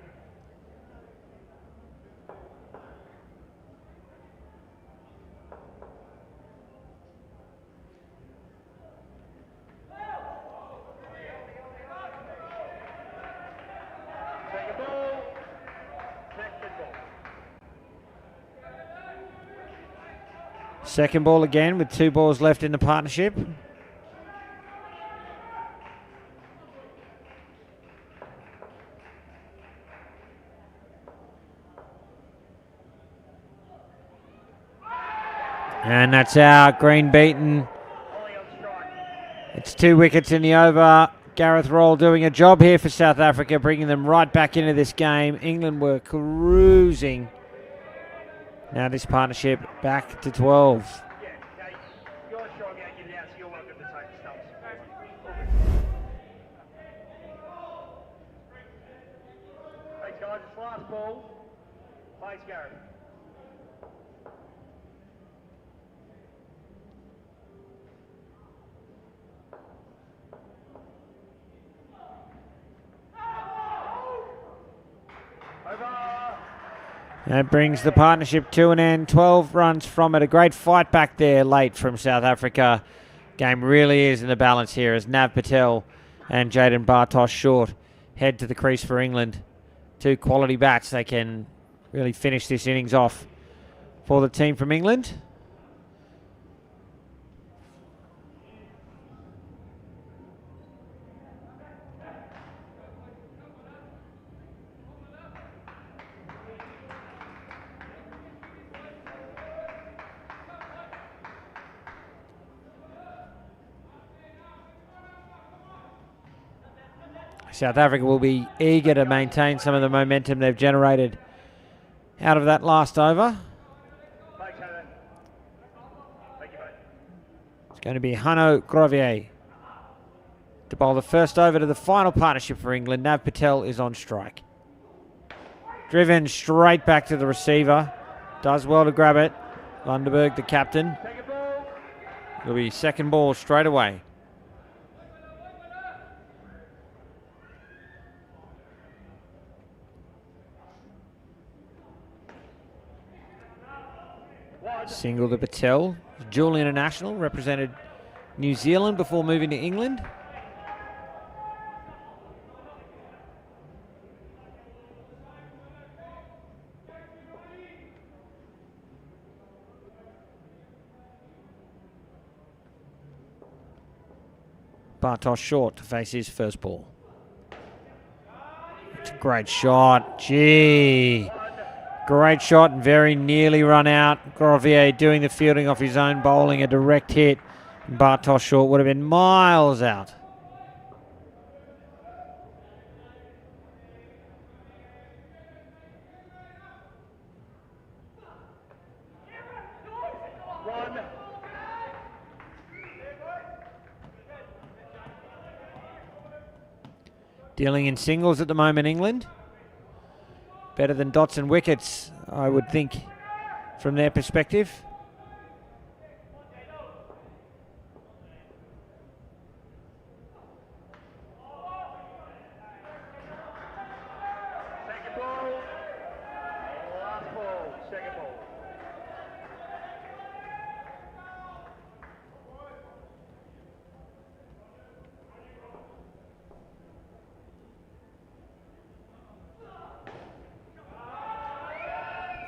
Second ball again with 2 balls left in the partnership. And that's out. Green beaten. It's 2 wickets in the over. Gareth Roll doing a job here for South Africa, bringing them right back into this game. England were cruising. Now this partnership back to 12. Yeah, you're strong out, get it out, so you're welcome to take the stumps. Thanks guys, it's last ball. Thanks Gareth. That brings the partnership to an end. 12 runs from it. A great fight back there late from South Africa. Game really is in the balance here as Nav Patel and Jaden Bartosh Short head to the crease for England. 2 quality bats. They can really finish this innings off for the team from England. South Africa will be eager to maintain some of the momentum they've generated out of that last over. It's going to be Hanno Grovier to bowl the first over to the final partnership for England. Nav Patel is on strike. Driven straight back to the receiver. Does well to grab it. Lundeberg, the captain. It'll be second ball straight away. Single to Patel. Dual international, represented New Zealand before moving to England. Bartosz short to face his first ball. It's a great shot. Gee. Great shot and very nearly run out. Grovier doing the fielding off his own bowling. A direct hit. Bartosz short would have been miles out. Dealing in singles at the moment, England. Better than dots and wickets, I would think, from their perspective. Second ball. Last ball. Second ball.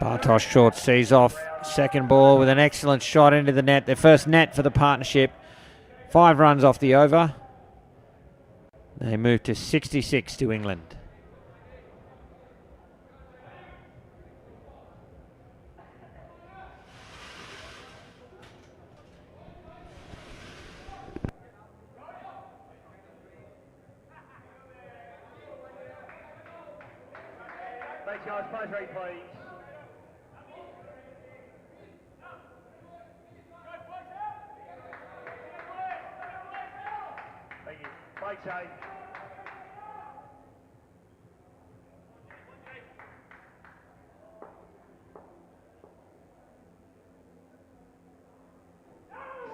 Bartosz short sees off second ball with an excellent shot into the net. Their first net for the partnership. 5 runs off the over. They move to 66 to England. Thanks guys, pose rate please. Thank you. Break safe.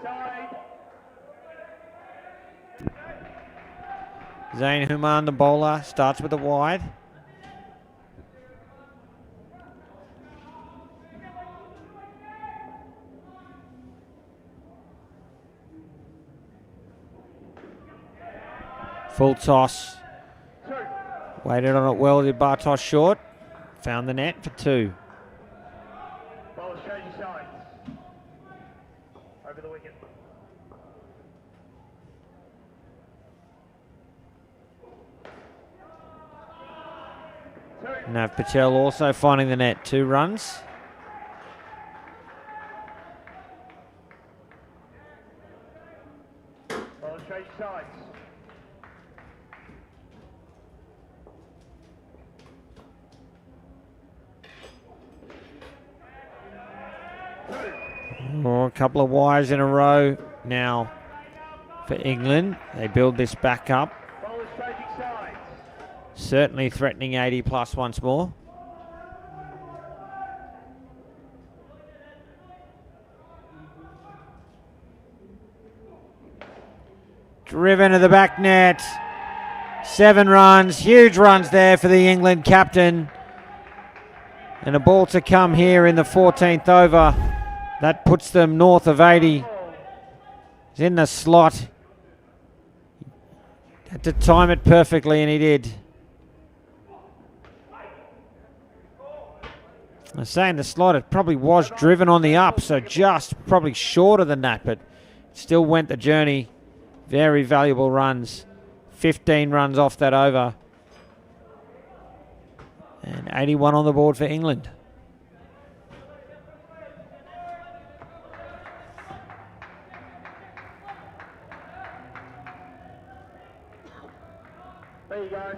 Side. Zain Human, the bowler, starts with a wide. Full toss. Waited on it well, did Bartosz short. Found the net for 2. Bowlers change your sides. Over the wicket. Nav Patel also finding the net. 2 runs. Bowlers change your sides. Oh, a couple of wires in a row now for England. They build this back up. Bowlers changing sides. Certainly threatening 80 plus once more. Driven to the back net. 7 runs. Huge runs there for the England captain. And a ball to come here in the 14th over. That puts them north of 80. He's in the slot. Had to time it perfectly, and he did. I was saying the slot, it probably was driven on the up, so just probably shorter than that, but still went the journey. Very valuable runs. 15 runs off that over. And 81 on the board for England. There you go.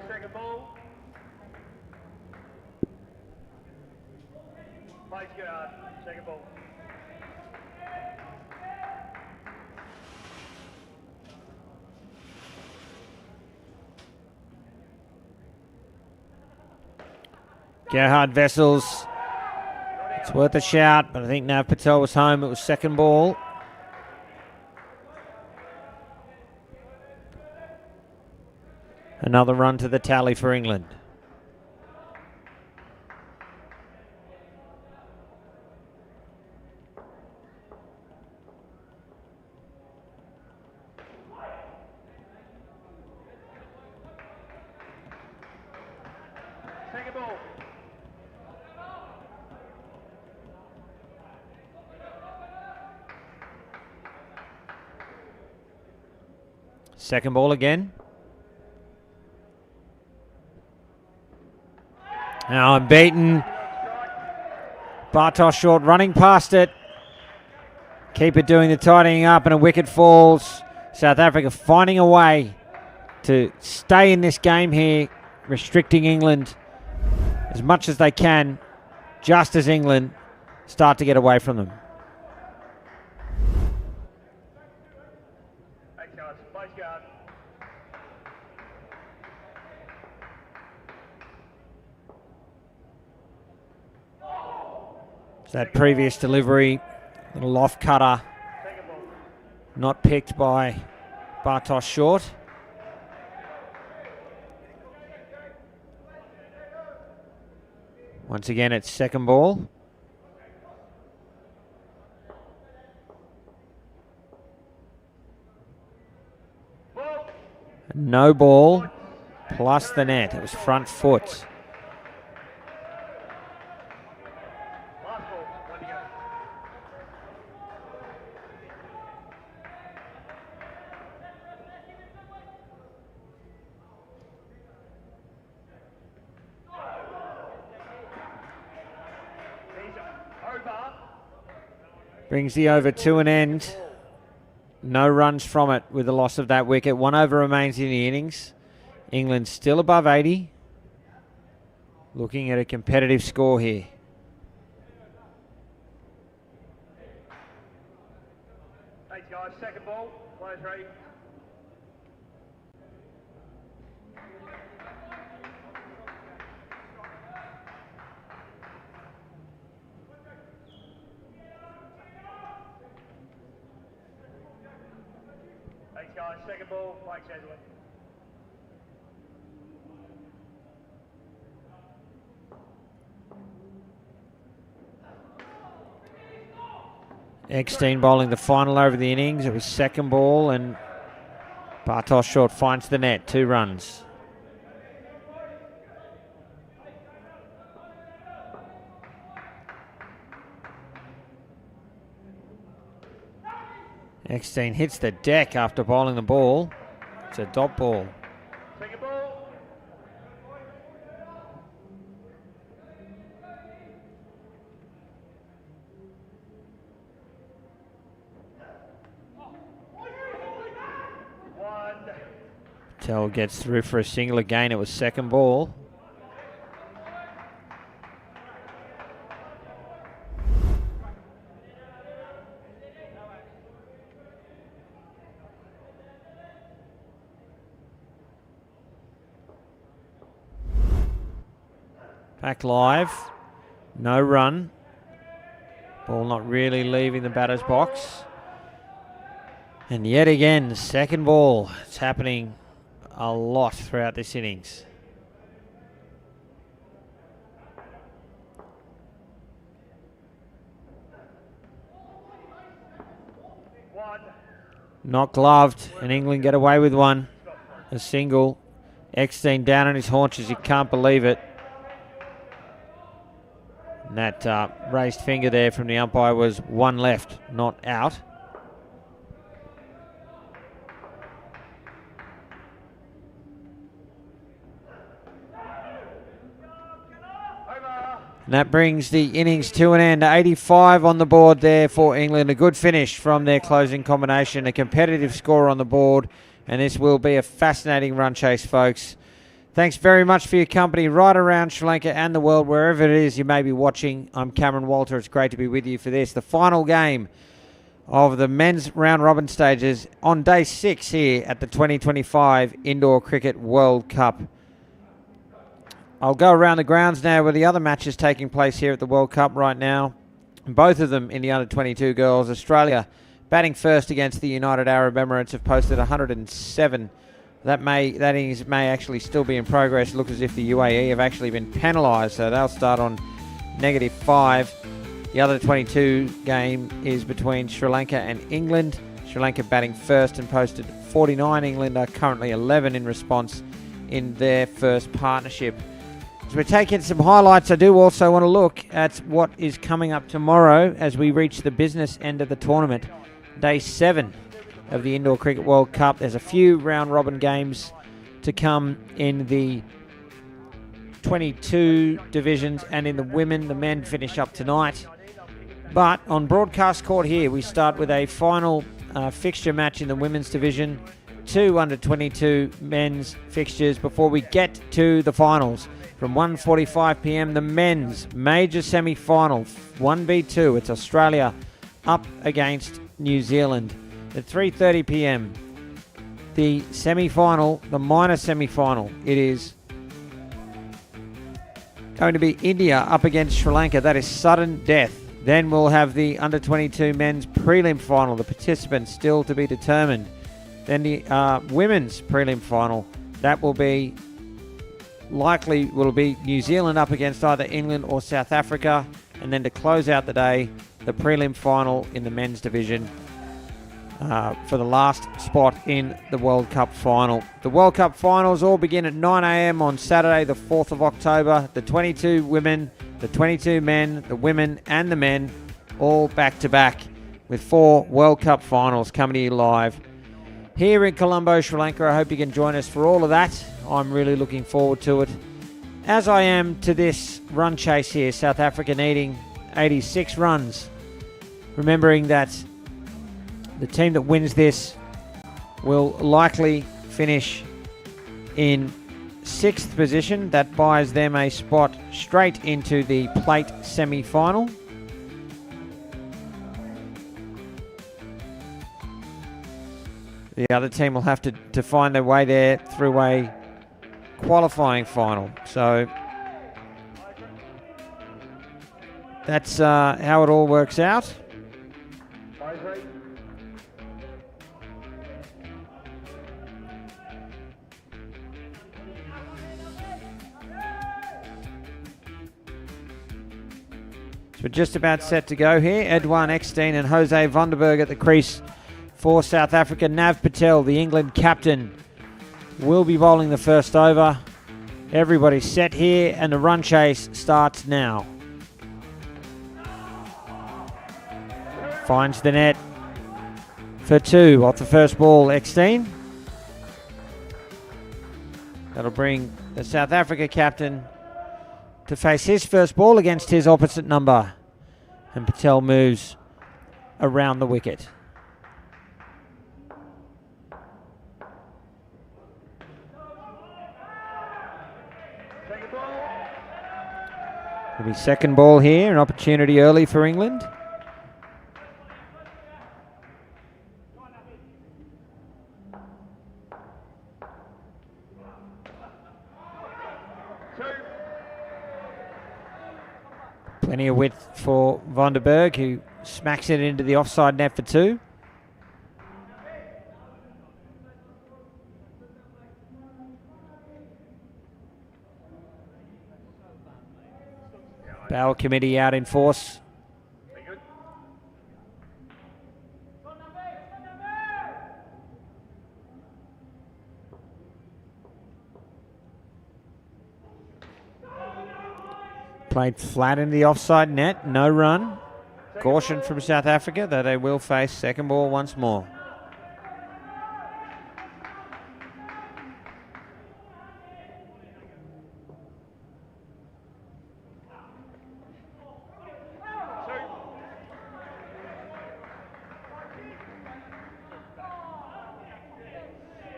Place guard, second ball. Gerhard Vessels. It's worth a shout, but I think Nav Patel was home. It was second ball. Another run to the tally for England. Second ball. Second ball again. Now I'm beaten. Bartosz short, running past it. Keeper doing the tidying up, and a wicket falls. South Africa finding a way to stay in this game here, restricting England as much as they can, just as England start to get away from them. Thanks, guys. Place guard. That previous delivery, little off cutter, Second ball. not picked by Bartosz short. Once again, it's second ball. Ball. No ball, plus the net. It was front foot. Last ball. One to go. He's over. Brings the over to an end. No runs from it with the loss of that wicket. 1 over remains in the innings. England still above 80. Looking at a competitive score here. Thanks, guys. Second ball. Players ready. Thanks, guys. Second ball. Mike Chesley. Eckstein bowling the final over the innings. It was second ball, and Bartosz short finds the net. 2 runs. Eckstein hits the deck after bowling the ball. It's a dot ball. Second ball. One. Patel gets through for a single again. It was second ball. Back live. No run. Ball not really leaving the batter's box. And yet again, second ball. It's happening a lot throughout this innings. One. Not gloved, and England get away with one. A single. Eckstein down on his haunches. You can't believe it. And that raised finger there from the umpire was one left, not out. And that brings the innings to an end. 85 on the board there for England. A good finish from their closing combination. A competitive score on the board. And this will be a fascinating run chase, folks. Thanks very much for your company right around Sri Lanka and the world, wherever it is you may be watching. I'm Cameron Walter. It's great to be with you for this, the final game of the men's round robin stages on day 6 here at the 2025 Indoor Cricket World Cup. I'll go around the grounds now with the other matches taking place here at the World Cup right now. Both of them in the under-22 girls. Australia batting first against the United Arab Emirates have posted 107. That innings may actually still be in progress. It looks as if the UAE have actually been penalised, so they'll start on -5. The other 22 game is between Sri Lanka and England. Sri Lanka batting first and posted 49. England are currently 11 in response in their first partnership. As we're taking some highlights, I do also want to look at what is coming up tomorrow as we reach the business end of the tournament. Day 7 of the Indoor Cricket World Cup. There's a few round-robin games to come in the 22 divisions and in the women. The men finish up tonight. But on broadcast court here, we start with a final fixture match in the women's division. 2 under-22 men's fixtures before we get to the finals. From 1:45 p.m, the men's major semi-final, 1v2. It's Australia up against New Zealand. At 3:30 p.m, the semi-final, the minor semi-final. It is going to be India up against Sri Lanka. That is sudden death. Then we'll have the under-22 men's prelim final. The participants still to be determined. Then the women's prelim final. That will be New Zealand up against either England or South Africa. And then to close out the day, the prelim final in the men's division for the last spot in the World Cup final. The World Cup finals all begin at 9 a.m. on Saturday, the 4th of October. The 22 women, the 22 men, the women and the men, all back-to-back with 4 World Cup finals coming to you live here in Colombo, Sri Lanka. I hope you can join us for all of that. I'm really looking forward to it, as I am to this run chase here. South Africa needing 86 runs. Remembering that the team that wins this will likely finish in 6th position. That buys them a spot straight into the plate semi-final. The other team will have to find their way there through a qualifying final. So that's how it all works out. So we're just about set to go here. Edouard Eckstein and Jose Vandenberg at the crease for South Africa. Nav Patel, the England captain, will be bowling the first over. Everybody's set here and the run chase starts now. Finds the net for 2 off the first ball, Eckstein. That'll bring the South Africa captain to face his first ball against his opposite number. And Patel moves around the wicket. It'll be second ball here, an opportunity early for England. Plenty of width for Vandenberg, who smacks it into the offside net for 2. Bower committee out in force. Played flat in the offside net, no run. Caution from South Africa, though they will face second ball once more.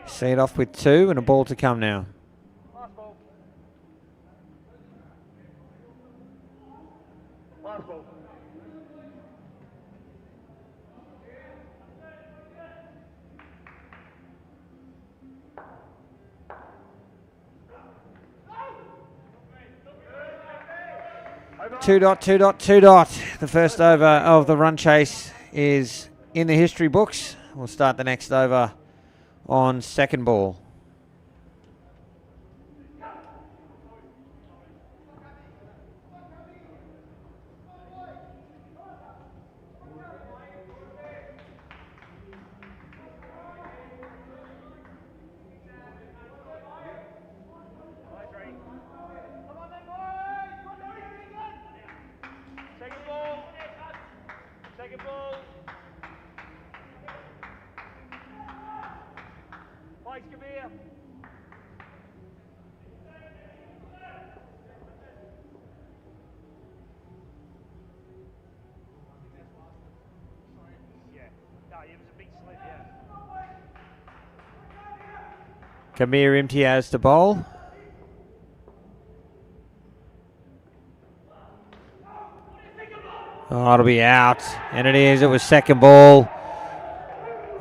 See it off with 2 and a ball to come now. Last ball. Two dot, two dot, two dot. The first over of the run chase is in the history books. We'll start the next over on second ball. Second ball. Second ball. Mike, come here. Yeah. No, it was a big slip, yeah. Kamir Imtiaz to bowl. Oh, it'll be out. And it is. It was second ball.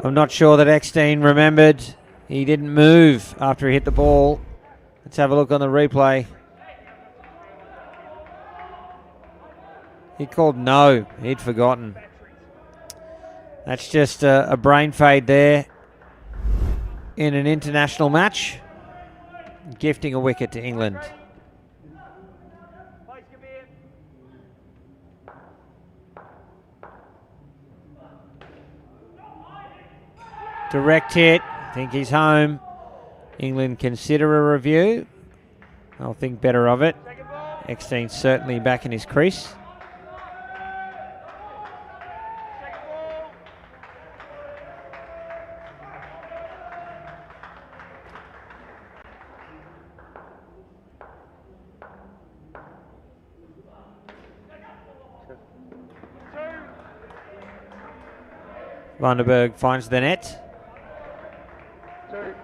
I'm not sure that Eckstein remembered. He didn't move after he hit the ball. Let's have a look on the replay. He called no. He'd forgotten. That's just a brain fade there in an international match. Gifting a wicket to England. Mike, come here. Direct hit. Think he's home. England consider a review. I'll think better of it. Second ball. Eckstein's certainly back in his crease. Second ball. Vandenberg finds the net. Two.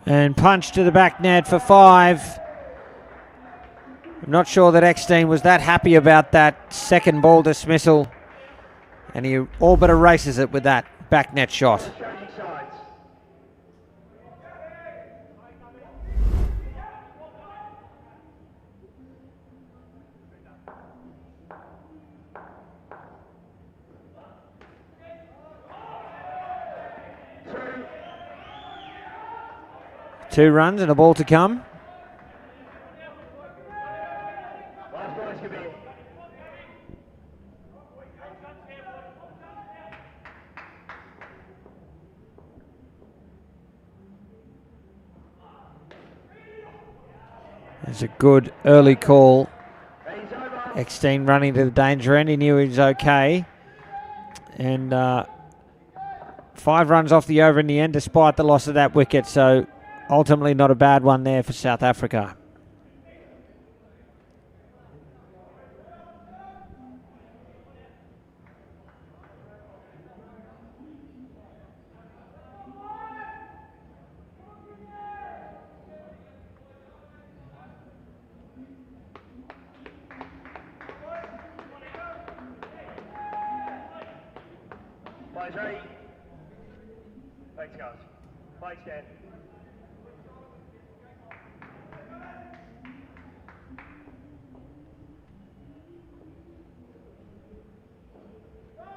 And punch to the back net for 5. I'm not sure that Eckstein was that happy about that second ball dismissal. And he all but erases it with that back net shot. Changing sides. Two runs and a ball to come. Last ball, come here. There's a good early call. He's over. Eckstein running to the danger end. He knew he was okay. And 5 runs off the over in the end despite the loss of that wicket. So ultimately not a bad one there for South Africa. Play's ready. Thanks, guys. Play stand.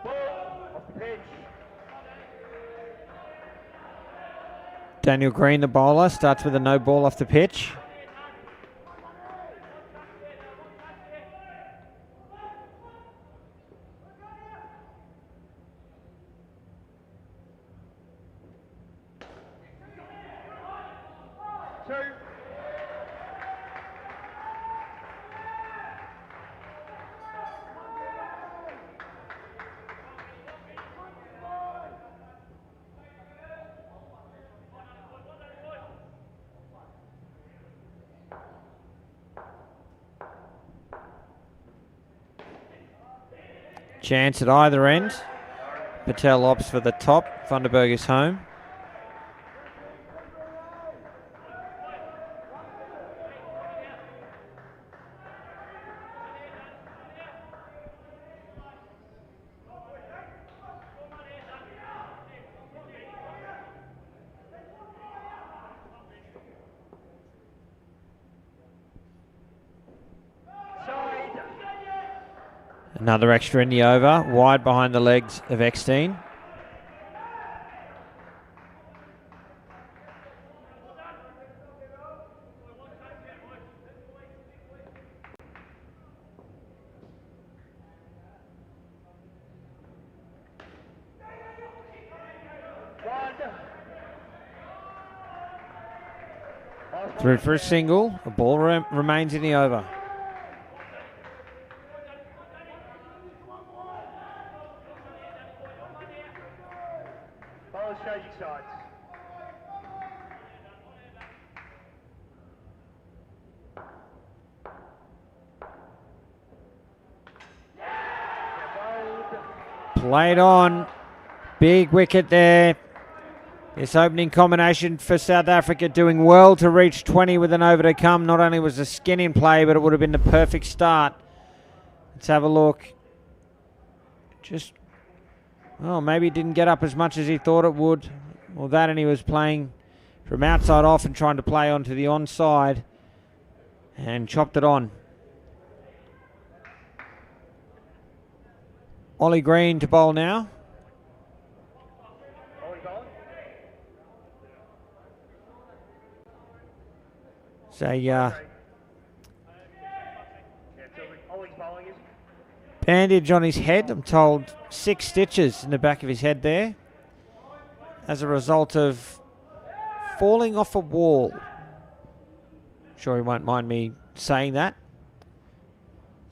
Ball off the pitch. Daniel Green, the bowler, starts with a no ball off the pitch. Two. chance at either end. Patel opts for the top. Vandenberg is home. Another extra in the over, wide behind the legs of Eckstein. Through for a single, the ball remains in the over. Played on. Big wicket there. This opening combination for South Africa doing well to reach 20 with an over to come. Not only was the skin in play, but it would have been the perfect start. Let's have a look. Maybe it didn't get up as much as he thought it would. Well, that, and he was playing from outside off and trying to play onto the onside and chopped it on. Ollie Green to bowl now. So, bandage on his head. I'm told 6 stitches in the back of his head there as a result of falling off a wall. Sure he won't mind me saying that.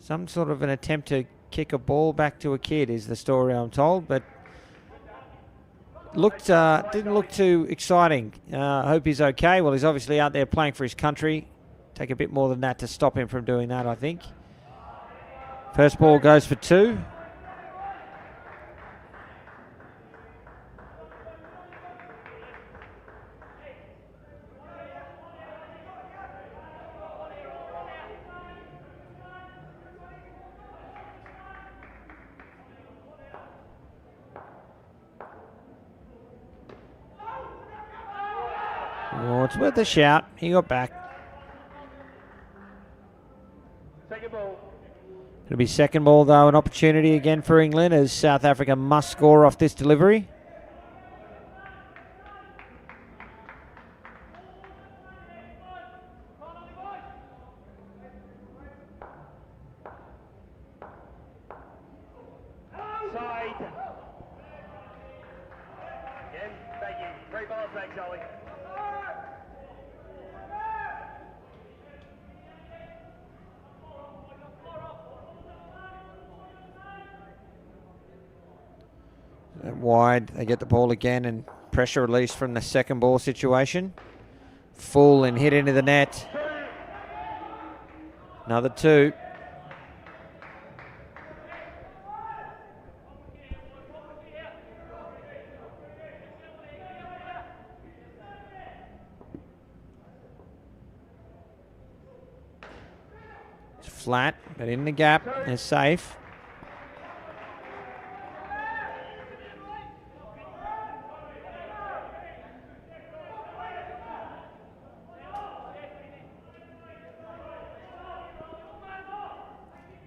Some sort of an attempt to kick a ball back to a kid is the story I'm told, but didn't look too exciting. I hope he's okay. Well, he's obviously out there playing for his country. Take a bit more than that to stop him from doing that, I think. First ball goes for 2. Oh, it's worth a shout. He got back. Second ball. It'll be second ball, though, an opportunity again for England as South Africa must score off this delivery. Side. Again, thank you. Great ball, thanks, Ollie. Wide, they get the ball again and pressure release from the second ball situation. Full and hit into the net. Another 2. It's flat, but in the gap, they're safe.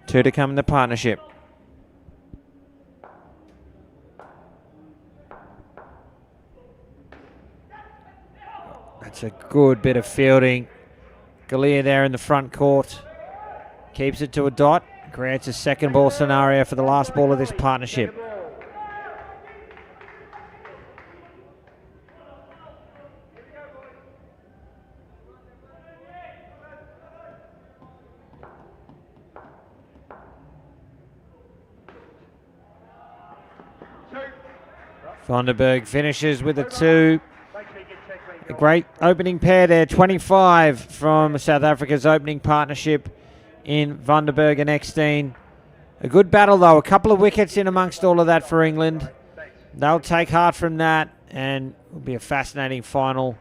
Two to come in the partnership. That's a good bit of fielding. Galea there in the front court. Keeps it to a dot. Creates a second ball scenario for the last ball of this partnership. Vandenberg finishes with a 2. A great opening pair there. 25 from South Africa's opening partnership in Vandenberg and Eckstein. A good battle, though. A couple of wickets in amongst all of that for England. They'll take heart from that, and it'll be a fascinating final.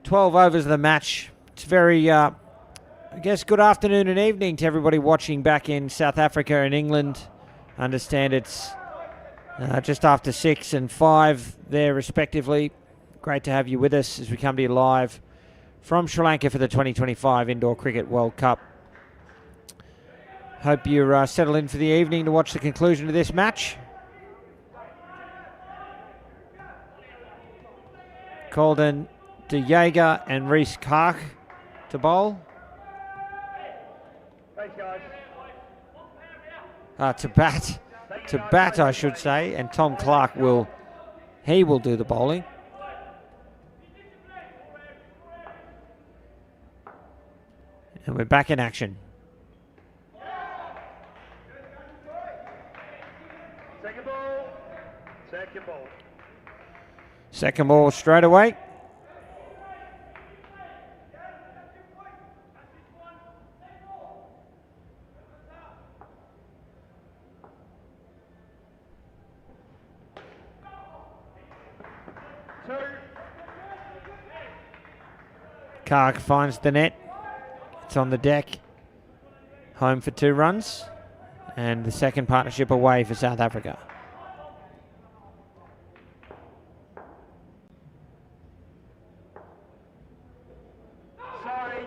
12 overs of the match. It's very, I guess, good afternoon and evening to everybody watching back in South Africa and England. I understand it's just after 6 and 5 there, respectively. Great to have you with us as we come to you live from Sri Lanka for the 2025 Indoor Cricket World Cup. Hope you're settled in for the evening to watch the conclusion of this match. Colden De Jager and Reece Kark to bowl. Thanks, guys. To bat, I should say, and Tom Clark will do the bowling. And we're back in action. Second ball. Second ball. Second ball straight away. Kark finds the net. It's on the deck. Home for 2 runs. And the second partnership away for South Africa. Sorry.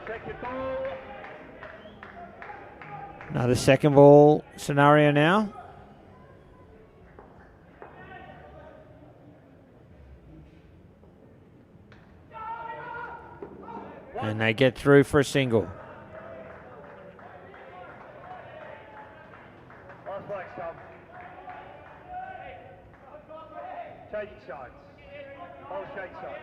Second ball. Another second ball scenario now. And they get through for a single. Last flag, Tom. Changing sides. Hold change sides.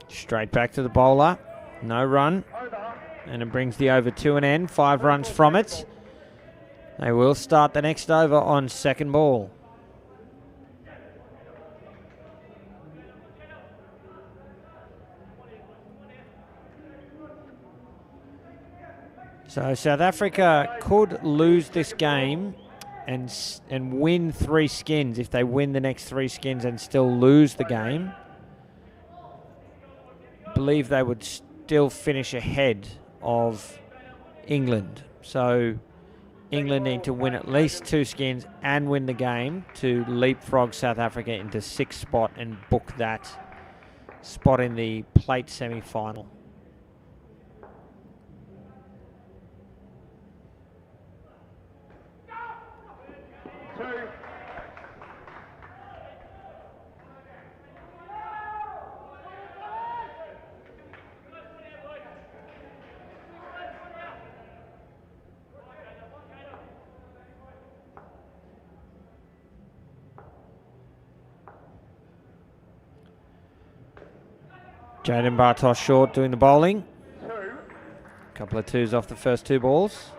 Straight back to the bowler. No run. Over. And it brings the over to an end. 5 runs from it. They will start the next over on second ball. So South Africa could lose this game and win 3 skins. If they win the next 3 skins and still lose the game, I believe they would still finish ahead of England. So England need to win at least 2 skins and win the game to leapfrog South Africa into 6th spot and book that spot in the plate semi-final. Jaden Bartosz short doing the bowling. A couple of 2s off the first 2 balls.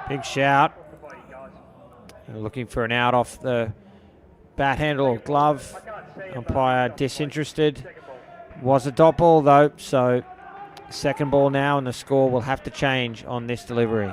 Big shout. Looking for an out off the bat handle or glove. Umpire disinterested. Was a dot ball though, so second ball now, and the score will have to change on this delivery.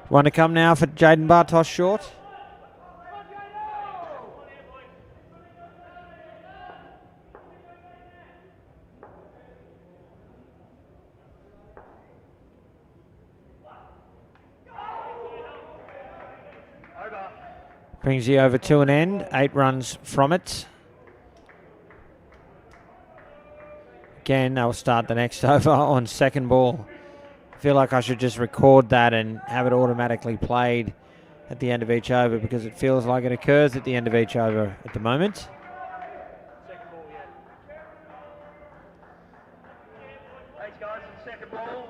One to come now for Jaden Bartos short. Brings the over to an end, 8 runs from it. Again, they'll start the next over on second ball. I feel like I should just record that and have it automatically played at the end of each over because it feels like it occurs at the end of each over at the moment. Second ball, yeah. Thanks, guys. Second ball.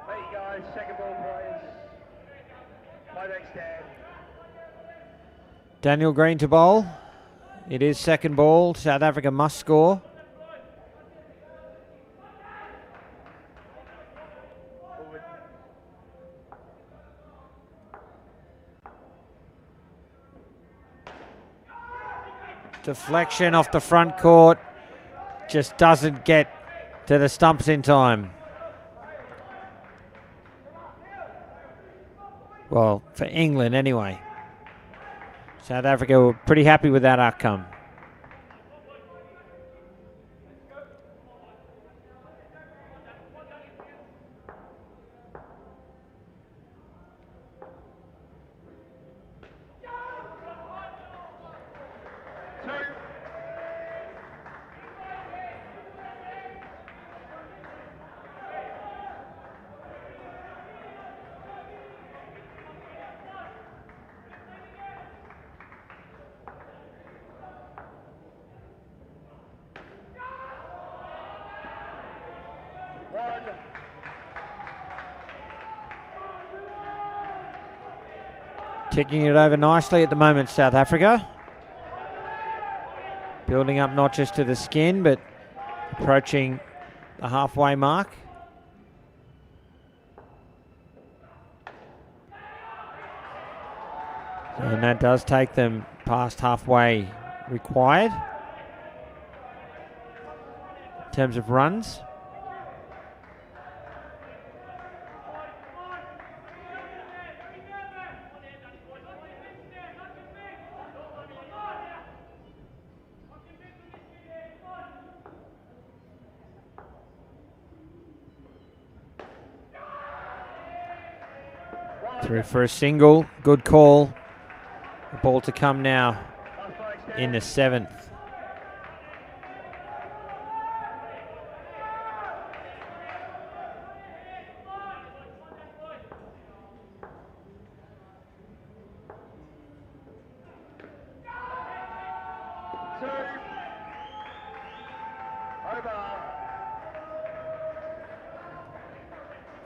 There you go. Second ball, players. Play next stand. Daniel Green to bowl. It is second ball. South Africa must score. Deflection off the front court. Just doesn't get to the stumps in time. Well, for England anyway. South Africa were pretty happy with that outcome. Ticking it over nicely at the moment, South Africa. Building up not just to the skin, but approaching the halfway mark. And that does take them past halfway required in terms of runs. Through for a single, good call. The ball to come now in the 7th.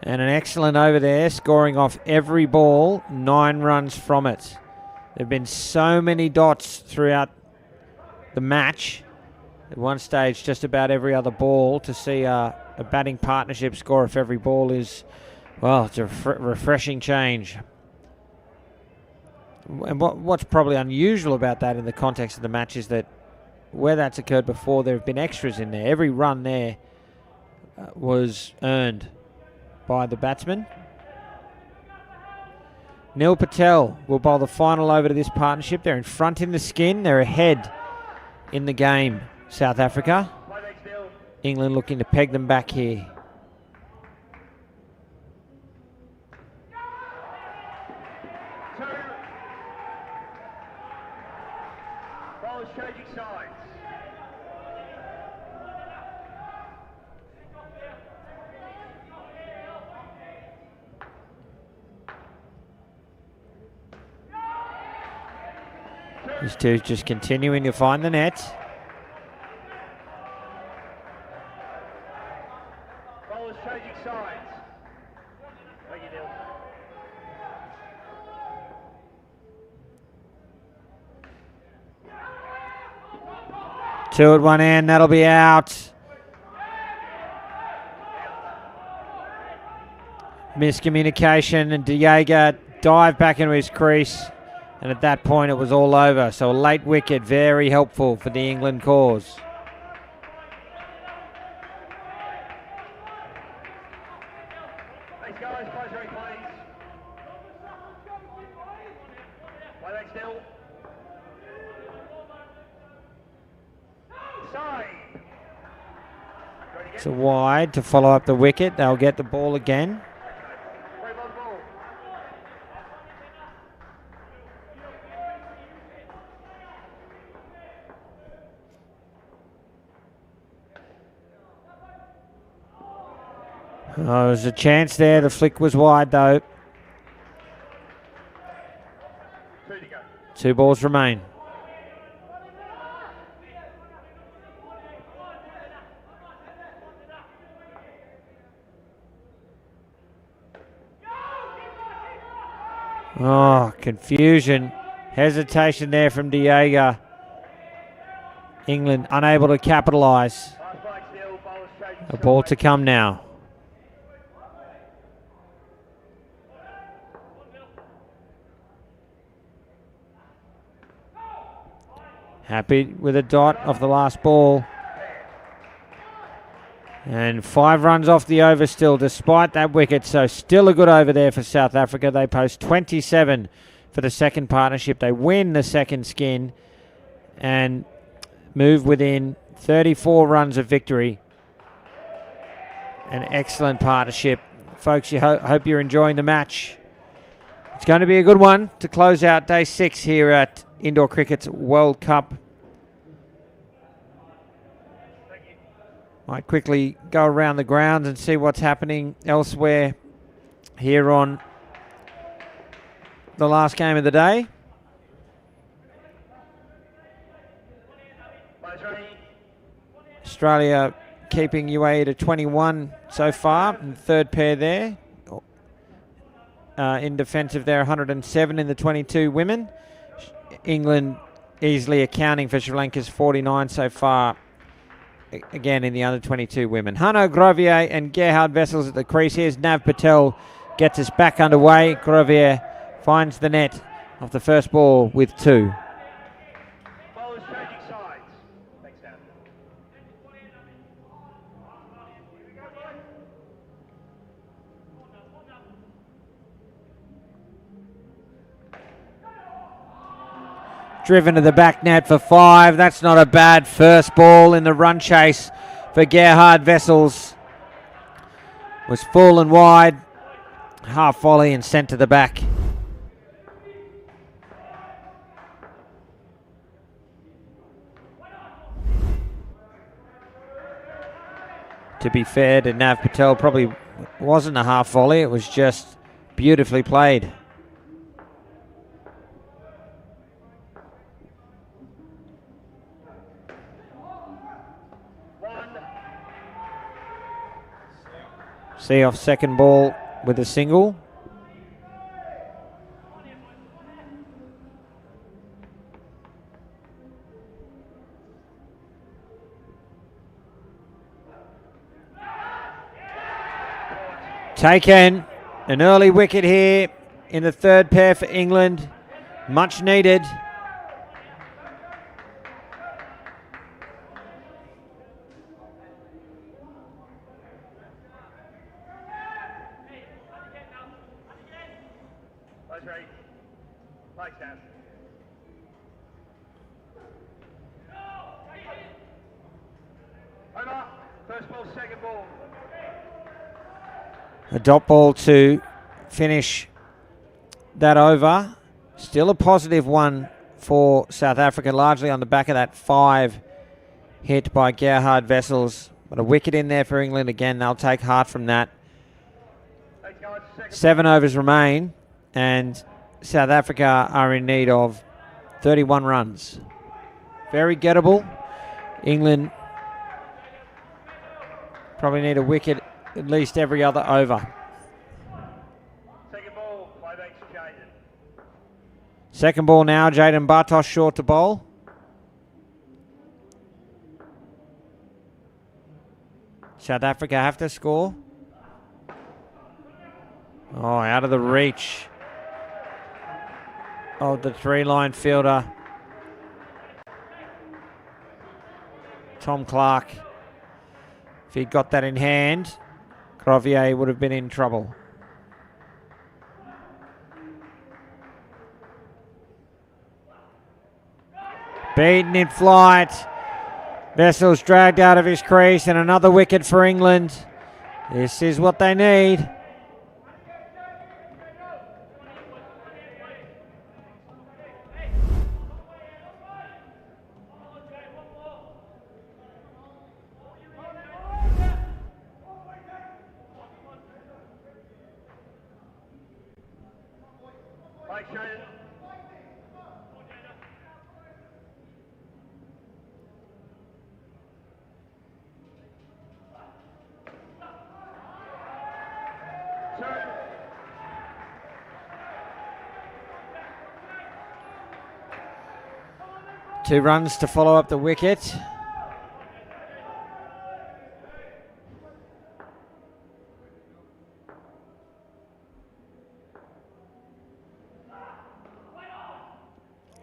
And an excellent over there, scoring off every ball, 9 runs from it. There have been so many dots throughout the match. At one stage, just about every other ball. To see a batting partnership score off every ball is, well, it's a refreshing change. And what's probably unusual about that in the context of the match is that where that's occurred before, there have been extras in there. Every run there was earned by the batsman. Neil Patel will bowl the final over to this partnership. They're in front in the skin. They're ahead in the game, South Africa. England looking to peg them back here. Bowlers changing sides. These two just continuing to find the net. Bowlers changing sides. Thank you, Neil. Two at one end, that'll be out. Miscommunication, and Diego dived back into his crease And at that point, it was all over. So a late wicket, very helpful for the England cause. Thanks, guys. Close rate, please. Play back still. Side. It's a wide to follow up the wicket. They'll get the ball again. Oh, there's a chance there. The flick was wide, though. 2 to go. 2 balls remain. Oh, confusion. Hesitation there from Diego. England unable to capitalise. Last break still. Bowlers chasing A ball to come now. Happy with a dot off the last ball. And 5 runs off the over still, despite that wicket. So still a good over there for South Africa. They post 27 for the second partnership. They win the second skin and move within 34 runs of victory. An excellent partnership. Folks, you hope you're enjoying the match. It's going to be a good one to close out day 6 here at Indoor Cricket's World Cup. Might quickly go around the grounds and see what's happening elsewhere here on the last game of the day. Australia keeping UAE to 21 so far, and third pair there. In defensive there, 107 in the 22 women. England easily accounting for Sri Lanka's 49 so far. Again in the under 22 women. Hano Grovier and Gerhard Vessels at the crease. Here's Nav Patel, gets us back underway. Grovier finds the net off the first ball with 2. Bowlers changing sides. Thanks, Dan. Driven to the back net for 5. That's not a bad first ball in the run chase for Gerhard Vessels. Was full and wide. Half volley and sent to the back. To be fair to Nav Patel, probably wasn't a half volley. It was just beautifully played. See off second ball with a single. Taken an early wicket here in the third pair for England. Much needed. Thanks, Dan. Over. First ball, second ball. A dot ball to finish that over. Still a positive one for South Africa, largely on the back of that 5 hit by Gerhard Vessels. But a wicket in there for England again. They'll take heart from that. 7 overs remain, and South Africa are in need of 31 runs. Very gettable. England probably need a wicket at least every other over. Second ball, playback's Jaden. Second ball now, Jaden Bartosh short to bowl. South Africa have to score. Oh, out of the reach of the three-line fielder, Tom Clark. If he'd got that in hand, Crovier would have been in trouble. Beaten in flight. Vessel's dragged out of his crease, and another wicket for England. This is what they need. Two runs to follow up the wicket.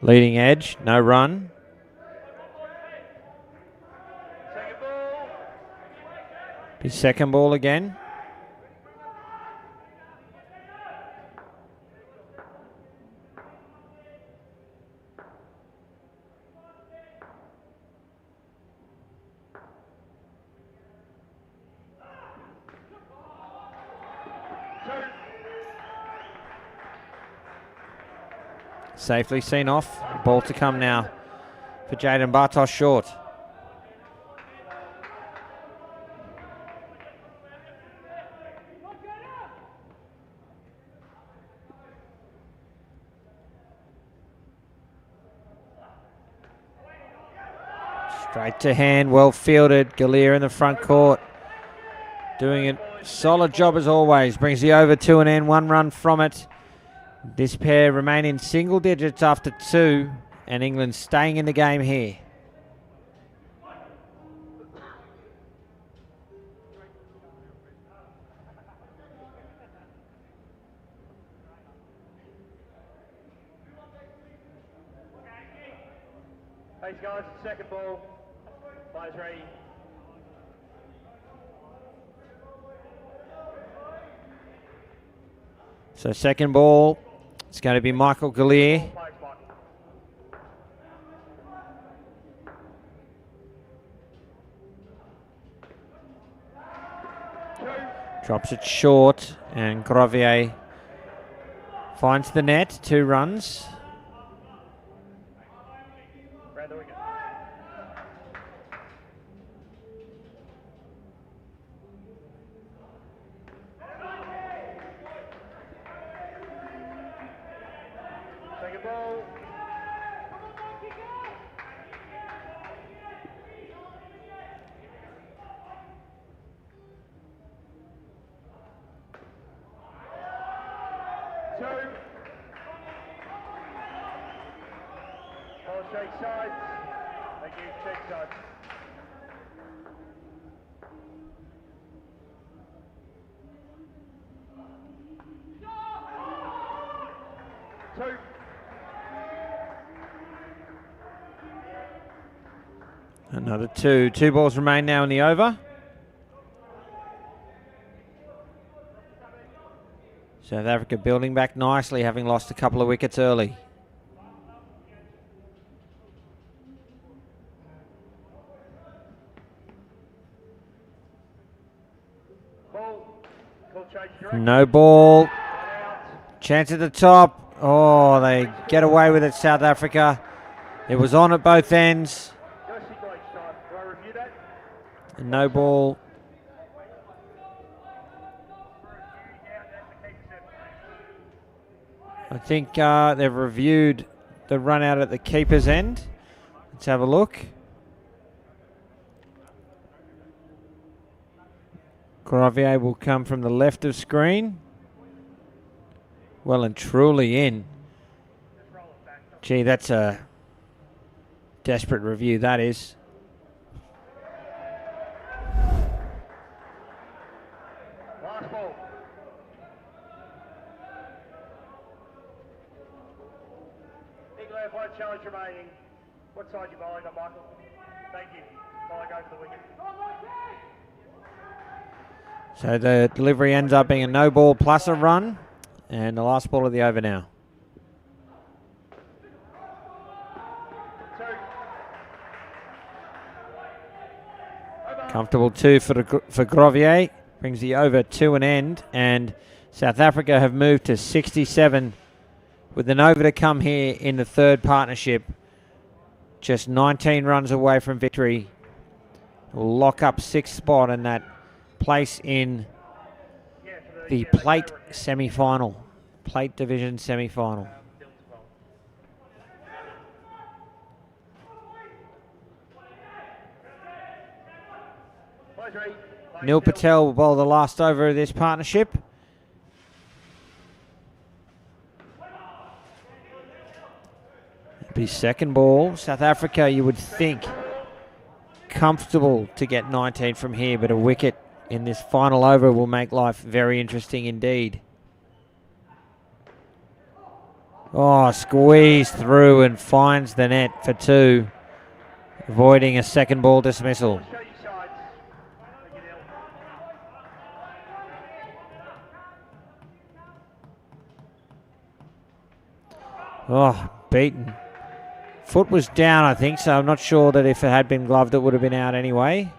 Leading edge, no run. His second ball again. Safely seen off. Ball to come now for Jaden Bartos short. Straight to hand, well fielded. Galea in the front court. Doing a solid job as always. Brings the over to an end, one run from it. This pair remain in single digits after two, and England staying in the game here. Thanks guys, second ball, players ready. So second ball, it's going to be Michael Galea. Drops it short, and Crovier finds the net, 2 runs. Another 2. 2 balls remain now in the over. South Africa building back nicely, having lost a couple of wickets early. No ball. Chance at the top. Oh, they get away with it, South Africa. It was on at both ends. No ball. I think they've reviewed the run out at the keeper's end. Let's have a look. Crovier will come from the left of screen. Well and truly in. Gee, that's a desperate review, that is. have one challenge remaining. What side you bowling on, Michael? Thank you. Bowling over the wicket. So the delivery ends up being a no ball plus a run. And the last ball of the over now. Comfortable 2 for Grovier. Brings the over to an end. And South Africa have moved to 67 with an over to come here in the third partnership. Just 19 runs away from victory. Will lock up 6th spot in that place in the plate semi-final. Plate division semi-final. Neil Patel will bowl the last over of this partnership. It'll be second ball. South Africa, you would think, comfortable to get 19 from here, but a wicket in this final over will make life very interesting indeed. Oh, squeezed through and finds the net for 2, avoiding a second ball dismissal. Oh, beaten. Foot was down, I think, so I'm not sure that if it had been gloved, it would have been out anyway.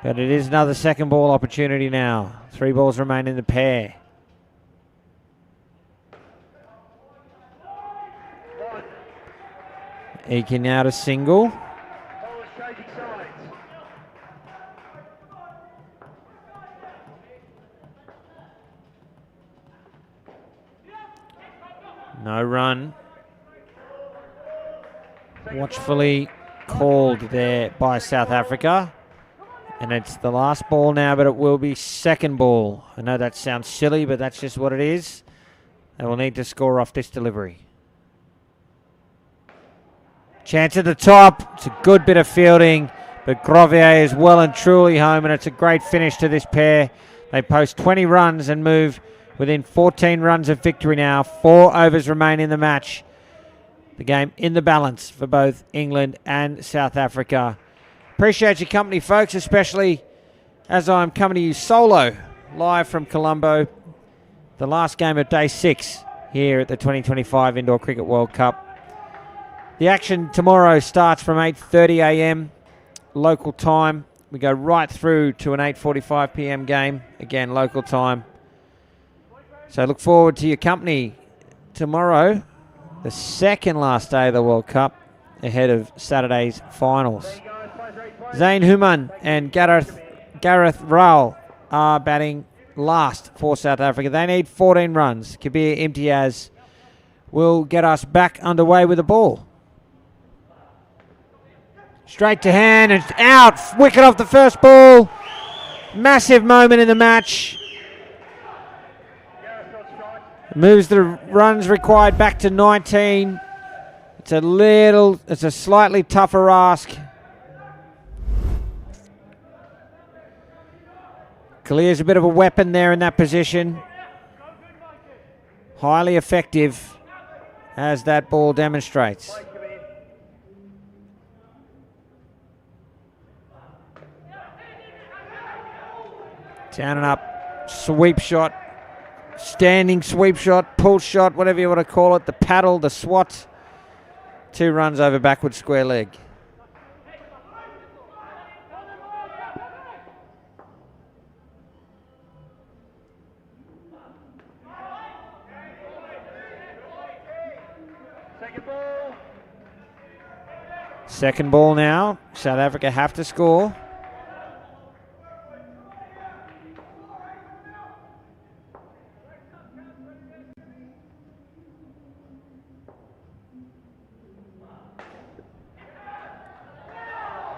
But it is another second ball opportunity now. 3 balls remain in the pair. Eking out a single. No run. Watchfully called there by South Africa. And it's the last ball now, but it will be second ball. I know that sounds silly, but that's just what it is. They will need to score off this delivery. Chance at the top. It's a good bit of fielding, but Grovier is well and truly home, and it's a great finish to this pair. They post 20 runs and move within 14 runs of victory now. 4 overs remain in the match. The game in the balance for both England and South Africa. Appreciate your company, folks, especially as I'm coming to you solo, live from Colombo. The last game of day 6 here at the 2025 Indoor Cricket World Cup. The action tomorrow starts from 8:30 a.m. local time. We go right through to an 8:45 p.m. game, again local time. So look forward to your company tomorrow, the second last day of the World Cup, ahead of Saturday's finals. Zain Human and Gareth Rowell are batting last for South Africa. They need 14 runs. Kabir Imtiaz will get us back underway with the ball. Straight to hand and out. Wicket off the first ball. Massive moment in the match. Moves the runs required back to 19. It's a slightly tougher ask. Clears a bit of a weapon there in that position. Highly effective, as that ball demonstrates. Down and up, sweep shot, standing sweep shot, pull shot, whatever you want to call it, the paddle, the swat. 2 runs over backward square leg. Second ball now. South Africa have to score.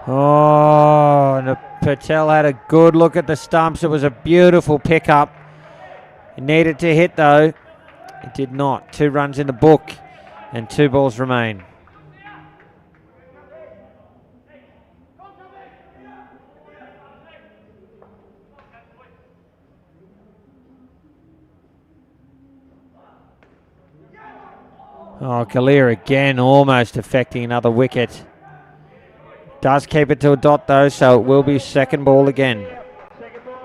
Oh, and Patel had a good look at the stumps. It was a beautiful pickup. It needed to hit though. It did not. 2 runs in the book and 2 balls remain. Oh, Kalir again almost affecting another wicket. Does keep it to a dot though, so it will be second ball again. Second ball.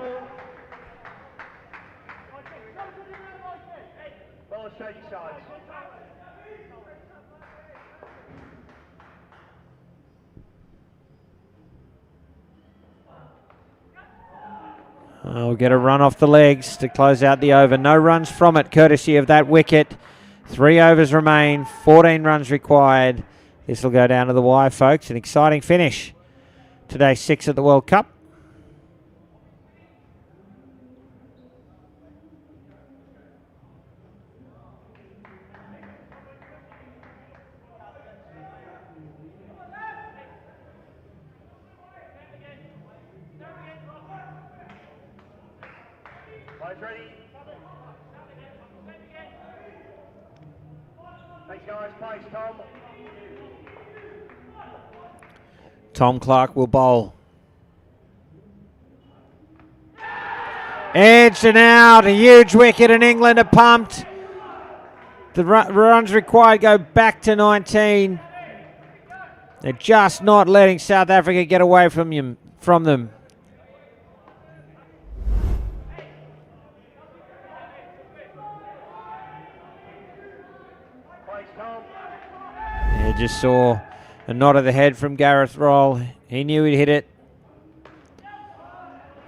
Ball straight sides. We'll get a run off the legs to close out the over. No runs from it, courtesy of that wicket. 3 overs remain, 14 runs required. This will go down to the wire, folks. An exciting finish. Today 6 at the World Cup. Players ready. Thanks guys, place Tom. Tom Clark will bowl. Edged and out. A huge wicket, and England are pumped. The runs required go back to 19. They're just not letting South Africa get away from them. Place Tom. Yeah, just saw a nod of the head from Gareth Roll. He knew he'd hit it.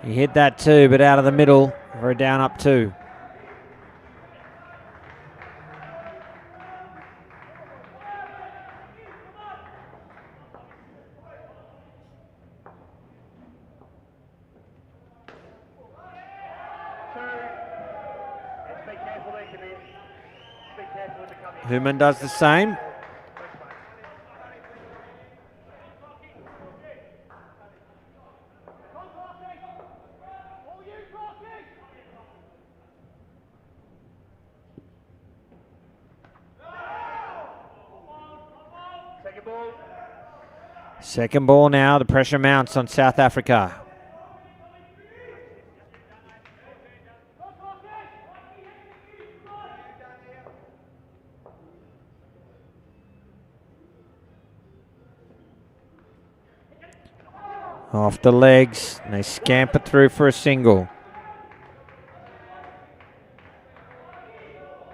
He hit that too, but out of the middle for a down up 2. Be careful there, come in. Be careful with the coming. Human does the same. Second ball. Second ball now. The pressure mounts on South Africa. Off the legs, and they scamper through for a single.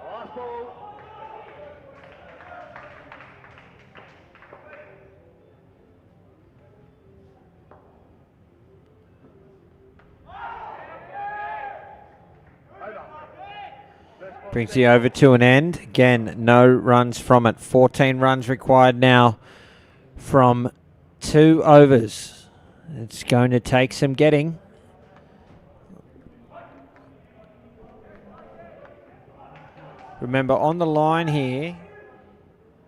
Last ball. Brings the over to an end. Again, no runs from it. 14 runs required now from 2 overs. It's going to take some getting. Remember, on the line here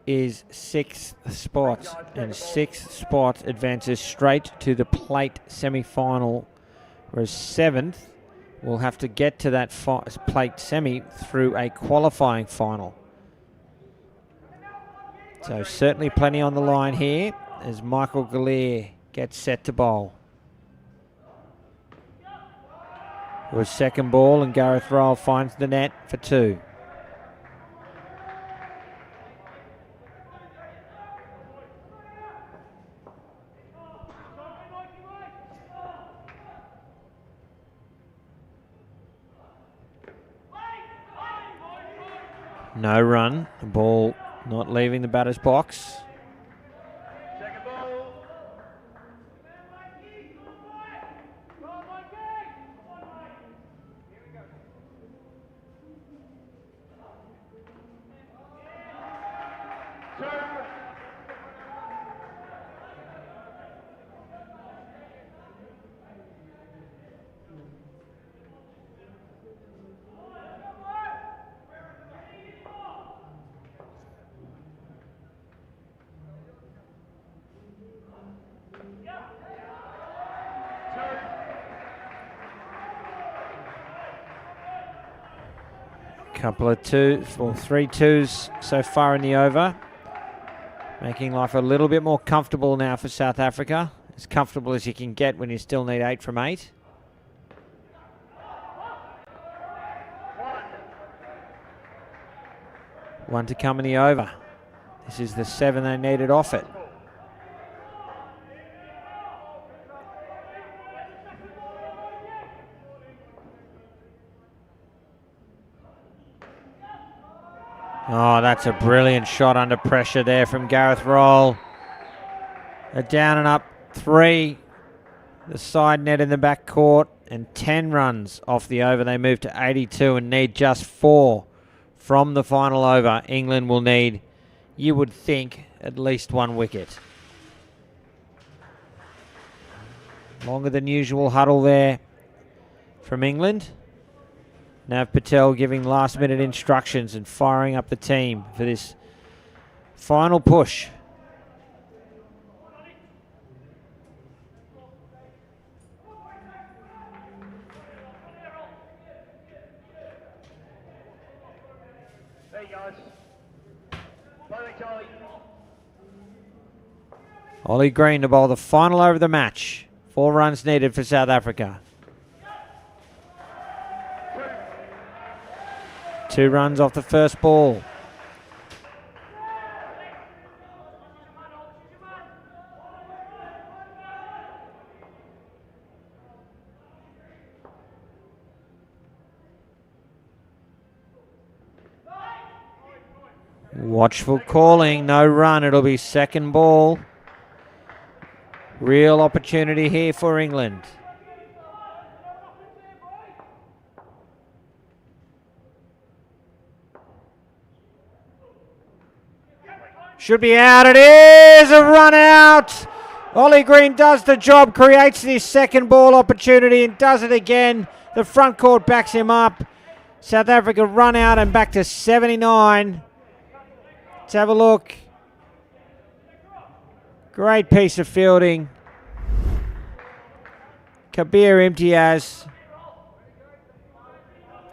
is 6th spot, and 6th spot advances straight to the plate semi-final, whereas 7th will have to get to that plate semi through a qualifying final. So certainly plenty on the line here as Michael Gallier gets set to bowl. It was second ball, and Gareth Roll finds the net for 2. No run. The ball not leaving the batter's box. Second ball. Couple of 3 twos so far in the over, making life a little bit more comfortable now for South Africa. As comfortable as you can get when you still need 8 from 8. One to come in the over. This is the 7 they needed off it. Oh, that's a brilliant shot under pressure there from Gareth Roll. A down and up 3. The side net in the back court and 10 runs off the over. They move to 82 and need just 4 from the final over. England will need, you would think, at least 1 wicket. Longer than usual huddle there from England. Nav Patel giving last minute instructions and firing up the team for this final push. There you guys. Bye, Charlie. Ollie Green to bowl the final over of the match. 4 runs needed for South Africa. 2 runs off the first ball. Watchful calling, no run. It'll be second ball. Real opportunity here for England. Should be out. It is a run out. Ollie Green does the job, creates this second ball opportunity and does it again. The front court backs him up. South Africa run out and back to 79. Let's have a look. Great piece of fielding. Kabir Imtiaz.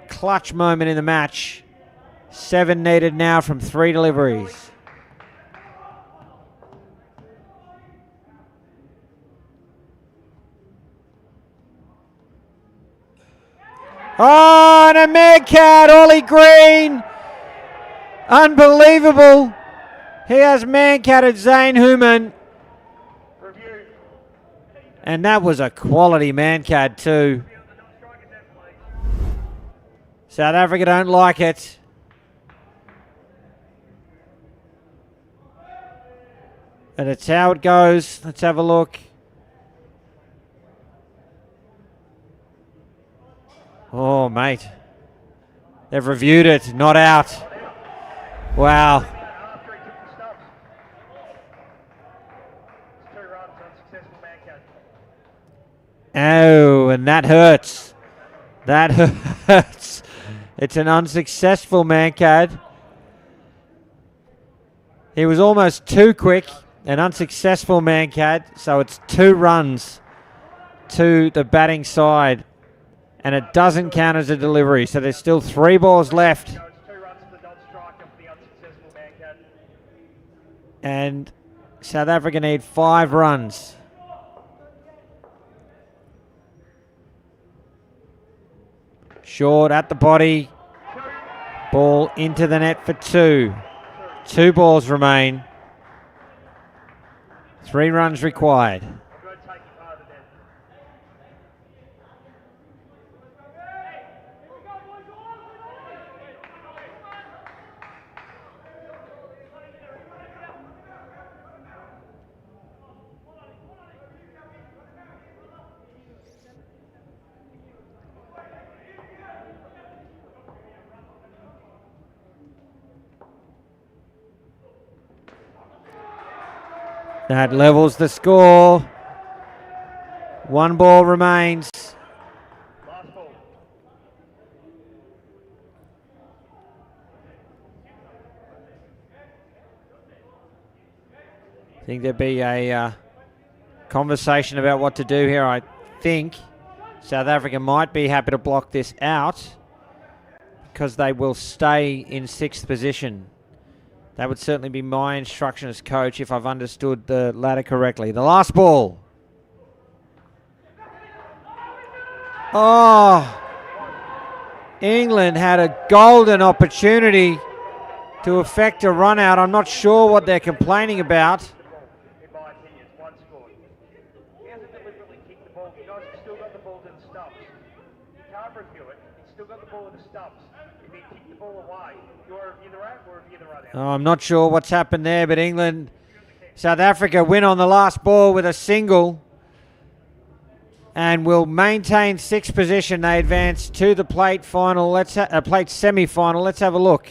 Clutch moment in the match. 7 needed now from 3 deliveries. Oh, and a mad cat, Ollie Green. Unbelievable. He has man-catted Zane Human. And that was a quality man-cat too. South Africa don't like it. And it's how it goes. Let's have a look. Oh, mate. They've reviewed it. Not out. Wow. Oh, and that hurts. That hurts. It's an unsuccessful man-cad. He was almost too quick. An unsuccessful man-cad. So it's 2 runs to the batting side. And it doesn't count as a delivery. So there's still 3 balls left. And South Africa need 5 runs. Short at the body. Ball into the net for 2. 2 balls remain. 3 runs required. That levels the score. 1 ball remains. I think there'd be a conversation about what to do here. I think South Africa might be happy to block this out because they will stay in 6th position. That would certainly be my instruction as coach if I've understood the ladder correctly. The last ball. Oh, England had a golden opportunity to effect a run out. I'm not sure what they're complaining about. In my opinion, it's one scored. He hasn't deliberately kicked the ball. You guys have still got the ball to the stumps. You can't review it. He's still got the ball to the stumps. If he kicked the ball away, you're review the run or review the run out. I'm not sure what's happened there, but England, South Africa win on the last ball with a single and will maintain sixth position. They advance to the plate final. Plate semi-final. Let's have a look.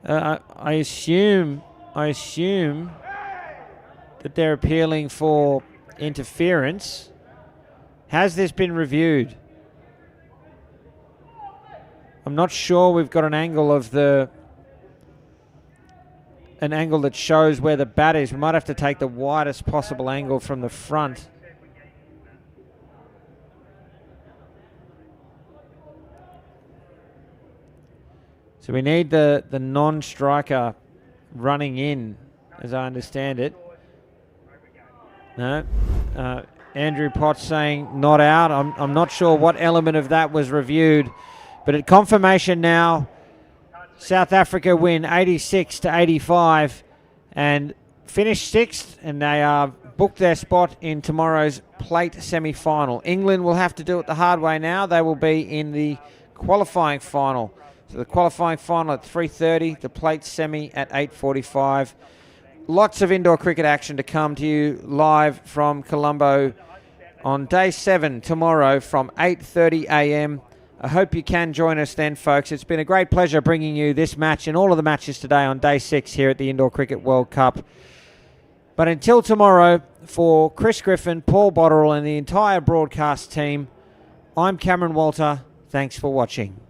I assume that they're appealing for interference. Has this been reviewed? I'm not sure we've got an angle that shows where the bat is. We might have to take the widest possible angle from the front. So we need the non-striker running in, as I understand it. No. Andrew Potts saying not out. I'm not sure what element of that was reviewed. But at confirmation now, South Africa win 86-85 and finish sixth, and they are booked their spot in tomorrow's plate semi-final. England will have to do it the hard way now. They will be in the qualifying final. So the qualifying final at 3:30, the plate semi at 8:45. Lots of indoor cricket action to come to you live from Colombo on day 7 tomorrow from 8:30 a.m. I hope you can join us then, folks. It's been a great pleasure bringing you this match and all of the matches today on day 6 here at the Indoor Cricket World Cup. But until tomorrow, for Chris Griffin, Paul Botterill and the entire broadcast team, I'm Cameron Walter. Thanks for watching.